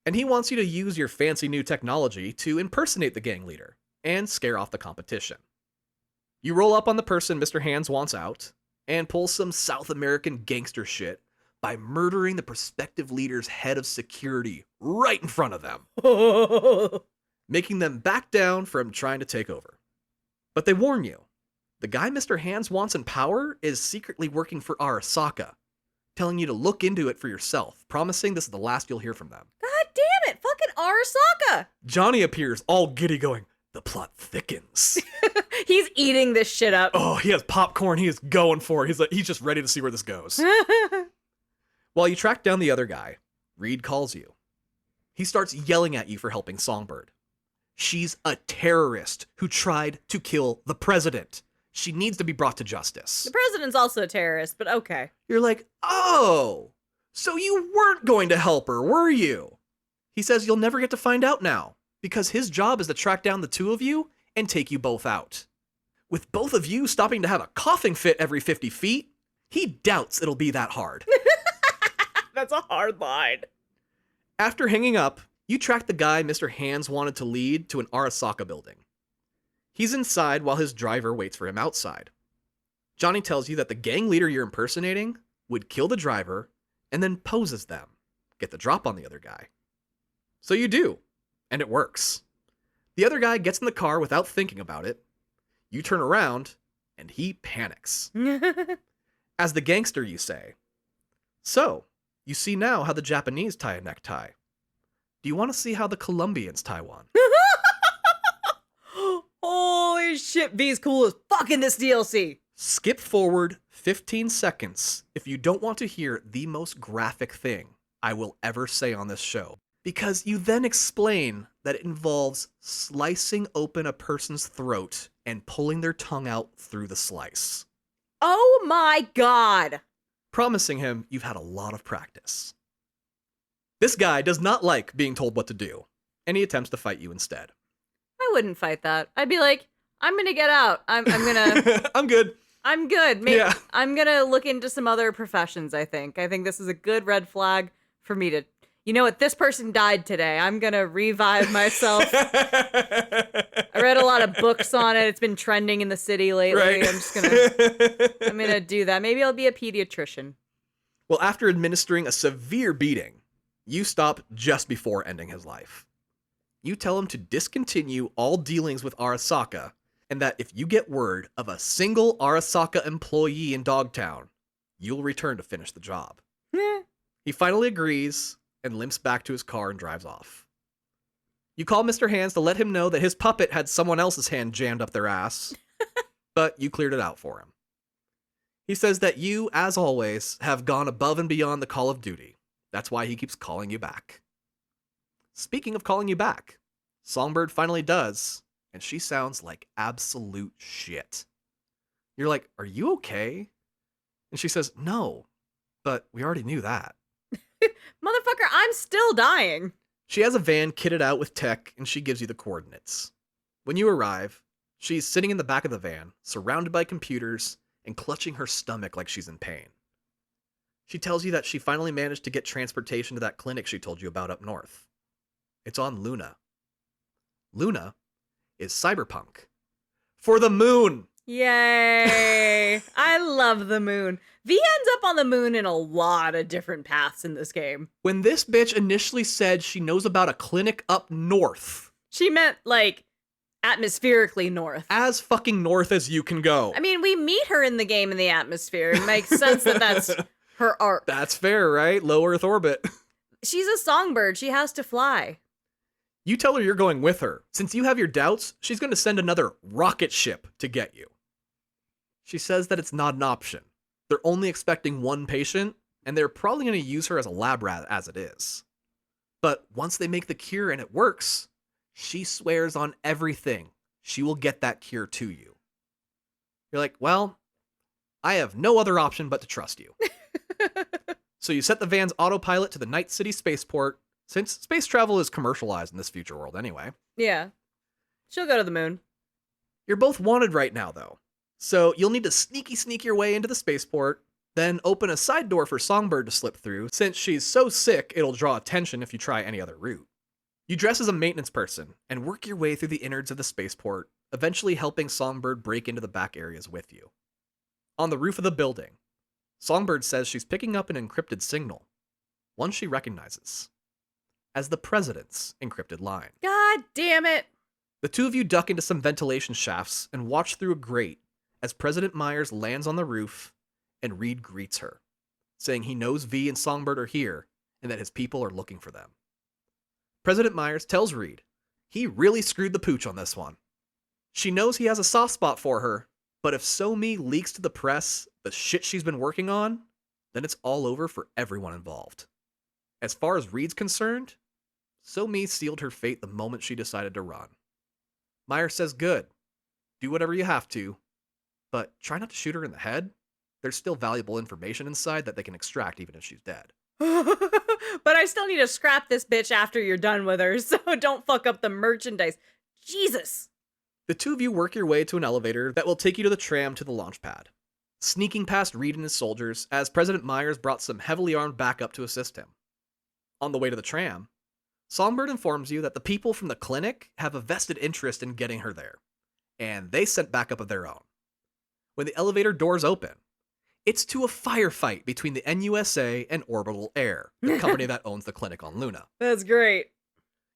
and he wants you to use your fancy new technology to impersonate the gang leader and scare off the competition. You roll up on the person Mr. Hands wants out, and pull some South American gangster shit by murdering the prospective leader's head of security right in front of them, making them back down from trying to take over. But they warn you, the guy Mr. Hands wants in power is secretly working for Arasaka, telling you to look into it for yourself, promising this is the last you'll hear from them. God damn it, fucking Arasaka! Johnny appears all giddy going, the plot thickens. He's eating this shit up. Oh, he has popcorn. He is going for it. He's just ready to see where this goes. While you track down the other guy, Reed calls you. He starts yelling at you for helping Songbird. She's a terrorist who tried to kill the president. She needs to be brought to justice. The president's also a terrorist, but okay. You're like, oh, so you weren't going to help her, were you? He says you'll never get to find out now, because his job is to track down the two of you and take you both out. With both of you stopping to have a coughing fit every 50 feet, he doubts it'll be that hard. That's a hard line. After hanging up, you track the guy Mr. Hands wanted to lead to an Arasaka building. He's inside while his driver waits for him outside. Johnny tells you that the gang leader you're impersonating would kill the driver and then pose as them, get the drop on the other guy. So you do, and it works. The other guy gets in the car without thinking about it. You turn around, and he panics. As the gangster, you say, "So, you see now how the Japanese tie a necktie. Do you want to see how the Colombians tie one?" Holy shit, V's cool as fuck in this DLC. Skip forward 15 seconds if you don't want to hear the most graphic thing I will ever say on this show, because you then explain that it involves slicing open a person's throat and pulling their tongue out through the slice. Oh my god. Promising him you've had a lot of practice. This guy does not like being told what to do, and he attempts to fight you instead. I wouldn't fight that. I'd be like, I'm gonna get out. I'm gonna... I'm good. I'm good. Maybe Yeah. I'm gonna look into some other professions, I think. I think this is a good red flag for me to... You know what? This person died today. I'm gonna revive myself. I read a lot of books on it. It's been trending in the city lately. Right. I'm gonna do that. Maybe I'll be a pediatrician. Well, after administering a severe beating, you stop just before ending his life. You tell him to discontinue all dealings with Arasaka, and that if you get word of a single Arasaka employee in Dogtown, you'll return to finish the job. He finally agrees and limps back to his car and drives off. You call Mr. Hands to let him know that his puppet had someone else's hand jammed up their ass, but you cleared it out for him. He says that you, as always, have gone above and beyond the call of duty. That's why he keeps calling you back. Speaking of calling you back, Songbird finally does, and she sounds like absolute shit. You're like, "Are you okay?" And she says, "No, but we already knew that." Motherfucker, I'm still dying. She has a van kitted out with tech, and she gives you the coordinates. When you arrive, she's sitting in the back of the van, surrounded by computers, and clutching her stomach like she's in pain. She tells you that she finally managed to get transportation to that clinic she told you about up north. It's on Luna. Luna is Cyberpunk. For the moon! Yay! I love the moon. V ends up on the moon in a lot of different paths in this game. When this bitch initially said she knows about a clinic up north. She meant, like, atmospherically north. As fucking north as you can go. I mean, we meet her in the game in the atmosphere. It makes sense that that's her arc. That's fair, right? Low Earth orbit. She's a songbird. She has to fly. You tell her you're going with her. Since you have your doubts, she's going to send another rocket ship to get you. She says that it's not an option. They're only expecting one patient, and they're probably going to use her as a lab rat as it is. But once they make the cure and it works, she swears on everything she will get that cure to you. You're like, "Well, I have no other option but to trust you." So you set the van's autopilot to the Night City spaceport, since space travel is commercialized in this future world anyway. Yeah. She'll go to the moon. You're both wanted right now, though. So you'll need to sneak your way into the spaceport, then open a side door for Songbird to slip through, since she's so sick it'll draw attention if you try any other route. You dress as a maintenance person and work your way through the innards of the spaceport, eventually helping Songbird break into the back areas with you. On the roof of the building, Songbird says she's picking up an encrypted signal, one she recognizes as the President's encrypted line. God damn it. The two of you duck into some ventilation shafts and watch through a grate as President Myers lands on the roof and Reed greets her, saying he knows V and Songbird are here and that his people are looking for them. President Myers tells Reed he really screwed the pooch on this one. She knows he has a soft spot for her, but if So-Mi leaks to the press the shit she's been working on, then it's all over for everyone involved. As far as Reed's concerned, So-Mi sealed her fate the moment she decided to run. Myers says, "Good. Do whatever you have to, but try not to shoot her in the head. There's still valuable information inside that they can extract even if she's dead." But I still need to scrap this bitch after you're done with her, so don't fuck up the merchandise. Jesus. The two of you work your way to an elevator that will take you to the tram to the launch pad, sneaking past Reed and his soldiers as President Myers brought some heavily armed backup to assist him. On the way to the tram, Songbird informs you that the people from the clinic have a vested interest in getting her there, and they sent backup of their own. when the elevator doors open. It's to a firefight between the NUSA and Orbital Air, the company that owns the clinic on Luna. That's great.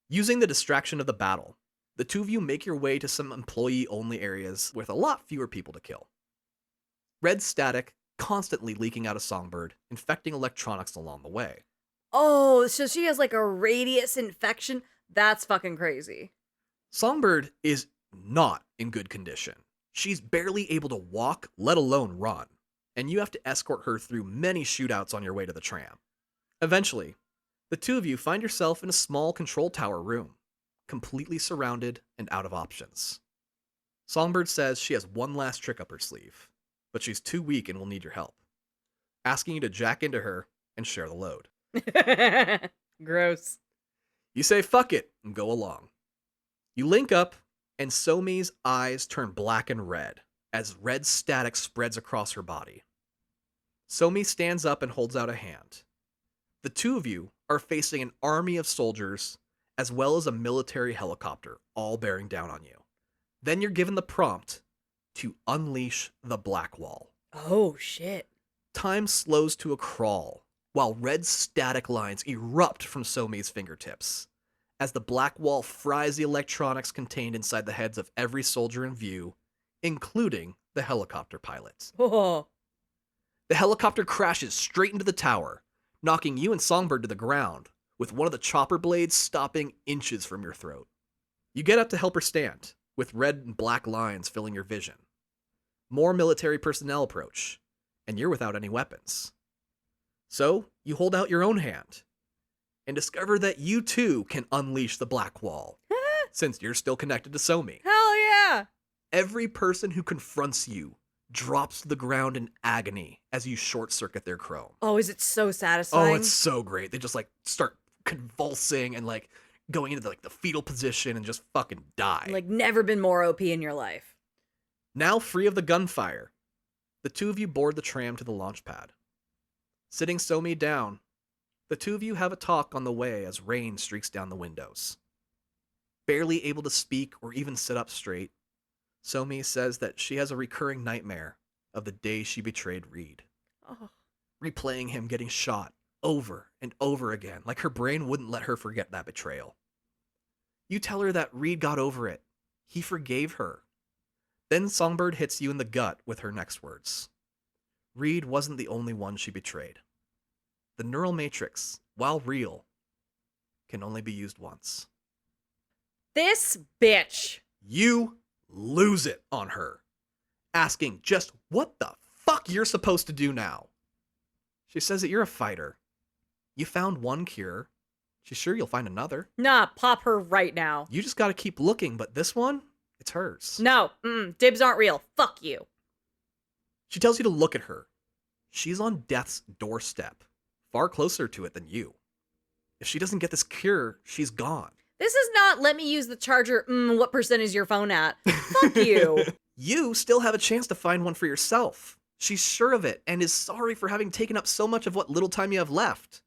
Using the distraction of the battle, the two of you make your way to some employee-only areas with a lot fewer people to kill. Red static constantly leaking out of Songbird, infecting electronics along the way. Oh, so she has like a radius infection? That's fucking crazy. Songbird is not in good condition. She's barely able to walk, let alone run, and you have to escort her through many shootouts on your way to the tram. Eventually, the two of you find yourself in a small control tower room, completely surrounded and out of options. Songbird says she has one last trick up her sleeve, but she's too weak and will need your help, asking you to jack into her and share the load. Gross. You say fuck it and go along. You link up, and Somi's eyes turn black and red as red static spreads across her body. Somi stands up and holds out a hand. The two of you are facing an army of soldiers as well as a military helicopter, all bearing down on you. Then you're given the prompt to unleash the Black Wall. Oh, shit. Time slows to a crawl, while red static lines erupt from Somi's fingertips, as the Black Wall fries the electronics contained inside the heads of every soldier in view, including the helicopter pilot. Oh. The helicopter crashes straight into the tower, knocking you and Songbird to the ground, with one of the chopper blades stopping inches from your throat. You get up to help her stand, with red and black lines filling your vision. More military personnel approach, and you're without any weapons. So, you hold out your own hand, and discover that you too can unleash the Black Wall, since you're still connected to Somi. Hell yeah! Every person who confronts you drops to the ground in agony as you short-circuit their chrome. Oh, is it so satisfying? Oh, it's so great. They just like start convulsing and like going into the fetal position and just fucking die. Like never been more OP in your life. Now free of the gunfire, the two of you board the tram to the launch pad. Sitting Somi down, the two of you have a talk on the way as Rayne streaks down the windows. Barely able to speak or even sit up straight, Somi says that she has a recurring nightmare of the day she betrayed Reed. Oh. Replaying him getting shot over and over again, like her brain wouldn't let her forget that betrayal. You tell her that Reed got over it. He forgave her. Then Songbird hits you in the gut with her next words. Reed wasn't the only one she betrayed. The neural matrix, while real, can only be used once. This bitch. You lose it on her, asking just what the fuck you're supposed to do now. She says that you're a fighter. You found one cure. She's sure you'll find another. Nah, pop her right now. You just gotta keep looking, but this one, it's hers. No, dibs aren't real. Fuck you. She tells you to look at her. She's on death's doorstep, far closer to it than you. If she doesn't get this cure, she's gone. This is not let me use the charger. What percent is your phone at? Fuck you. You still have a chance to find one for yourself. She's sure of it and is sorry for having taken up so much of what little time you have left.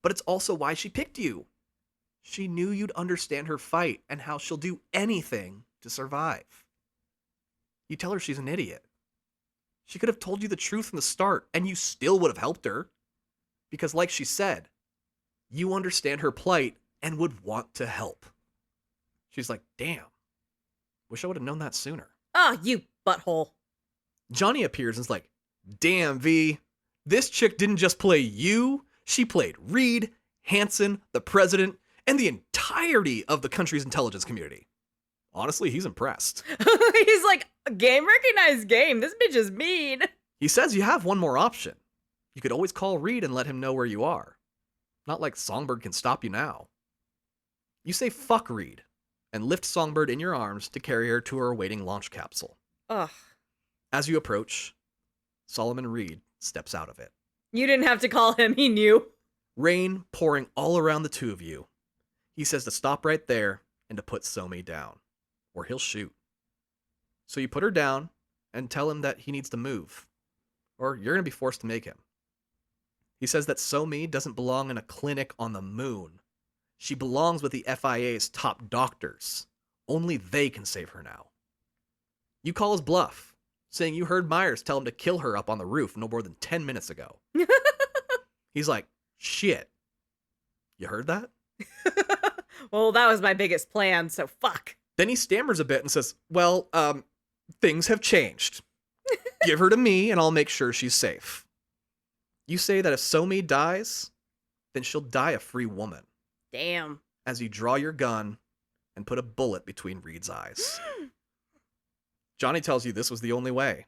But it's also why she picked you. She knew you'd understand her fight and how she'll do anything to survive. You tell her she's an idiot. She could have told you the truth from the start and you still would have helped her. Because like she said, you understand her plight and would want to help. She's like, damn, wish I would have known that sooner. Oh, you butthole. Johnny appears and is like, damn, V, this chick didn't just play you, she played Reed, Hansen, the president, and the entirety of the country's intelligence community. Honestly, he's impressed. He's like, game recognized game. This bitch is mean. He says you have one more option. You could always call Reed and let him know where you are. Not like Songbird can stop you now. You say fuck Reed and lift Songbird in your arms to carry her to her awaiting launch capsule. Ugh. As you approach, Solomon Reed steps out of it. You didn't have to call him, he knew. Rain pouring all around the two of you. He says to stop right there and to put Somi down, or he'll shoot. So you put her down and tell him that he needs to move, or you're going to be forced to make him. He says that Somi doesn't belong in a clinic on the moon. She belongs with the FIA's top doctors. Only they can save her now. You call his bluff saying you heard Myers tell him to kill her up on the roof no more than 10 minutes ago. He's like, shit. You heard that? Well, that was my biggest plan, so fuck. Then he stammers a bit and says, well, things have changed. Give her to me and I'll make sure she's safe. You say that if Somi dies, then she'll die a free woman. Damn. As you draw your gun and put a bullet between Reed's eyes. Johnny tells you this was the only way.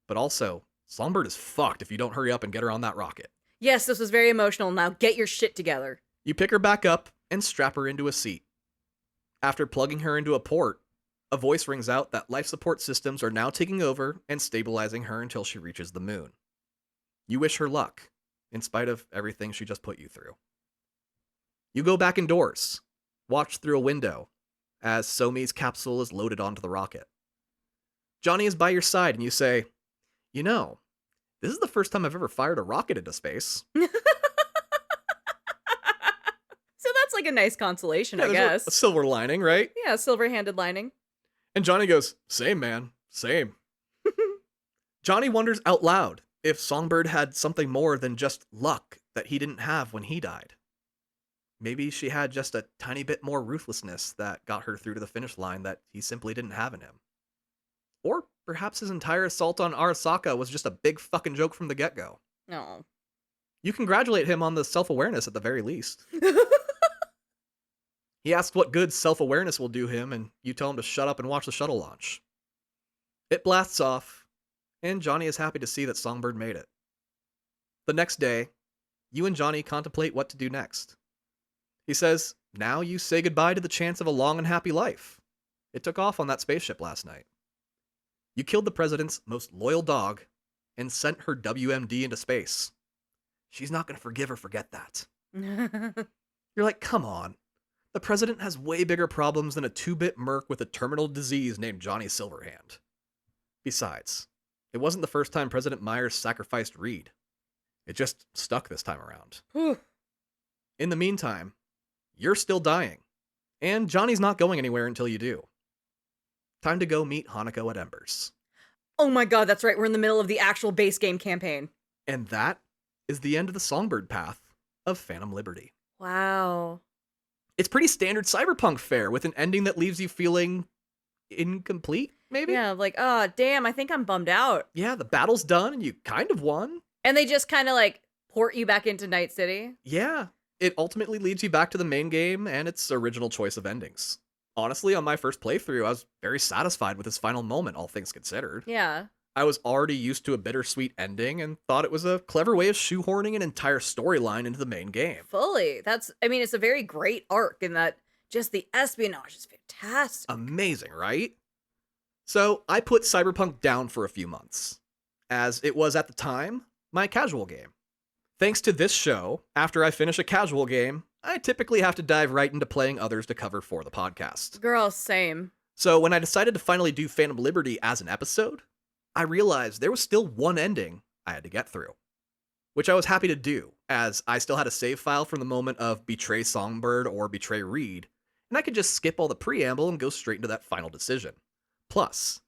But also, Songbird is fucked if you don't hurry up and get her on that rocket. Yes, this was very emotional. Now get your shit together. You pick her back up and strap her into a seat. After plugging her into a port, a voice rings out that life support systems are now taking over and stabilizing her until she reaches the moon. You wish her luck, in spite of everything she just put you through. You go back indoors, watch through a window, as Somi's capsule is loaded onto the rocket. Johnny is by your side and you say, you know, this is the first time I've ever fired a rocket into space. So that's like a nice consolation, I there's guess. A silver lining, right? Yeah, silver-handed lining. And Johnny goes, same, man, same. Johnny wonders out loud if Songbird had something more than just luck that he didn't have when he died. Maybe she had just a tiny bit more ruthlessness that got her through to the finish line that he simply didn't have in him. Or perhaps his entire assault on Arasaka was just a big fucking joke from the get-go. No. You congratulate him on the self-awareness at the very least. He asks what good self-awareness will do him, and you tell him to shut up and watch the shuttle launch. It blasts off, and Johnny is happy to see that Songbird made it. The next day, you and Johnny contemplate what to do next. He says, now you say goodbye to the chance of a long and happy life. It took off on that spaceship last night. You killed the president's most loyal dog and sent her WMD into space. She's not going to forgive or forget that. You're like, come on. The president has way bigger problems than a 2-bit merc with a terminal disease named Johnny Silverhand. Besides, it wasn't the first time President Myers sacrificed Reed. It just stuck this time around. In the meantime, you're still dying, and Johnny's not going anywhere until you do. Time to go meet Hanako at Embers. Oh my god, that's right, we're in the middle of the actual base game campaign. And that is the end of the Songbird path of Phantom Liberty. Wow. It's pretty standard Cyberpunk fare with an ending that leaves you feeling incomplete, maybe? Yeah, like, oh, damn, I think I'm bummed out. Yeah, the battle's done and you kind of won. And they just kind of like port you back into Night City. Yeah, it ultimately leads you back to the main game and its original choice of endings. Honestly, on my first playthrough, I was very satisfied with its final moment, all things considered. Yeah. I was already used to a bittersweet ending and thought it was a clever way of shoehorning an entire storyline into the main game. Fully. It's a very great arc in that just the espionage is fantastic. Amazing, right? So I put Cyberpunk down for a few months, as it was at the time my casual game. Thanks to this show, after I finish a casual game, I typically have to dive right into playing others to cover for the podcast. Girl, same. So when I decided to finally do Phantom Liberty as an episode, I realized there was still one ending I had to get through, which I was happy to do, as I still had a save file from the moment of Betray Songbird or Betray Reed, and I could just skip all the preamble and go straight into that final decision. Plus,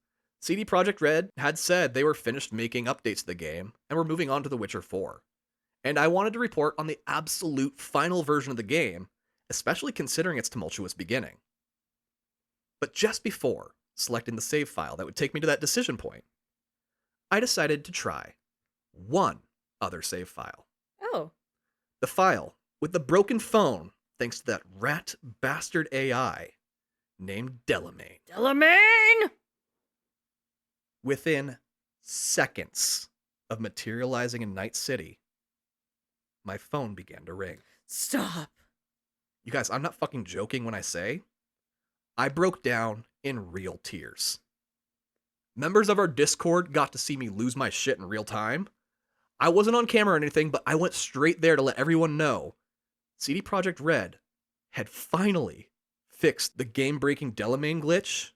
CD Projekt Red had said they were finished making updates to the game and were moving on to The Witcher 4, and I wanted to report on the absolute final version of the game, especially considering its tumultuous beginning. But just before selecting the save file that would take me to that decision point, I decided to try one other save file. Oh. The file with the broken phone, thanks to that rat bastard AI named Delamain. Delamain! Within seconds of materializing in Night City, my phone began to ring. Stop. You guys, I'm not fucking joking when I say I broke down in real tears. Members of our Discord got to see me lose my shit in real time. I wasn't on camera or anything, but I went straight there to let everyone know CD Projekt Red had finally fixed the game-breaking Delamain glitch,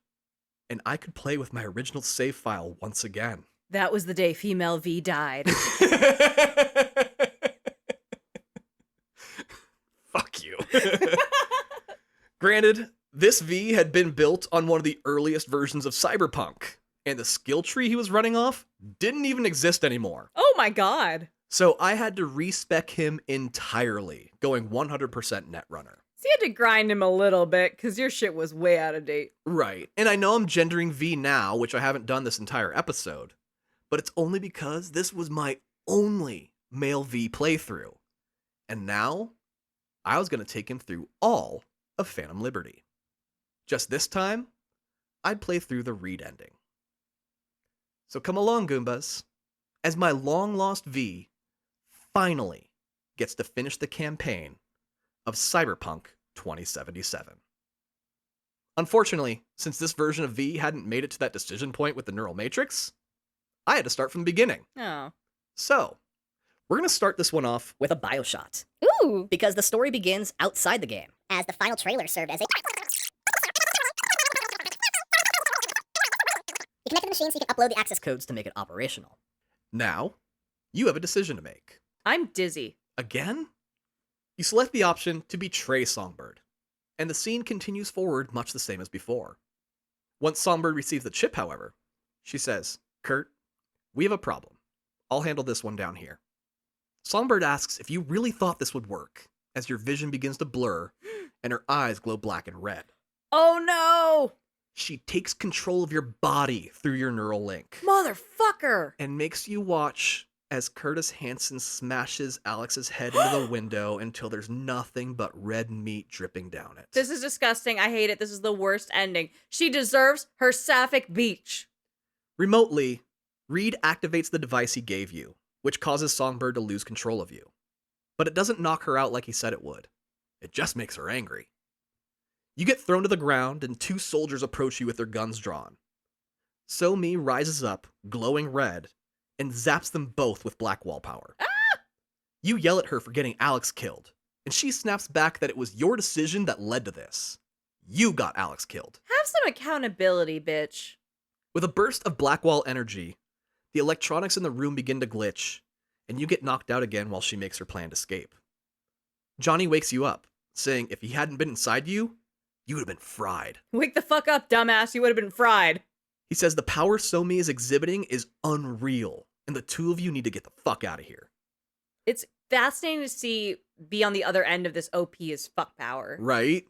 and I could play with my original save file once again. That was the day Female V died. Fuck you. Granted, this V had been built on one of the earliest versions of Cyberpunk, and the skill tree he was running off didn't even exist anymore. Oh my god. So I had to respec him entirely, going 100% Netrunner. So you had to grind him a little bit, because your shit was way out of date. Right, and I know I'm gendering V now, which I haven't done this entire episode, but it's only because this was my only male V playthrough. And now, I was going to take him through all of Phantom Liberty. Just this time, I'd play through the Reed ending. So come along, Goombas, as my long-lost V finally gets to finish the campaign of Cyberpunk 2077. Unfortunately, since this version of V hadn't made it to that decision point with the neural matrix, I had to start from the beginning. Oh. So, we're going to start this one off with a bioshot. Ooh. Because the story begins outside the game. As the final trailer served as a... You connect the machine so you can upload the access Codes to make it operational. Now, you have a decision to make. I'm dizzy. Again? You select the option to betray Songbird, and the scene continues forward much the same as before. Once Songbird receives the chip, however, she says, "Kurt, we have a problem. I'll handle this one down here." Songbird asks if you really thought this would work, as your vision begins to blur and her eyes glow black and red. Oh no! She takes control of your body through your neural link Motherfucker! and makes you watch as Kurtis Hansen smashes Alex's head into the window until there's nothing but red meat dripping down it. This is disgusting. I hate it. This is the worst ending. She deserves her sapphic beach. Remotely, Reed activates the device he gave you, which causes Songbird to lose control of you. But it doesn't knock her out like he said it would. It just makes her angry. You get thrown to the ground, and two soldiers approach you with their guns drawn. So-Mi rises up, glowing red, and zaps them both with black wall power. Ah! You yell at her for getting Alex killed, and she snaps back that it was your decision that led to this. You got Alex killed. Have some accountability, bitch. With a burst of black wall energy, the electronics in the room begin to glitch, and you get knocked out again while she makes her planned escape. Johnny wakes you up, saying if he hadn't been inside you, you would have been fried. Wake the fuck up, dumbass. You would have been fried. He says the power So-Mi is exhibiting is unreal, and the two of you need to get the fuck out of here. It's fascinating to see be on the other end of this OP as fuck power. Right?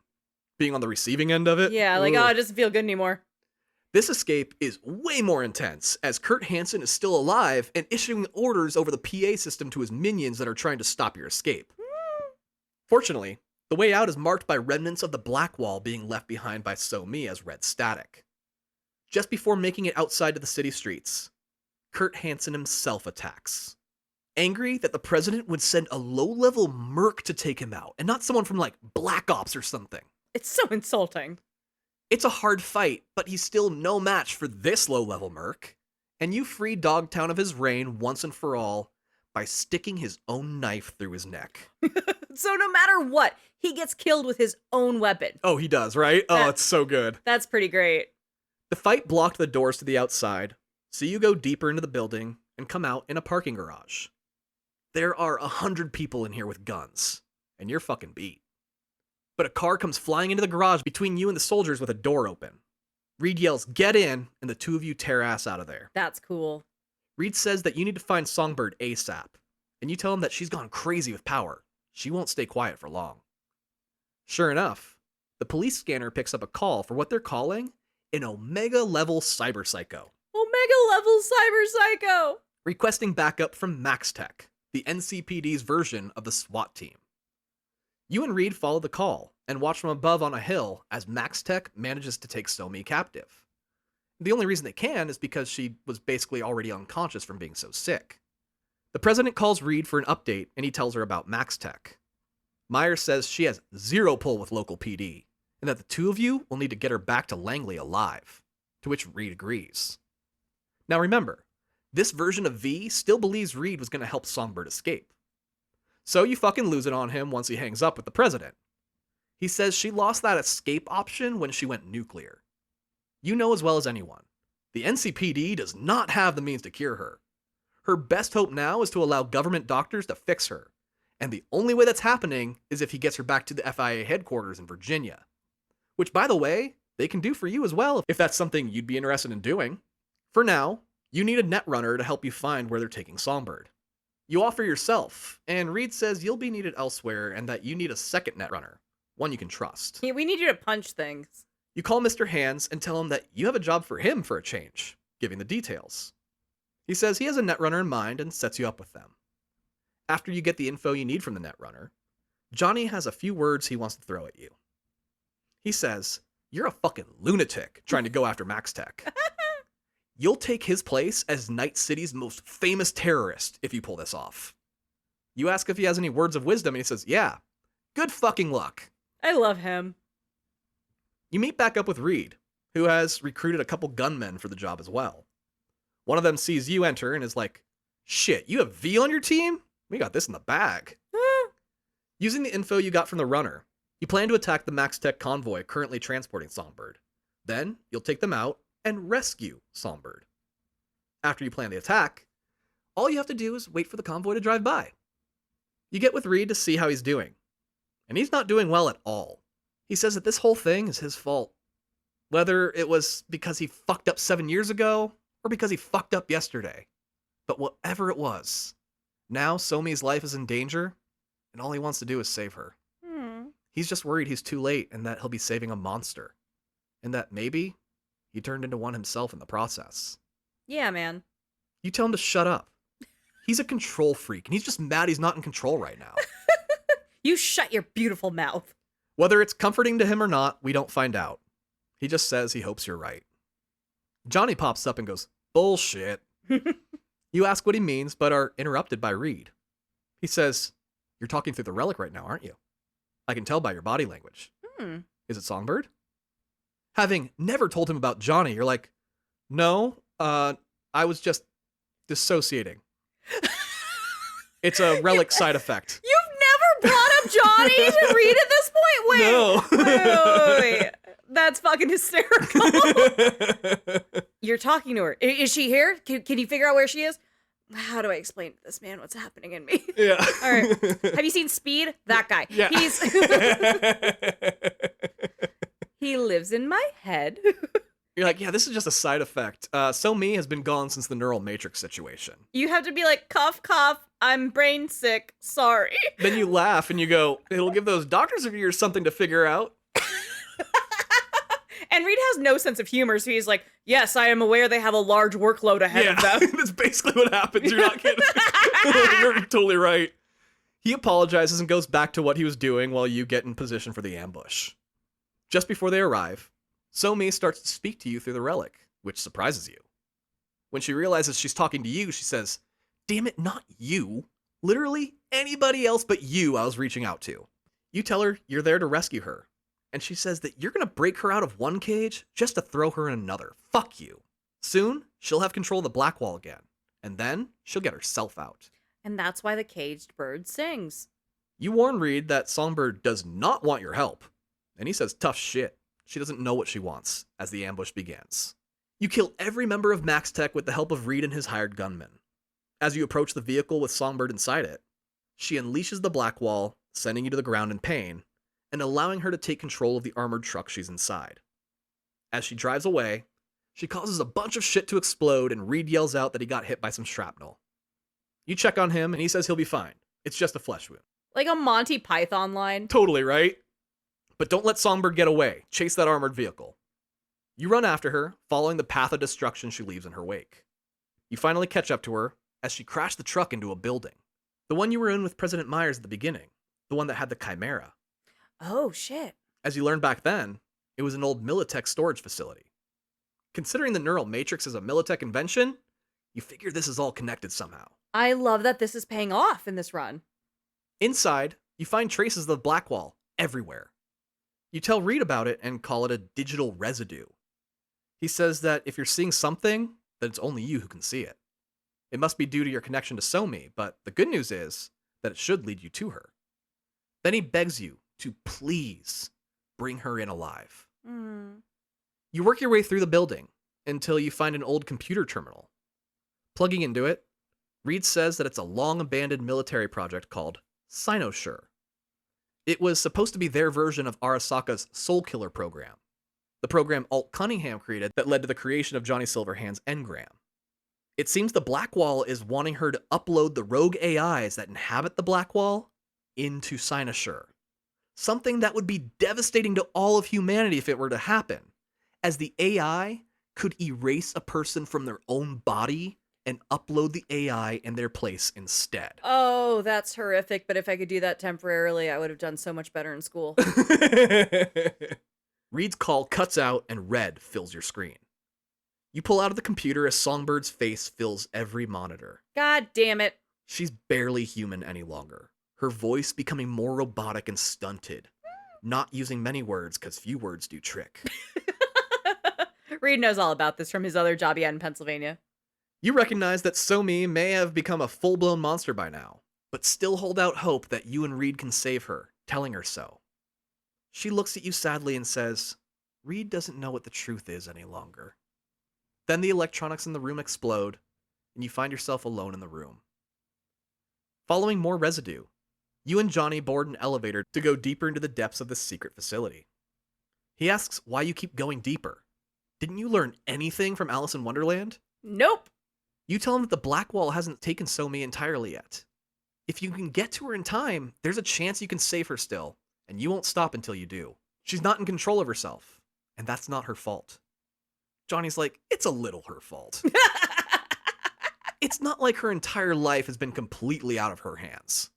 Being on the receiving end of it? Yeah, like, Ugh. oh, it doesn't feel good anymore. This escape is way more intense, as Kurt Hansen is still alive and issuing orders over the PA system to his minions that are trying to stop your escape. Fortunately, the way out is marked by remnants of the black wall being left behind by So-Mi as red static. Just before making it outside to the city streets, Kurt Hansen himself attacks. Angry that the president would send a low-level merc to take him out, and not someone from, like, Black Ops or something. It's so insulting. It's a hard fight, but he's still no match for this low-level merc, and you free Dogtown of his reign once and for all by sticking his own knife through his neck. So no matter what, he gets killed with his own weapon. Oh, he does, right? Oh, it's so good. That's pretty great. The fight blocked the doors to the outside, so you go deeper into the building and come out in a parking garage. There are 100 people in here with guns, and you're fucking beat. But a car comes flying into the garage between you and the soldiers with a door open. Reed yells, "Get in," and the two of you tear ass out of there. That's cool. Reed says that you need to find Songbird ASAP, and you tell him that she's gone crazy with power. She won't stay quiet for long. Sure enough, the police scanner picks up a call for what they're calling an Omega-level cyber psycho. Omega-level cyber psycho! Requesting backup from MaxTech, the NCPD's version of the SWAT team. You and Reed follow the call and watch from above on a hill as MaxTech manages to take So-Mi captive. The only reason they can is because she was basically already unconscious from being so sick. The president calls Reed for an update, and he tells her about MaxTech. Myers says she has zero pull with local PD, and that the two of you will need to get her back to Langley alive, to which Reed agrees. Now remember, this version of V still believes Reed was going to help Songbird escape. So you fucking lose it on him once he hangs up with the president. He says she lost that escape option when she went nuclear. You know as well as anyone, the NCPD does not have the means to cure her. Her best hope now is to allow government doctors to fix her, and the only way that's happening is if he gets her back to the FIA headquarters in Virginia. Which, by the way, they can do for you as well if that's something you'd be interested in doing. For now, you need a netrunner to help you find where they're taking Songbird. You offer yourself, and Reed says you'll be needed elsewhere and that you need a second netrunner, one you can trust. We need you to punch things. You call Mr. Hands and tell him that you have a job for him for a change, giving the details. He says he has a netrunner in mind and sets you up with them. After you get the info you need from the netrunner, Johnny has a few words he wants to throw at you. He says, "You're a fucking lunatic trying to go after Max Tech. You'll take his place as Night City's most famous terrorist if you pull this off." You ask if he has any words of wisdom, and he says, "Yeah, good fucking luck." I love him. You meet back up with Reed, who has recruited a couple gunmen for the job as well. One of them sees you enter and is like, "Shit, you have V on your team? We got this in the bag." Using the info you got from the runner, you plan to attack the Max Tech convoy currently transporting Songbird. Then, you'll take them out and rescue Songbird. After you plan the attack, all you have to do is wait for the convoy to drive by. You get with Reed to see how he's doing, and he's not doing well at all. He says that this whole thing is his fault. Whether it was because he fucked up 7 years ago, or because he fucked up yesterday. But whatever it was, now Somi's life is in danger, and all he wants to do is save her. He's just worried he's too late and that he'll be saving a monster. And that maybe he turned into one himself in the process. Yeah, man. You tell him to shut up. He's a control freak, and he's just mad he's not in control right now. You shut your beautiful mouth. Whether it's comforting to him or not, we don't find out. He just says he hopes you're right. Johnny pops up and goes, "Bullshit." You ask what he means, but are interrupted by Reed. He says, "You're talking through the relic right now, aren't you? I can tell by your body language." Is it Songbird? Having never told him about Johnny, you're like, "No, I was just dissociating." It's a relic side effect. You've never brought up Johnny to Reed at this point? Wait. No. Wait. That's fucking hysterical. You're talking to her. Is she here? Can you figure out where she is? How do I explain to this man what's happening in me? Yeah. All right. Have you seen Speed? That guy. Yeah. He lives in my head. You're like, yeah, this is just a side effect. So-Me has been gone since the neural matrix situation. You have to be like, cough, cough, I'm brain sick, sorry. Then you laugh and you go, "It'll give those doctors of yours something to figure out." And Reed has no sense of humor, so he's like, "Yes, I am aware they have a large workload ahead of them." That's basically what happens. You're not kidding. You're totally right. He apologizes and goes back to what he was doing while you get in position for the ambush. Just before they arrive, So-Me starts to speak to you through the relic, which surprises you. When she realizes she's talking to you, she says, "Damn it, not you. Literally anybody else but you I was reaching out to." You tell her you're there to rescue her, and she says that you're going to break her out of one cage just to throw her in another. Fuck you. Soon, she'll have control of the Black Wall again, and then she'll get herself out. And that's why the caged bird sings. You warn Reed that Songbird does not want your help, and he says tough shit. She doesn't know what she wants, as the ambush begins. You kill every member of Max Tech with the help of Reed and his hired gunmen. As you approach the vehicle with Songbird inside it, she unleashes the Black Wall, sending you to the ground in pain, and allowing her to take control of the armored truck she's inside. As she drives away, she causes a bunch of shit to explode, and Reed yells out that he got hit by some shrapnel. You check on him, and he says he'll be fine. It's just a flesh wound. Like a Monty Python line. Totally, right? But don't let Songbird get away. Chase that armored vehicle. You run after her, following the path of destruction she leaves in her wake. You finally catch up to her as she crashed the truck into a building. The one you were in with President Myers at the beginning. The one that had the Chimera. Oh, shit. As you learned back then, it was an old Militech storage facility. Considering the neural matrix is a Militech invention, you figure this is all connected somehow. I love that this is paying off in this run. Inside, you find traces of the Black Wall everywhere. You tell Reed about it and call it a digital residue. He says that if you're seeing something, then it's only you who can see it. It must be due to your connection to So-Me, but the good news is that it should lead you to her. Then he begs you to please bring her in alive. You work your way through the building until you find an old computer terminal. Plugging into it, Reed says that it's a long-abandoned military project called Cynosure. It was supposed to be their version of Arasaka's Soul Killer program. the program Alt Cunningham created that led to the creation of Johnny Silverhand's engram. It seems the Blackwall is wanting her to upload the rogue AIs that inhabit the Blackwall into Cynosure. Something that would be devastating to all of humanity if it were to happen, as the AI could erase a person from their own body and upload the AI in their place instead. Oh, that's horrific, but if I could do that temporarily, I would have done so much better in school. Reed's call cuts out and red fills your screen. You pull out of the computer as Songbird's face fills every monitor. God damn it. She's barely human any longer, her voice becoming more robotic and stunted, not using many words because few words do trick. Reed knows all about this from his other job he had in Pennsylvania. You recognize that Somi may have become a full-blown monster by now, but still hold out hope that you and Reed can save her, telling her so. She looks at you sadly and says, Reed doesn't know what the truth is any longer. Then the electronics in the room explode, and you find yourself alone in the room. Following more residue, you and Johnny board an elevator to go deeper into the depths of this secret facility. He asks why you keep going deeper. Didn't you learn anything from Alice in Wonderland? Nope. You tell him that the Blackwall hasn't taken Somi entirely yet. If you can get to her in time, there's a chance you can save her still, and you won't stop until you do. She's not in control of herself, and that's not her fault. Johnny's like, it's a little her fault. It's not like her entire life has been completely out of her hands.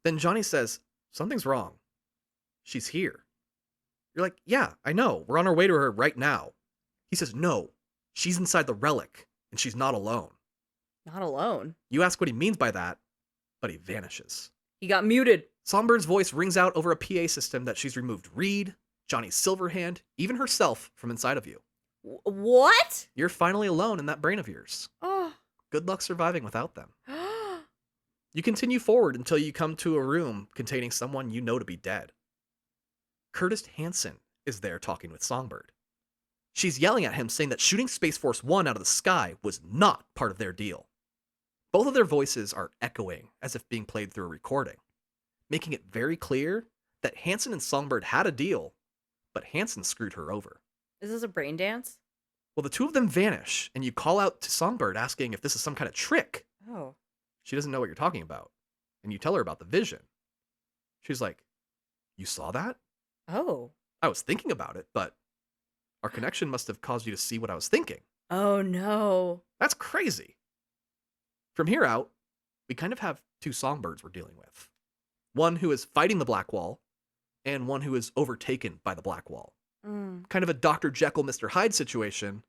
Then Johnny says, something's wrong. She's here. You're like, yeah, I know. We're on our way to her right now. He says, no, she's inside the relic, and she's not alone. Not alone. You ask what he means by that, but he vanishes. He got muted. Songbird's voice rings out over a PA system that she's removed Reed, Johnny Silverhand, even herself from inside of you. What? You're finally alone in that brain of yours. Oh. Good luck surviving without them. You continue forward until you come to a room containing someone you know to be dead. Kurtis Hansen is there talking with Songbird. She's yelling at him saying that shooting Space Force 1 out of the sky was not part of their deal. Both of their voices are echoing as if being played through a recording, making it very clear that Hansen and Songbird had a deal, but Hansen screwed her over. Is this a brain dance? Well, the two of them vanish, and you call out to Songbird asking if this is some kind of trick. Oh. She doesn't know what you're talking about, and you tell her about the vision. She's like, you saw that? Oh. I was thinking about it, but our connection must have caused you to see what I was thinking. Oh, no. That's crazy. From here out, we kind of have two Songbirds we're dealing with. One who is fighting the Blackwall, and one who is overtaken by the Blackwall. Kind of a Dr. Jekyll, Mr. Hyde situation,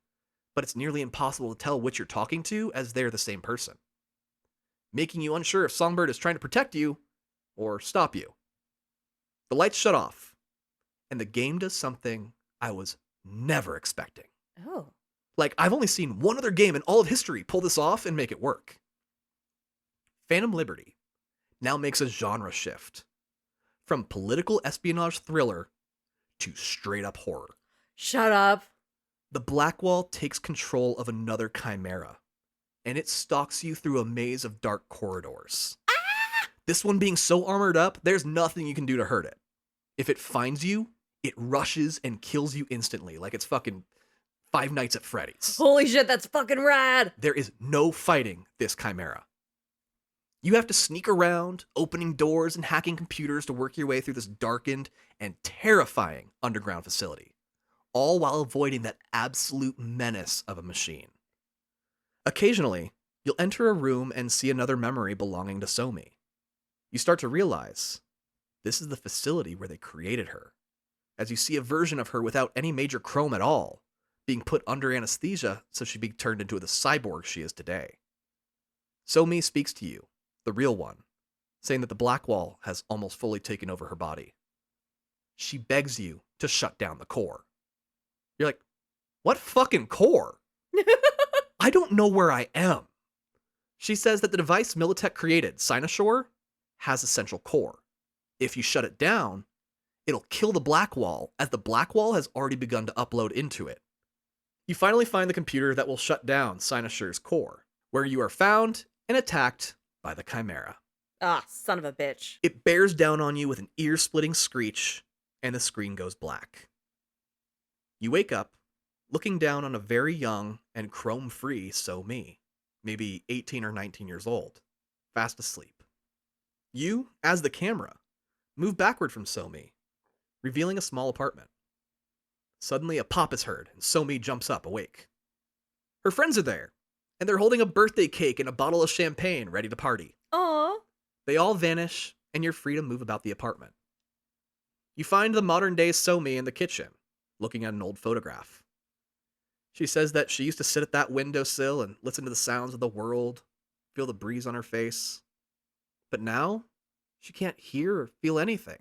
but it's nearly impossible to tell which you're talking to as they're the same person, making you unsure if Songbird is trying to protect you or stop you. The lights shut off, and the game does something I was never expecting. Oh. Like, I've only seen one other game in all of history pull this off and make it work. Phantom Liberty now makes a genre shift from political espionage thriller to straight-up horror. Shut up. The Blackwall takes control of another chimera, and it stalks you through a maze of dark corridors. This one being so armored up, there's nothing you can do to hurt it. If it finds you, it rushes and kills you instantly, like it's fucking Five Nights at Freddy's. Holy shit, that's fucking rad. There is no fighting this chimera. You have to sneak around, opening doors and hacking computers to work your way through this darkened and terrifying underground facility, all while avoiding that absolute menace of a machine. Occasionally, you'll enter a room and see another memory belonging to Somi. You start to realize this is the facility where they created her, as you see a version of her without any major chrome at all, being put under anesthesia so she'd be turned into the cyborg she is today. Somi speaks to you, the real one, saying that the Blackwall has almost fully taken over her body. She begs you to shut down the core. You're like, what fucking core? I don't know where I am. She says that the device Militech created, Cynosure, has a central core. If you shut it down, it'll kill the Blackwall, as the Blackwall has already begun to upload into it. You finally find the computer that will shut down Cynosure's core, where you are found and attacked by the Chimera. Ah, son of a bitch. It bears down on you with an ear-splitting screech, and the screen goes black. You wake up, looking down on a very young and chrome-free So-Mi, maybe 18 or 19 years old, fast asleep. You, as the camera, move backward from So-Mi, revealing a small apartment. Suddenly a pop is heard, and So-Mi jumps up, awake. Her friends are there, and they're holding a birthday cake and a bottle of champagne, ready to party. Aw. They all vanish, and you're free to move about the apartment. You find the modern-day So-Mi in the kitchen, looking at an old photograph. She says that she used to sit at that windowsill and listen to the sounds of the world, feel the breeze on her face. But now, she can't hear or feel anything.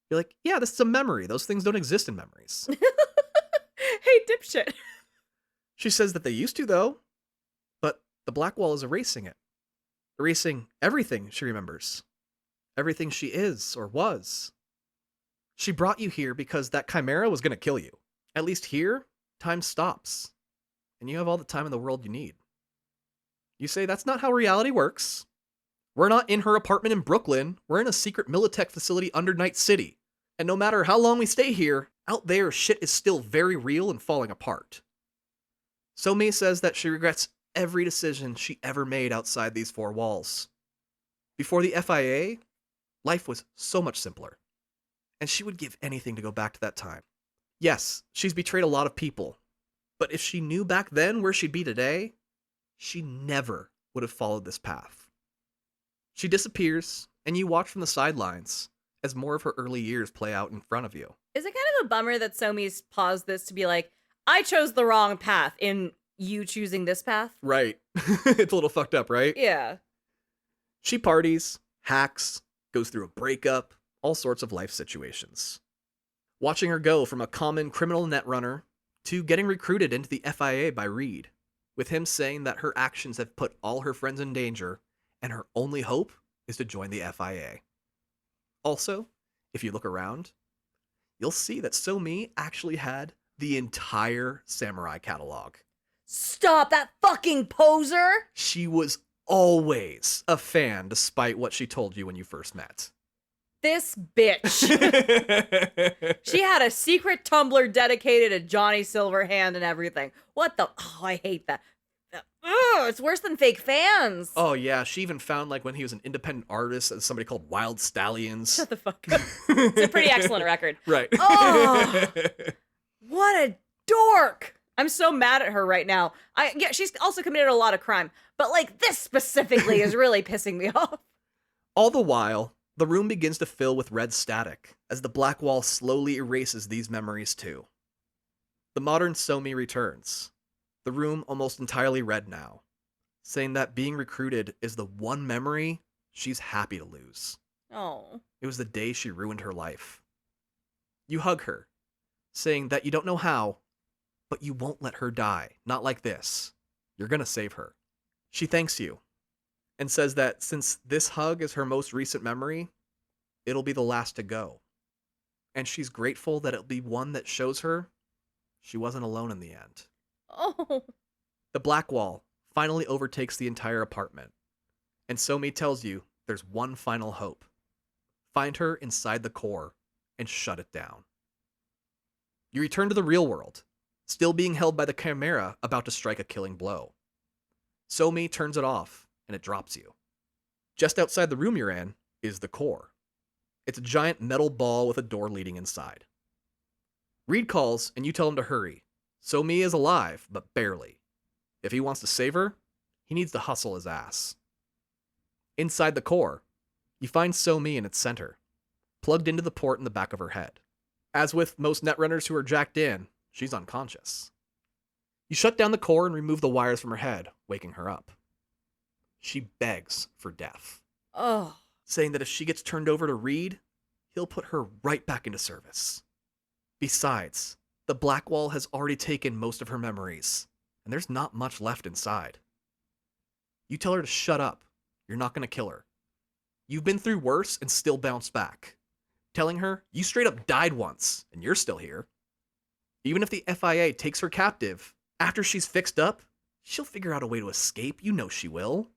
You're like, yeah, this is a memory. Those things don't exist in memories. Hey, dipshit. She says that they used to, though, but the black wall is erasing it. Erasing everything she remembers. Everything she is or was. She brought you here because that chimera was going to kill you. At least here, time stops, and you have all the time in the world you need. You say that's not how reality works. We're not in her apartment in Brooklyn. We're in a secret Militech facility under Night City. And no matter how long we stay here, out there shit is still very real and falling apart. So-Mi says that she regrets every decision she ever made outside these four walls. Before the FIA, life was so much simpler. And she would give anything to go back to that time. Yes, she's betrayed a lot of people. But if she knew back then where she'd be today, she never would have followed this path. She disappears, and you watch from the sidelines as more of her early years play out in front of you. Is it kind of a bummer that So-Mi's paused this to be like, I chose the wrong path in you choosing this path? Right. It's a little fucked up, right? Yeah. She parties, hacks, goes through a breakup, all sorts of life situations. Watching her go from a common criminal netrunner to getting recruited into the FIA by Reed, with him saying that her actions have put all her friends in danger, and her only hope is to join the FIA. Also, if you look around, you'll see that So-Mi actually had the entire samurai catalog. Stop that fucking poser! She was always a fan despite what she told you when you first met. This bitch. She had a secret Tumblr dedicated to Johnny Silverhand and everything. What the? Oh, I hate that. Ugh, it's worse than fake fans. Oh yeah, she even found like when he was an independent artist as somebody called Wild Stallions. Shut the fuck up. It's a pretty excellent record. Right. Oh, what a dork. I'm so mad at her right now. Yeah, she's also committed a lot of crime, but like this specifically is really pissing me off. All the while, the room begins to fill with red static as the black wall slowly erases these memories too. The modern So-Mi returns, the room almost entirely red now, saying that being recruited is the one memory she's happy to lose. Oh. It was the day she ruined her life. You hug her, saying that you don't know how, but you won't let her die. Not like this. You're gonna save her. She thanks you, and says that since this hug is her most recent memory, it'll be the last to go. And she's grateful that it'll be one that shows her she wasn't alone in the end. Oh. The black wall finally overtakes the entire apartment, and So-Mi tells you there's one final hope. Find her inside the core and shut it down. You return to the real world, still being held by the chimera about to strike a killing blow. So-Mi turns it off, and it drops you. Just outside the room you're in is the core. It's a giant metal ball with a door leading inside. Reed calls, and you tell him to hurry. So-Mi is alive, but barely. If he wants to save her, he needs to hustle his ass. Inside the core, you find So-Mi in its center, plugged into the port in the back of her head. As with most netrunners who are jacked in, she's unconscious. You shut down the core and remove the wires from her head, waking her up. She begs for death, Oh. saying that if she gets turned over to Reed, he'll put her right back into service. Besides, the black wall has already taken most of her memories, and there's not much left inside. You tell her to shut up. You're not going to kill her. You've been through worse and still bounced back. Telling her you straight up died once, and you're still here. Even if the FIA takes her captive, after she's fixed up, she'll figure out a way to escape. You know she will.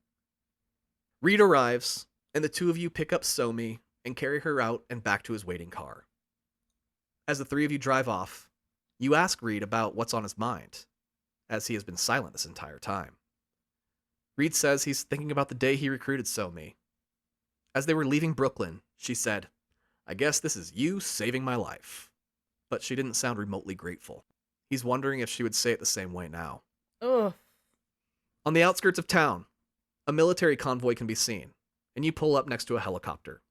Reed arrives, and the two of you pick up So-Mi and carry her out and back to his waiting car. As the three of you drive off, You ask Reed about what's on his mind, as he has been silent this entire time. Reed says he's thinking about the day he recruited Somi. As they were leaving Brooklyn, she said, "I guess this is you saving my life." But she didn't sound remotely grateful. He's wondering if she would say it the same way now. Ugh. On the outskirts of town, a military convoy can be seen, and you pull up next to a helicopter.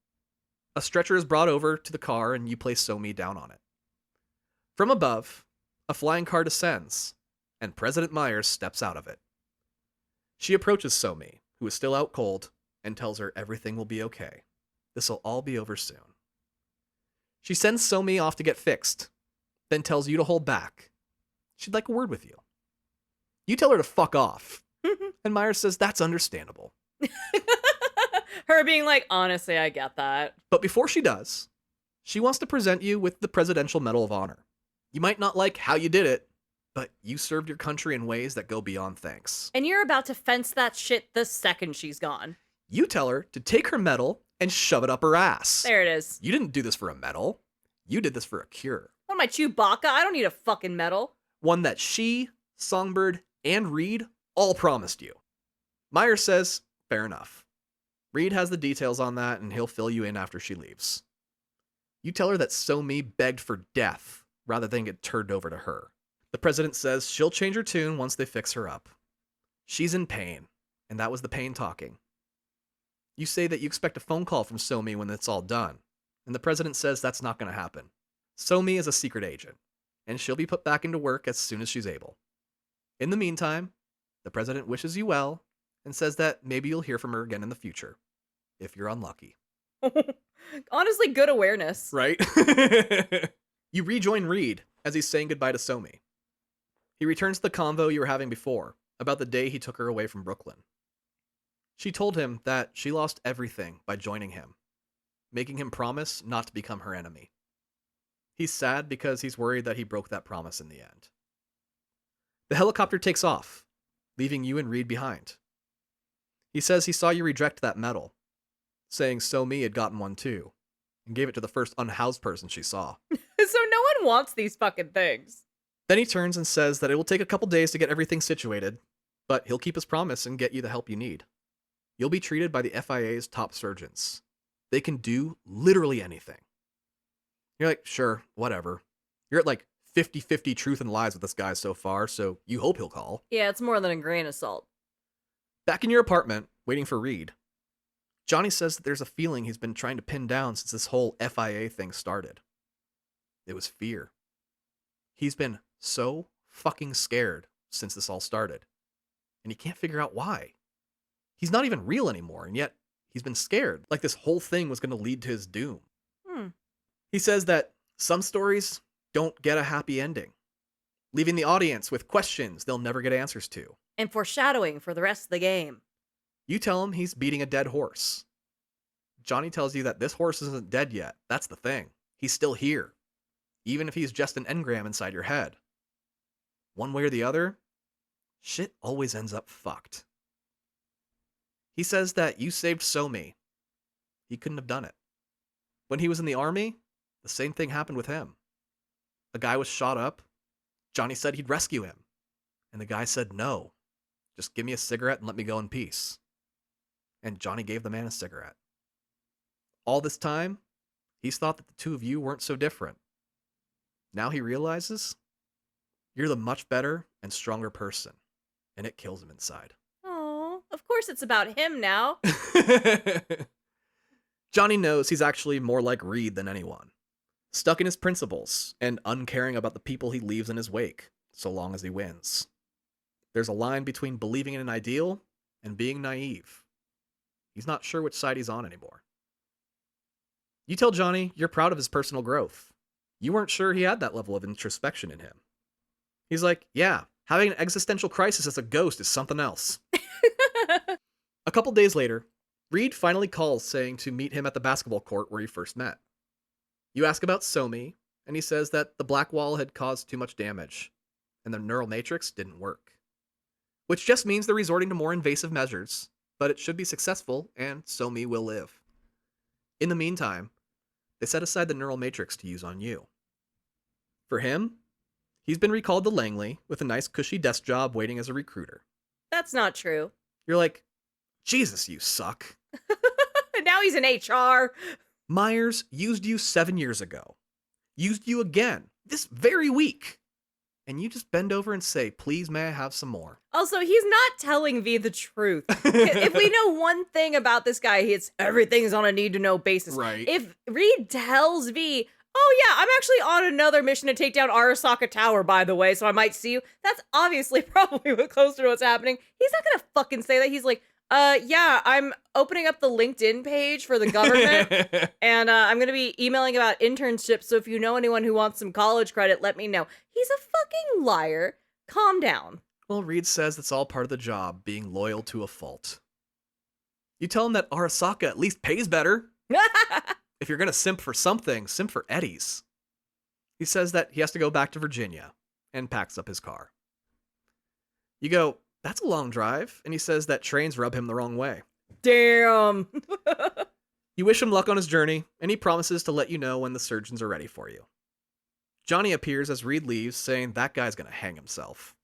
A stretcher is brought over to the car, and you place Somi down on it. From above, a flying car descends, and President Myers steps out of it. She approaches Somi, who is still out cold, and tells her everything will be okay. This'll all be over soon. She sends Somi off to get fixed, then tells you to hold back. She'd like a word with you. You tell her to fuck off, and Myers says that's understandable. Her being like, honestly, I get that. But before she does, she wants to present you with the Presidential Medal of Honor. You might not like how you did it, but you served your country in ways that go beyond thanks. And you're about to fence that shit the second she's gone. You tell her to take her medal and shove it up her ass. There it is. You didn't do this for a medal. You did this for a cure. What am I, Chewbacca? I don't need a fucking medal. One that she, Songbird, and Reed all promised you. Myers says, fair enough. Reed has the details on that, and he'll fill you in after she leaves. You tell her that Somi begged for death rather than get turned over to her. The president says she'll change her tune once they fix her up. She's in pain, and that was the pain talking. You say that you expect a phone call from Somi when it's all done, and the president says that's not going to happen. Somi is a secret agent, and she'll be put back into work as soon as she's able. In the meantime, the president wishes you well and says that maybe you'll hear from her again in the future, if you're unlucky. Honestly, good awareness. Right? You rejoin Reed as he's saying goodbye to Somi. He returns to the convo you were having before, about the day he took her away from Brooklyn. She told him that she lost everything by joining him, making him promise not to become her enemy. He's sad because he's worried that he broke that promise in the end. The helicopter takes off, leaving you and Reed behind. He says he saw you reject that medal, saying Somi had gotten one too, and gave it to the first unhoused person she saw. So no one wants these fucking things. Then he turns and says that it will take a couple days to get everything situated, but he'll keep his promise and get you the help you need. You'll be treated by the FIA's top surgeons. They can do literally anything. You're like, sure, whatever. You're at like 50-50 truth and lies with this guy so far, so you hope he'll call. Yeah, it's more than a grain of salt. Back in your apartment, waiting for Reed, Johnny says that there's a feeling he's been trying to pin down since this whole FIA thing started. It was fear. He's been so fucking scared since this all started, and he can't figure out why. He's not even real anymore, and yet he's been scared, like this whole thing was going to lead to his doom. He says that some stories don't get a happy ending, leaving the audience with questions they'll never get answers to. And foreshadowing for the rest of the game. You tell him he's beating a dead horse. Johnny tells you that this horse isn't dead yet. That's the thing. He's still here, even if he's just an engram inside your head. One way or the other, shit always ends up fucked. He says that you saved Somi. He couldn't have done it. When he was in the army, the same thing happened with him. A guy was shot up. Johnny said he'd rescue him. And the guy said no. Just give me a cigarette and let me go in peace. And Johnny gave the man a cigarette. All this time, he's thought that the two of you weren't so different. Now he realizes you're the much better and stronger person. And it kills him inside. Oh, of course it's about him now. Johnny knows he's actually more like Reed than anyone. Stuck in his principles and uncaring about the people he leaves in his wake, so long as he wins. There's a line between believing in an ideal and being naive. He's not sure which side he's on anymore. You tell Johnny you're proud of his personal growth. You weren't sure he had that level of introspection in him. He's like, yeah, having an existential crisis as a ghost is something else. A couple days later, Reed finally calls saying to meet him at the basketball court where you first met. You ask about Somi, and he says that the black wall had caused too much damage, and the neural matrix didn't work. Which just means they're resorting to more invasive measures, but it should be successful, and Somi will live. In the meantime, they set aside the neural matrix to use on you. For him, He's been recalled to Langley with a nice cushy desk job waiting as a recruiter. That's not true. You're like, Jesus, you suck. And now he's in HR. Myers used you 7 years ago. Used you again this very week. And you just bend over and say, please, may I have some more? Also, he's not telling V the truth. If we know one thing about this guy, it's everything's on a need-to-know basis. Right. If Reed tells V, oh yeah, I'm actually on another mission to take down Arasaka Tower, by the way, so I might see you, that's obviously probably closer to what's happening. He's not gonna fucking say that. He's like, yeah, I'm opening up the LinkedIn page for the government, and I'm gonna be emailing about internships, so if you know anyone who wants some college credit, let me know. He's a fucking liar. Calm down. Well, Reed says that's all part of the job, being loyal to a fault. You tell him that Arasaka at least pays better. If you're gonna simp for something, simp for Eddie's. He says that he has to go back to Virginia, and packs up his car. You go, that's a long drive, and he says that trains rub him the wrong way. Damn. You wish him luck on his journey, and he promises to let you know when the surgeons are ready for you. Johnny appears as Reed leaves, saying that guy's gonna hang himself.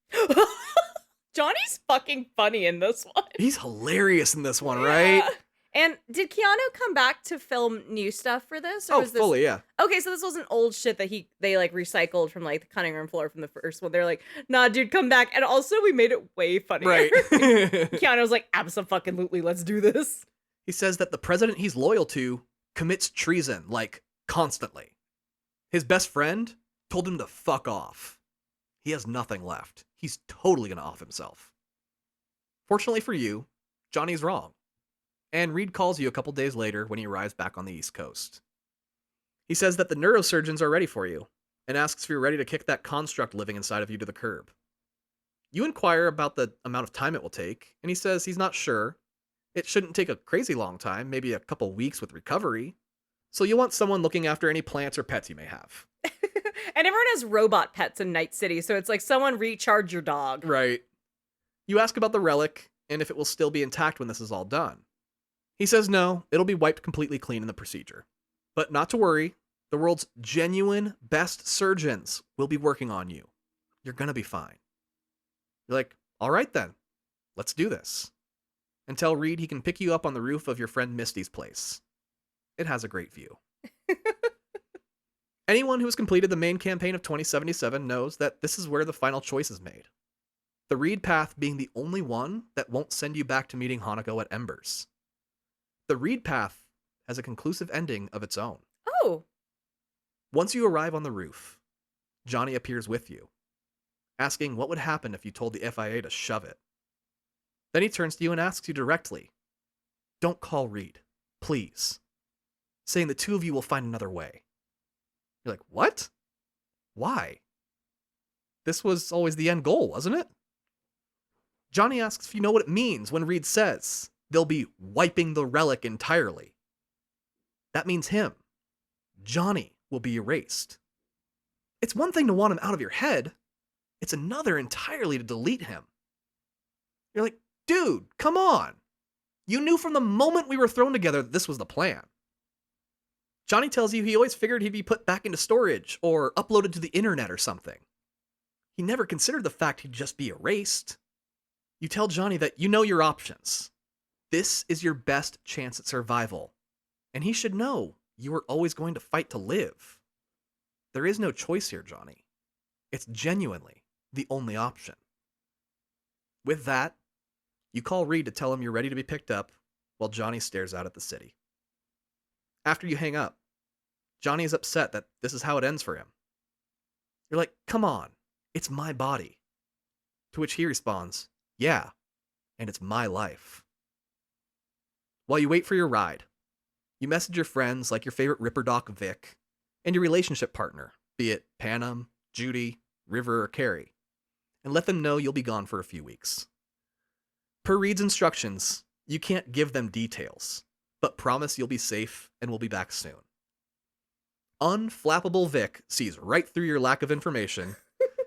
Johnny's fucking funny in this one. He's hilarious in this one, right? Yeah. And did Keanu come back to film new stuff for this? Or Oh, was this... fully, yeah. Okay, so this wasn't old shit that they like recycled from like the cutting room floor from the first one. They're like, nah, dude, come back. And also we made it way funnier. Right. Keanu was like, abso-fucking-lutely, let's do this. He says that the president he's loyal to commits treason, like, constantly. His best friend told him to fuck off. He has nothing left. He's totally gonna off himself. Fortunately for you, Johnny's wrong. And Reed calls you a couple days later when he arrives back on the East Coast. He says that the neurosurgeons are ready for you, and asks if you're ready to kick that construct living inside of you to the curb. You inquire about the amount of time it will take, and he says he's not sure. It shouldn't take a crazy long time, maybe a couple weeks with recovery. So you'll want someone looking after any plants or pets you may have. And everyone has robot pets in Night City, so it's like someone recharge your dog. Right. You ask about the relic, and if it will still be intact when this is all done. He says no, it'll be wiped completely clean in the procedure. But not to worry, the world's genuine best surgeons will be working on you. You're gonna be fine. You're like, all right then, let's do this. And tell Reed he can pick you up on the roof of your friend Misty's place. It has a great view. Anyone who has completed the main campaign of 2077 knows that this is where the final choice is made. The Reed path being the only one that won't send you back to meeting Hanako at Embers. The Reed path has a conclusive ending of its own. Oh. Once you arrive on the roof, Johnny appears with you, asking what would happen if you told the FIA to shove it. Then he turns to you and asks you directly, don't call Reed, please, saying the two of you will find another way. You're like, what? Why? This was always the end goal, wasn't it? Johnny asks if you know what it means when Reed says they'll be wiping the relic entirely. That means him, Johnny, will be erased. It's one thing to want him out of your head. It's another entirely to delete him. You're like, dude, come on. You knew from the moment we were thrown together that this was the plan. Johnny tells you he always figured he'd be put back into storage or uploaded to the internet or something. He never considered the fact he'd just be erased. You tell Johnny that you know your options. This is your best chance at survival. And he should know you are always going to fight to live. There is no choice here, Johnny. It's genuinely the only option. With that, you call Reed to tell him you're ready to be picked up while Johnny stares out at the city. After you hang up, Johnny is upset that this is how it ends for him. You're like, come on, it's my body. To which he responds, yeah, and it's my life. While you wait for your ride, you message your friends like your favorite Ripper Doc Vic and your relationship partner, be it Panam, Judy, River, or Carrie, and let them know you'll be gone for a few weeks. Per Reed's instructions, you can't give them details, but promise you'll be safe and we'll be back soon. Unflappable Vic sees right through your lack of information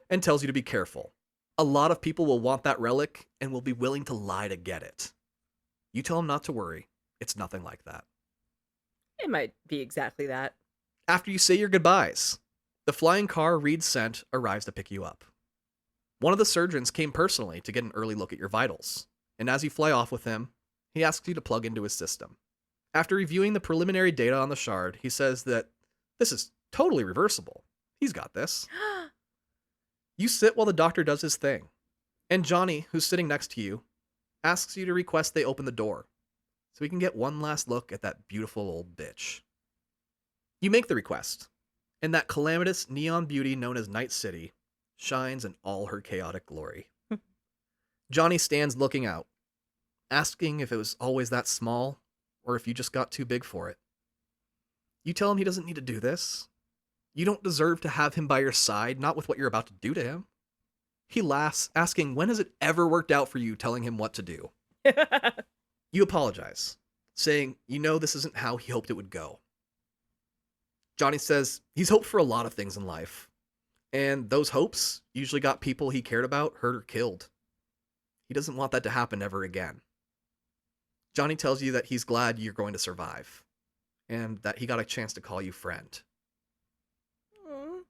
and tells you to be careful. A lot of people will want that relic and will be willing to lie to get it. You tell them not to worry. It's nothing like that. It might be exactly that. After you say your goodbyes, The flying car Reed sent arrives to pick you up. One of the surgeons came personally to get an early look at your vitals, and as you fly off with him, he asks you to plug into his system. After reviewing the preliminary data on the shard, he says that this is totally reversible. He's got this. You sit while the doctor does his thing, and Johnny, who's sitting next to you, asks you to request they open the door, so we can get one last look at that beautiful old bitch. You make the request, and that calamitous neon beauty known as Night City shines in all her chaotic glory. Johnny stands looking out, asking if it was always that small, or if you just got too big for it. You tell him he doesn't need to do this. You don't deserve to have him by your side, not with what you're about to do to him. He laughs, asking when has it ever worked out for you telling him what to do. You apologize, saying you know this isn't how he hoped it would go. Johnny says he's hoped for a lot of things in life, and those hopes usually got people he cared about hurt or killed. He doesn't want that to happen ever again. Johnny tells you that he's glad you're going to survive, and that he got a chance to call you friend.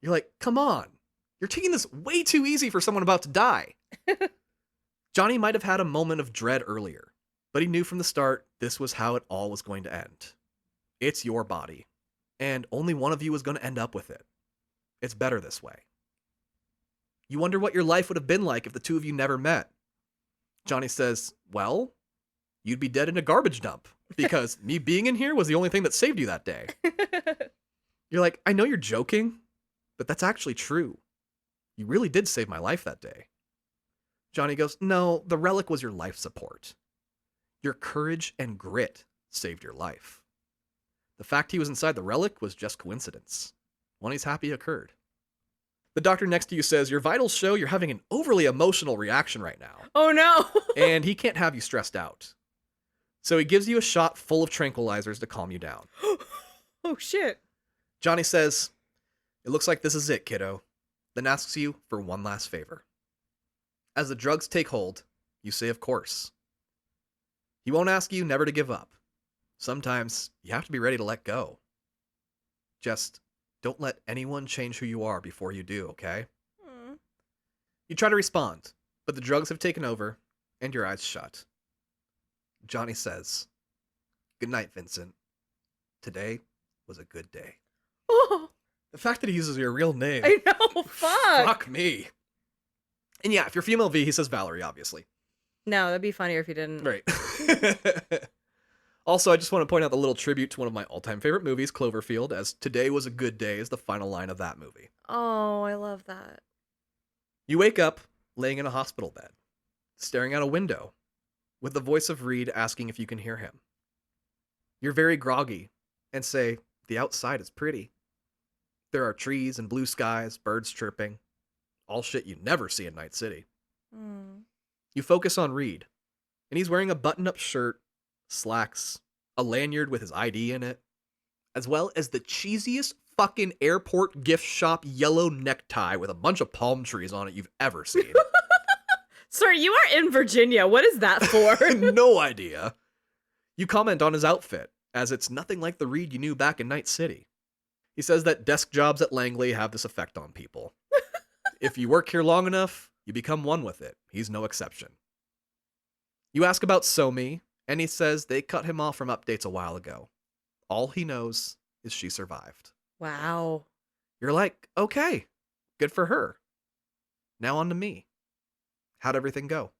You're like, come on, you're taking this way too easy for someone about to die. Johnny might have had a moment of dread earlier, but he knew from the start this was how it all was going to end. It's your body, and only one of you is going to end up with it. It's better this way. You wonder what your life would have been like if the two of you never met. Johnny says, well, you'd be dead in a garbage dump, because me being in here was the only thing that saved you that day. You're like, I know you're joking, but that's actually true. You really did save my life that day. Johnny goes, no, the relic was your life support. Your courage and grit saved your life. The fact he was inside the relic was just coincidence. One he's happy occurred. The doctor next to you says, your vitals show you're having an overly emotional reaction right now. Oh no! And he can't have you stressed out. So he gives you a shot full of tranquilizers to calm you down. Oh shit. Johnny says, it looks like this is it, kiddo. Then asks you for one last favor. As the drugs take hold, you say of course. He won't ask you never to give up. Sometimes you have to be ready to let go. Just don't let anyone change who you are before you do, okay? You try to respond, but the drugs have taken over, and your eyes shut. Johnny says, good night, Vincent. Today was a good day. Oh, The fact that he uses your real name. I know, fuck. Fuck me. And yeah, if you're female V, he says Valerie, obviously. No, that'd be funnier if you didn't. Right. Also, I just want to point out the little tribute to one of my all-time favorite movies, Cloverfield, as today was a good day is the final line of that movie. Oh, I love that. You wake up laying in a hospital bed, staring out a window, with the voice of Reed asking if you can hear him. You're very groggy and say, the outside is pretty. There are trees and blue skies, birds chirping. All shit you never see in Night City. You focus on Reed, and he's wearing a button-up shirt, slacks, a lanyard with his ID in it, as well as the cheesiest fucking airport gift shop yellow necktie with a bunch of palm trees on it you've ever seen. Sir, you are in Virginia. What is that for? No idea. You comment on his outfit, as it's nothing like the Reed you knew back in Night City. He says that desk jobs at Langley have this effect on people. If you work here long enough, you become one with it. He's no exception. You ask about Somi, and he says they cut him off from updates a while ago. All he knows is she survived. Wow. You're like, okay, good for her. Now on to me. How'd everything go?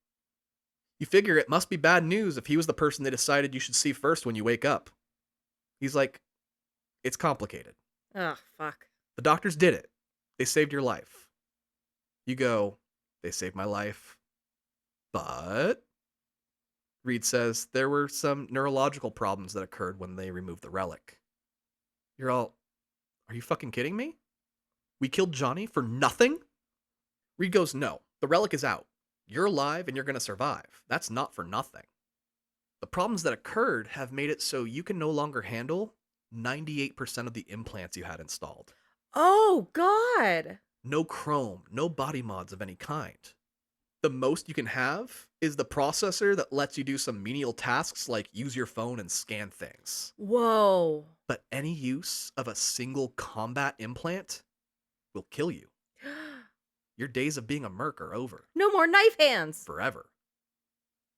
You figure it must be bad news if he was the person they decided you should see first when you wake up. He's like, it's complicated. Oh, fuck. The doctors did it. They saved your life. You go, they saved my life. But Reed says there were some neurological problems that occurred when they removed the relic. You're all, are you fucking kidding me? We killed Johnny for nothing? Reed goes, no, the relic is out. You're alive and you're going to survive. That's not for nothing. The problems that occurred have made it so you can no longer handle 98% of the implants you had installed. Oh, God. No chrome, no body mods of any kind. The most you can have is the processor that lets you do some menial tasks like use your phone and scan things. Whoa. But any use of a single combat implant? will kill you. Your days of being a merc are over. No more knife hands. Forever.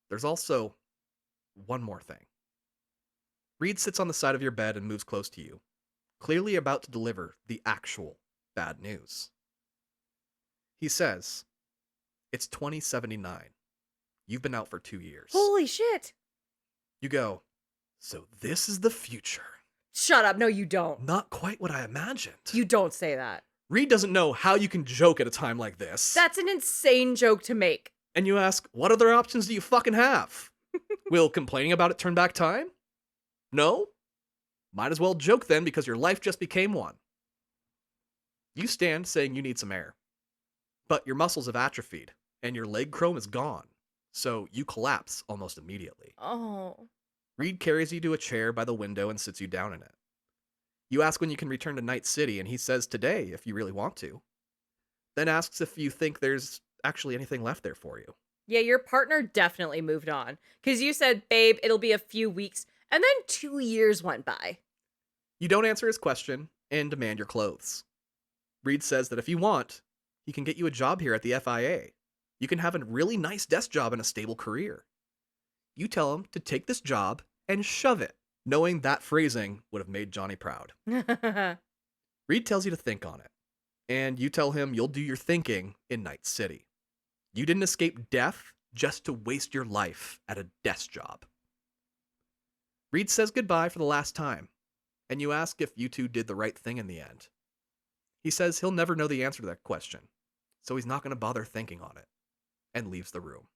There's also one more thing. Reed sits on the side of your bed and moves close to you, clearly about to deliver the actual bad news. He says, it's 2079. You've been out for 2 years. Holy shit. You go, so this is the future. Shut up. No, you don't. Not quite what I imagined. You don't say that. Reed doesn't know how you can joke at a time like this. That's an insane joke to make. And you ask, what other options do you fucking have? Will complaining about it turn back time? No? Might as well joke then, because your life just became one. You stand saying you need some air. But your muscles have atrophied, and your leg chrome is gone. So you collapse almost immediately. Oh. Reed carries you to a chair by the window and sits you down in it. You ask when you can return to Night City, and he says today, if you really want to. Then asks if you think there's actually anything left there for you. Yeah, your partner definitely moved on. Because you said, babe, it'll be a few weeks. And then 2 years went by. You don't answer his question and demand your clothes. Reed says that if you want, he can get you a job here at the FIA. You can have a really nice desk job and a stable career. You tell him to take this job and shove it, knowing that phrasing would have made Johnny proud. Reed tells you to think on it, and you tell him you'll do your thinking in Night City. You didn't escape death just to waste your life at a desk job. Reed says goodbye for the last time, and you ask if you two did the right thing in the end. He says he'll never know the answer to that question, so he's not going to bother thinking on it, and leaves the room.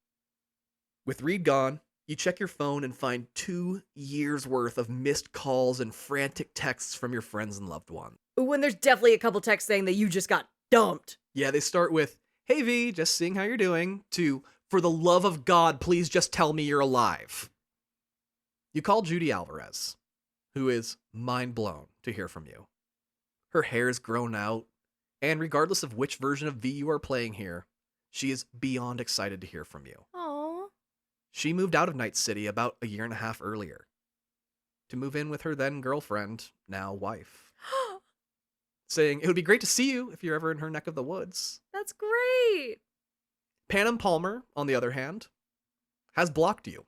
With Reed gone, you check your phone and find 2 years worth of missed calls and frantic texts from your friends and loved ones. Ooh, and there's definitely a couple texts saying that you just got dumped. Yeah, they start with, hey V, just seeing how you're doing, to, for the love of God, please just tell me you're alive. You call Judy Alvarez, who is mind blown to hear from you. Her hair is grown out, and regardless of which version of V you are playing here, she is beyond excited to hear from you. Aww. She moved out of Night City about 1.5 years earlier to move in with her then girlfriend, now wife. Saying it would be great to see you if you're ever in her neck of the woods. That's great. Panem Palmer, on the other hand, has blocked you.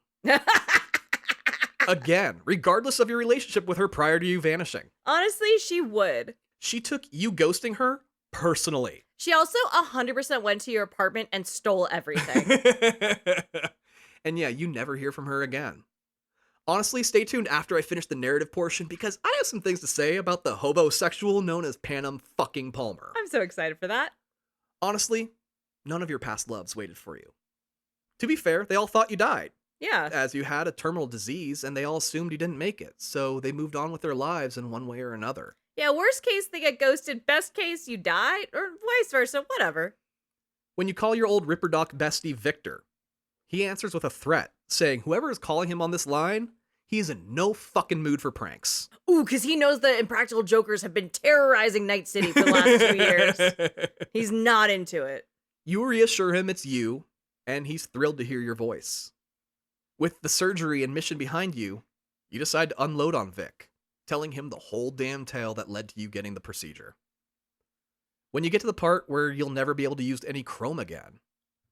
Again, regardless of your relationship with her prior to you vanishing. Honestly, she would. She took you ghosting her personally. She also 100% went to your apartment and stole everything. And yeah, you never hear from her again. Honestly, stay tuned after I finish the narrative portion, because I have some things to say about the hobosexual known as Panem fucking Palmer. I'm so excited for that. Honestly, none of your past loves waited for you. To be fair, they all thought you died, Yeah. as you had a terminal disease, and they all assumed you didn't make it, so they moved on with their lives in one way or another. Yeah, worst case, they get ghosted. Best case, you died. Or vice versa. Whatever. When you call your old Ripperdoc bestie Victor, he answers with a threat, saying whoever is calling him on this line, he is in no fucking mood for pranks. Ooh, because he knows the Impractical Jokers have been terrorizing Night City for the last 2 years. He's not into it. You reassure him it's you, and he's thrilled to hear your voice. With the surgery and mission behind you, you decide to unload on Vic, telling him the whole damn tale that led to you getting the procedure. When you get to the part where you'll never be able to use any chrome again,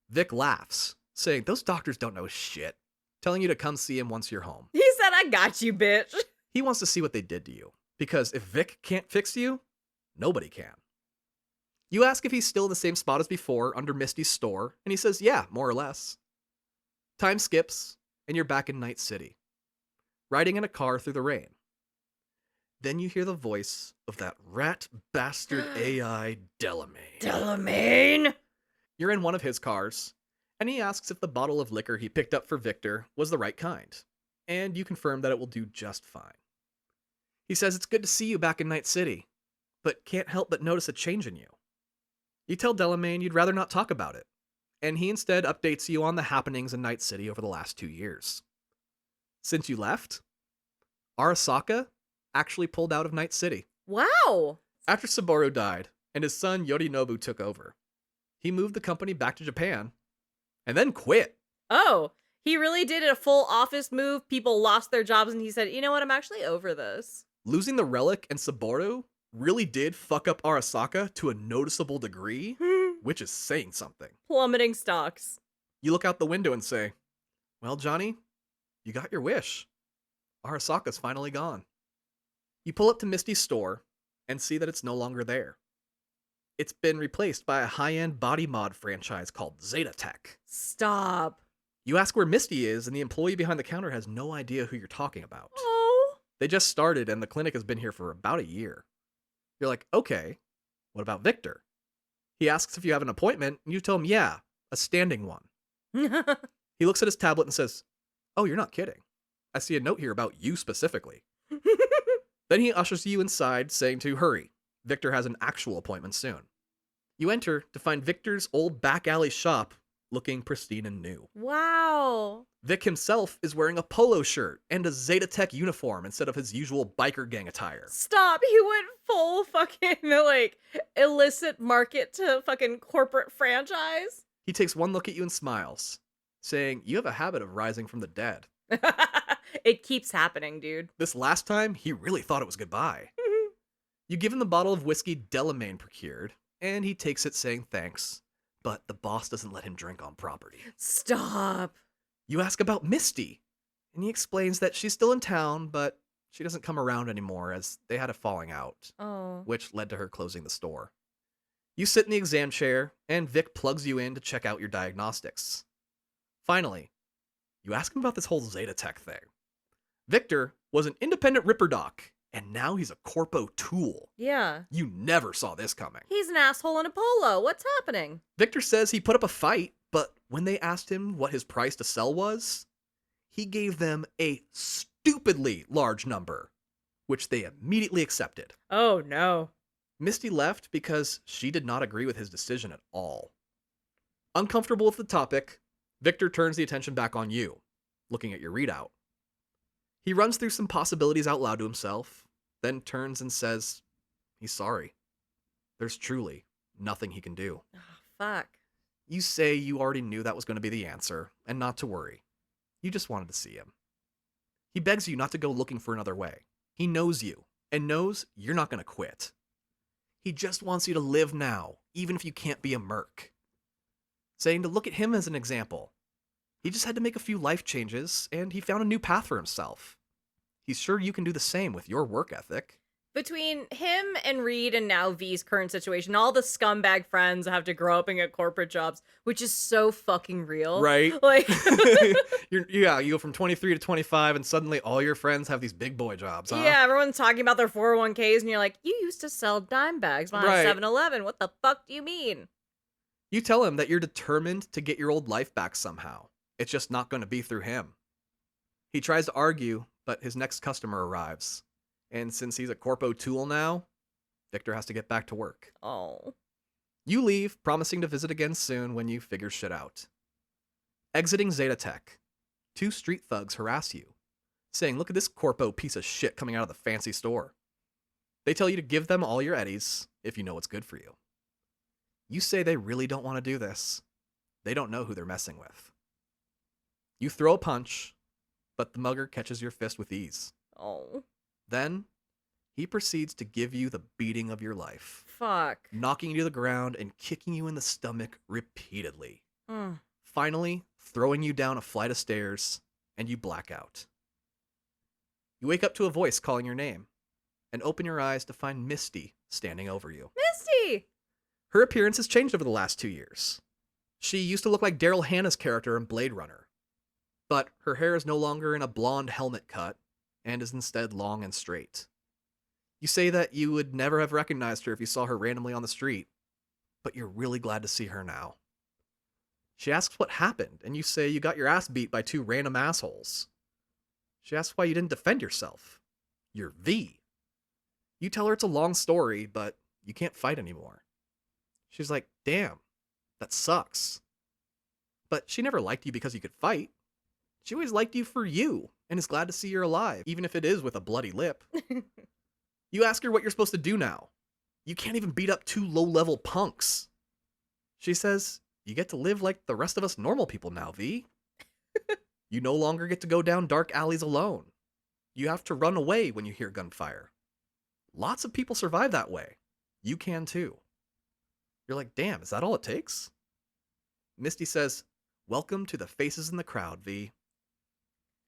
Vic laughs, saying those doctors don't know shit, telling you to come see him once you're home. He said, I got you, bitch. He wants to see what they did to you, because if Vic can't fix you, nobody can. You ask if he's still in the same spot as before, under Misty's store, and he says, yeah, more or less. Time skips, and you're back in Night City, riding in a car through the rain. Then you hear the voice of that rat bastard AI, Delamain. Delamain? You're in one of his cars, and he asks if the bottle of liquor he picked up for Victor was the right kind, and you confirm that it will do just fine. He says it's good to see you back in Night City, but can't help but notice a change in you. You tell Delamain you'd rather not talk about it, and he instead updates you on the happenings in Night City over the last 2 years. Since you left, Arasaka actually pulled out of Night City. Wow. After Saburo died, and his son Yorinobu took over, he moved the company back to Japan, and then quit. Oh, he really did a full office move. People lost their jobs, and he said, you know what, I'm actually over this. Losing the relic and Saburo really did fuck up Arasaka to a noticeable degree, which is saying something. Plummeting stocks. You look out the window and say, well, Johnny, you got your wish. Arasaka's finally gone. You pull up to Misty's store and see that it's no longer there. It's been replaced by a high-end body mod franchise called Zetatech. Stop. You ask where Misty is, and the employee behind the counter has no idea who you're talking about. Oh. They just started, and the clinic has been here for about a year. You're like, okay, what about Victor? He asks if you have an appointment, and you tell him, yeah, a standing one. He looks at his tablet and says, oh, you're not kidding. I see a note here about you specifically. Then he ushers you inside, saying to hurry. Victor has an actual appointment soon. You enter to find Victor's old back alley shop looking pristine and new. Wow. Vic himself is wearing a polo shirt and a Zetatech uniform instead of his usual biker gang attire. Stop. He went full fucking, like, illicit market to fucking corporate franchise. He takes one look at you and smiles, saying, you have a habit of rising from the dead. It keeps happening, dude. This last time, he really thought it was goodbye. You give him the bottle of whiskey Delamain procured, and he takes it saying thanks, but the boss doesn't let him drink on property. Stop. You ask about Misty, and he explains that she's still in town, but she doesn't come around anymore as they had a falling out, Oh. which led to her closing the store. You sit in the exam chair, and Vic plugs you in to check out your diagnostics. Finally, you ask him about this whole Zetatech thing. Victor was an independent Ripper Doc, and now he's a corpo tool. Yeah. You never saw this coming. He's an asshole in a polo. What's happening? Victor says he put up a fight, but when they asked him what his price to sell was, he gave them a stupidly large number, which they immediately accepted. Oh, no. Misty left because she did not agree with his decision at all. Uncomfortable with the topic, Victor turns the attention back on you, looking at your readout. He runs through some possibilities out loud to himself, then turns and says, he's sorry. There's truly nothing he can do. Oh, fuck. You say you already knew that was going to be the answer, and not to worry. You just wanted to see him. He begs you not to go looking for another way. He knows you, and knows you're not going to quit. He just wants you to live now, even if you can't be a merc. Saying to look at him as an example. He just had to make a few life changes, and he found a new path for himself. He's sure you can do the same with your work ethic. Between him and Reed and now V's current situation, all the scumbag friends have to grow up and get corporate jobs, which is so fucking real. Right? Like, you go from 23 to 25, and suddenly all your friends have these big boy jobs, huh? yeah, everyone's talking about their 401ks, and you're like, you used to sell dime bags behind Right. 7-Eleven. What the fuck do you mean? You tell him that you're determined to get your old life back somehow. It's just not going to be through him. He tries to argue, but his next customer arrives. And since he's a corpo tool now, Victor has to get back to work. Oh. You leave, promising to visit again soon when you figure shit out. Exiting Zetatech, 2 street thugs harass you, saying, look at this corpo piece of shit coming out of the fancy store. They tell you to give them all your eddies, if you know what's good for you. You say they really don't want to do this. They don't know who they're messing with. You throw a punch, but the mugger catches your fist with ease. Oh. Then, he proceeds to give you the beating of your life, Fuck. knocking you to the ground and kicking you in the stomach repeatedly. Mm. Finally, throwing you down a flight of stairs, and you black out. You wake up to a voice calling your name, and open your eyes to find Misty standing over you. Misty! Her appearance has changed over the last 2 years. She used to look like Daryl Hannah's character in Blade Runner, but her hair is no longer in a blonde helmet cut, and is instead long and straight. You say that you would never have recognized her if you saw her randomly on the street, but you're really glad to see her now. She asks what happened, and you say you got your ass beat by 2 random assholes. She asks why you didn't defend yourself. You're V. You tell her it's a long story, but you can't fight anymore. She's like, damn, that sucks. But she never liked you because you could fight. She always liked you for you, and is glad to see you're alive, even if it is with a bloody lip. You ask her what you're supposed to do now. You can't even beat up 2 low-level punks. She says, you get to live like the rest of us normal people now, V. You no longer get to go down dark alleys alone. You have to run away when you hear gunfire. Lots of people survive that way. You can too. You're like, damn, is that all it takes? Misty says, welcome to the faces in the crowd, V.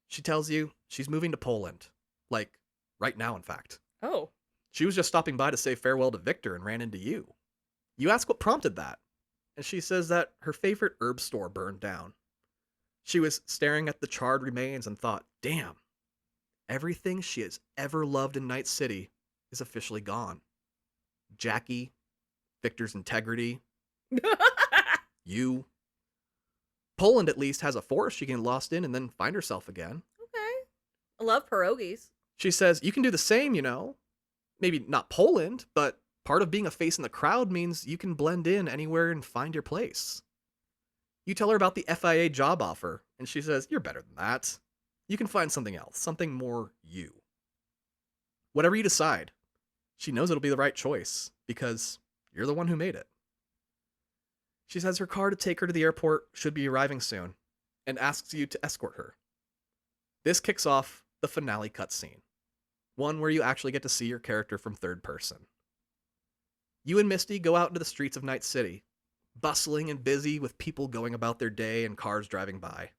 She tells you she's moving to Poland. Like, right now, in fact. Oh. She was just stopping by to say farewell to Victor and ran into you. You ask what prompted that, and she says that her favorite herb store burned down. She was staring at the charred remains and thought, damn, everything she has ever loved in Night City is officially gone. Jackie, Victor's integrity, you. Poland at least has a forest she can get lost in and then find herself again. Okay. I love pierogies. She says, you can do the same, you know. Maybe not Poland, but part of being a face in the crowd means you can blend in anywhere and find your place. You tell her about the FIA job offer, and she says, you're better than that. You can find something else, something more you. Whatever you decide, she knows it'll be the right choice, because you're the one who made it. She says her car to take her to the airport should be arriving soon, and asks you to escort her. This kicks off the finale cutscene, one where you actually get to see your character from third person. You and Misty go out into the streets of Night City, bustling and busy with people going about their day and cars driving by.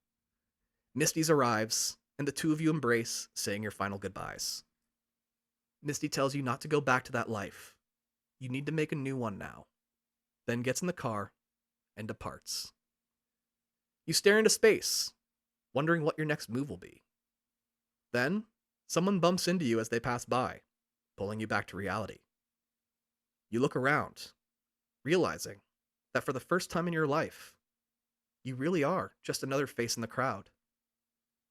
Misty's arrives, and the two of you embrace, saying your final goodbyes. Misty tells you not to go back to that life. You need to make a new one now. Then gets in the car and departs. You stare into space, wondering what your next move will be. Then, someone bumps into you as they pass by, pulling you back to reality. You look around, realizing that for the first time in your life, you really are just another face in the crowd.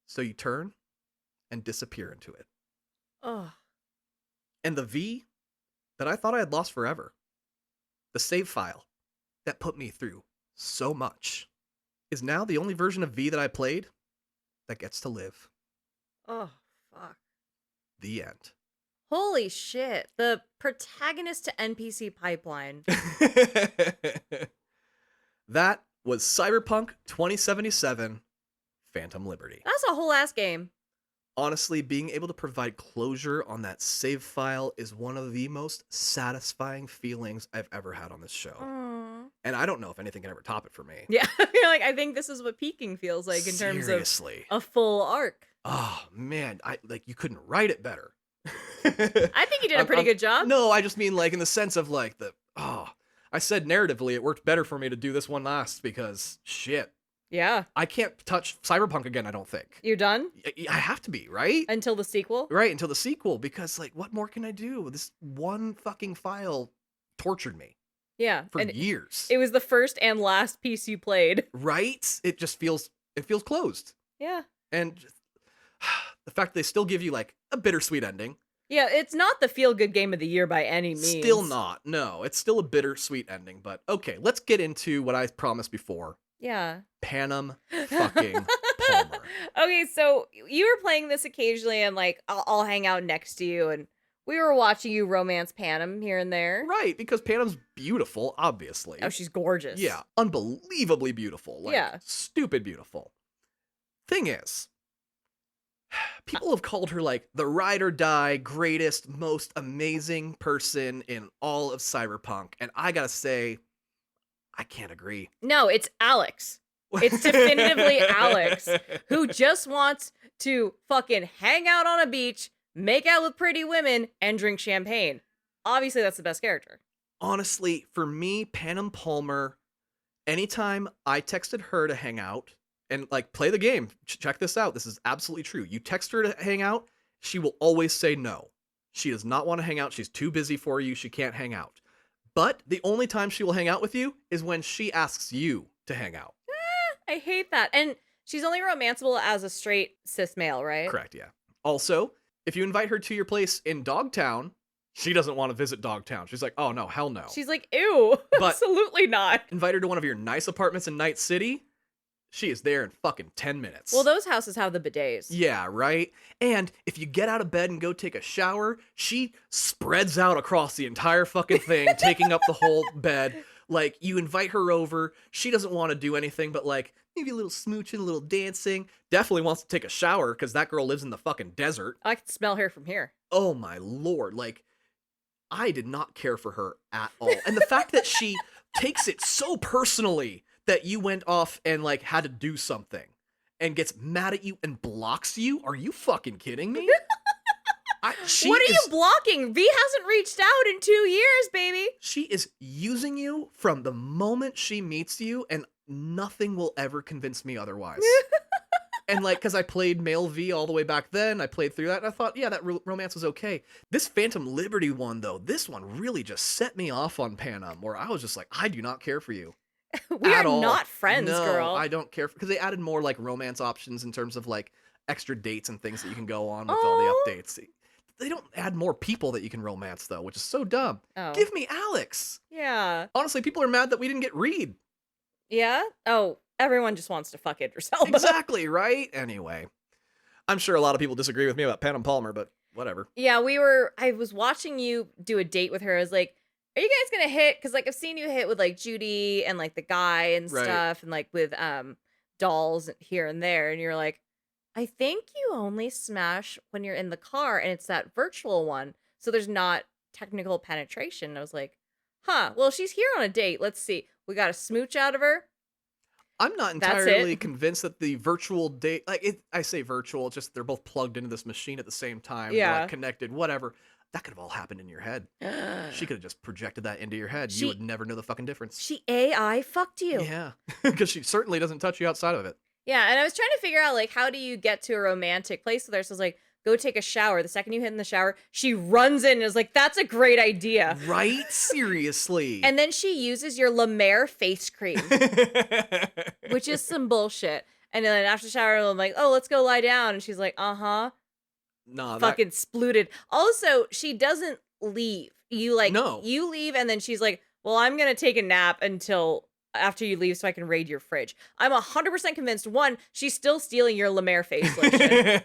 So you turn and disappear into it. Oh. And the V that I thought I had lost forever, the save file that put me through so much, is now the only version of V that I played that gets to live. Oh, fuck. The end. Holy shit. The protagonist to NPC pipeline. That was Cyberpunk 2077 Phantom Liberty. That's a whole ass game. Honestly, being able to provide closure on that save file is one of the most satisfying feelings I've ever had on this show. Aww. And I don't know if anything can ever top it for me. Yeah, you're like, I think this is what peaking feels like in terms of a full arc. Oh man, you couldn't write it better. I think you did a pretty good job. No, I just mean like in the sense of like I said narratively it worked better for me to do this one last because shit. Yeah. I can't touch Cyberpunk again, I don't think. You're done? I have to be, right? Until the sequel? Right, until the sequel, because like what more can I do? This one fucking file tortured me. Yeah. For years. It was the first and last piece you played. Right? It feels closed. Yeah. And the fact that they still give you like a bittersweet ending. Yeah, it's not the feel-good game of the year by any means. Still not. No, it's still a bittersweet ending. But okay, let's get into what I promised before. Yeah. Panem fucking Palmer. Okay, so you were playing this occasionally and like, I'll hang out next to you and we were watching you romance Panem here and there. Right, because Panem's beautiful, obviously. Oh, she's gorgeous. Yeah, unbelievably beautiful. Like, yeah. Stupid beautiful. Thing is, people have called her like the ride or die greatest, most amazing person in all of Cyberpunk. And I gotta say, I can't agree. No, it's Alex. It's definitively Alex, who just wants to fucking hang out on a beach, make out with pretty women, and drink champagne. Obviously, that's the best character. Honestly, for me, Panem Palmer, anytime I texted her to hang out and like play the game, check this out. This is absolutely true. You text her to hang out, she will always say no. She does not want to hang out. She's too busy for you. She can't hang out. But the only time she will hang out with you is when she asks you to hang out. I hate that. And she's only romanceable as a straight cis male, right? Correct, yeah. Also, if you invite her to your place in Dogtown, she doesn't want to visit Dogtown. She's like, oh no, hell no. She's like, ew, but absolutely not. Invite her to one of your nice apartments in Night City, she is there in fucking 10 minutes. Well, those houses have the bidets. Yeah, right? And if you get out of bed and go take a shower, she spreads out across the entire fucking thing, taking up the whole bed. Like, you invite her over, she doesn't want to do anything but like, maybe a little smooching, a little dancing. Definitely wants to take a shower, because that girl lives in the fucking desert. I can smell her from here. Oh my lord, like, I did not care for her at all. And the fact that she takes it so personally that you went off and like had to do something and gets mad at you and blocks you. Are you fucking kidding me? What are you blocking? V hasn't reached out in 2 years, baby. She is using you from the moment she meets you, and nothing will ever convince me otherwise. And like, because I played male V all the way back then, I played through that, and I thought, yeah, that romance was okay. This Phantom Liberty one, though, this one really just set me off on Panem, where I was just like, I do not care for you. We are not friends, no, girl. I don't care, because they added more like romance options in terms of like extra dates and things that you can go on with all the updates. They don't add more people that you can romance, though, which is so dumb. Oh. Give me Alex. Yeah. Honestly, people are mad that we didn't get Reed. Yeah? Oh, everyone just wants to fuck Idris Elba. Exactly, right? Anyway, I'm sure a lot of people disagree with me about Panem Palmer, but whatever. Yeah, I was watching you do a date with her. I was like, are you guys gonna hit? Because like I've seen you hit with like Judy and like the guy and Right. stuff, and like with dolls here and there, and you're like, I think you only smash when you're in the car, and it's that virtual one, so there's not technical penetration. I was like, huh, well, she's here on a date. Let's see. We got a smooch out of her. I'm not That's entirely it? convinced that the virtual date, I say virtual, it's just they're both plugged into this machine at the same time, Yeah. like connected, whatever. That could have all happened in your head. She could have just projected that into your head. She- You would never know the fucking difference. She AI fucked you. Yeah, because she certainly doesn't touch you outside of it. Yeah, and I was trying to figure out, like, how do you get to a romantic place with her? So I was like, go take a shower. The second you hit in the shower, she runs in and is like, that's a great idea. Right? Seriously. And then she uses your La Mer face cream, which is some bullshit. And then after the shower, I'm like, oh, let's go lie down. And she's like, uh-huh. Nah, Fucking splooted. Also, she doesn't leave. You leave, and then she's like, well, I'm going to take a nap until after you leave so I can raid your fridge. I'm 100% convinced, one, she's still stealing your La Mer face lotion.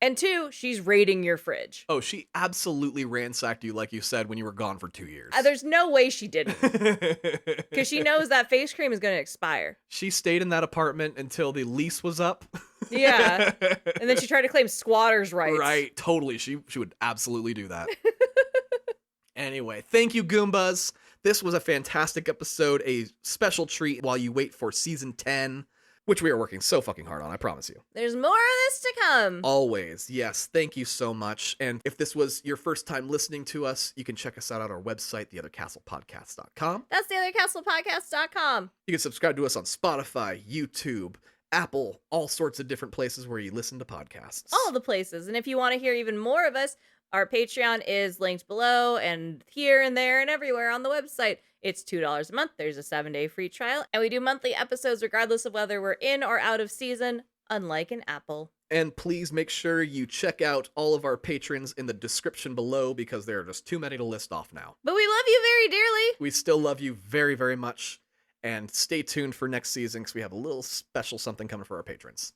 And two, she's raiding your fridge. Oh, she absolutely ransacked you, like you said, when you were gone for 2 years. There's no way she didn't. Because she knows that face cream is going to expire. She stayed in that apartment until the lease was up. Yeah. And then she tried to claim squatters' rights. Right, totally. She would absolutely do that. Anyway, thank you, Goombas. This was a fantastic episode, a special treat while you wait for season 10, which we are working so fucking hard on, I promise you. There's more of this to come. Always, yes. Thank you so much. And if this was your first time listening to us, you can check us out at our website, theothercastlepodcast.com. That's theothercastlepodcast.com. You can subscribe to us on Spotify, YouTube, Apple, all sorts of different places where you listen to podcasts. All the places. And if you want to hear even more of us, our Patreon is linked below and here and there and everywhere on the website. It's $2 a month. There's a 7-day free trial. And we do monthly episodes regardless of whether we're in or out of season, unlike an Apple. And please make sure you check out all of our patrons in the description below because there are just too many to list off now. But we love you very dearly. We still love you very, very much. And stay tuned for next season because we have a little special something coming for our patrons.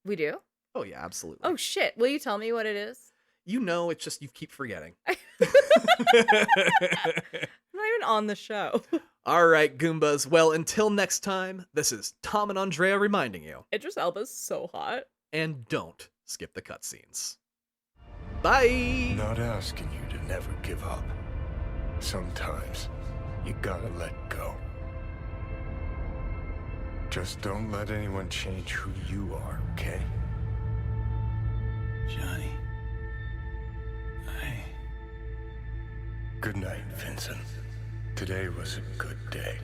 We do? Oh, yeah, absolutely. Oh, shit. Will you tell me what it is? You know, it's just you keep forgetting. I'm not even on the show. All right, Goombas. Well, until next time, this is Tom and Andrea reminding you. Idris Elba's so hot. And don't skip the cutscenes. Bye! Not asking you to never give up. Sometimes you gotta let go. Just don't let anyone change who you are, okay? Johnny. Good night, Vincent. Today was a good day.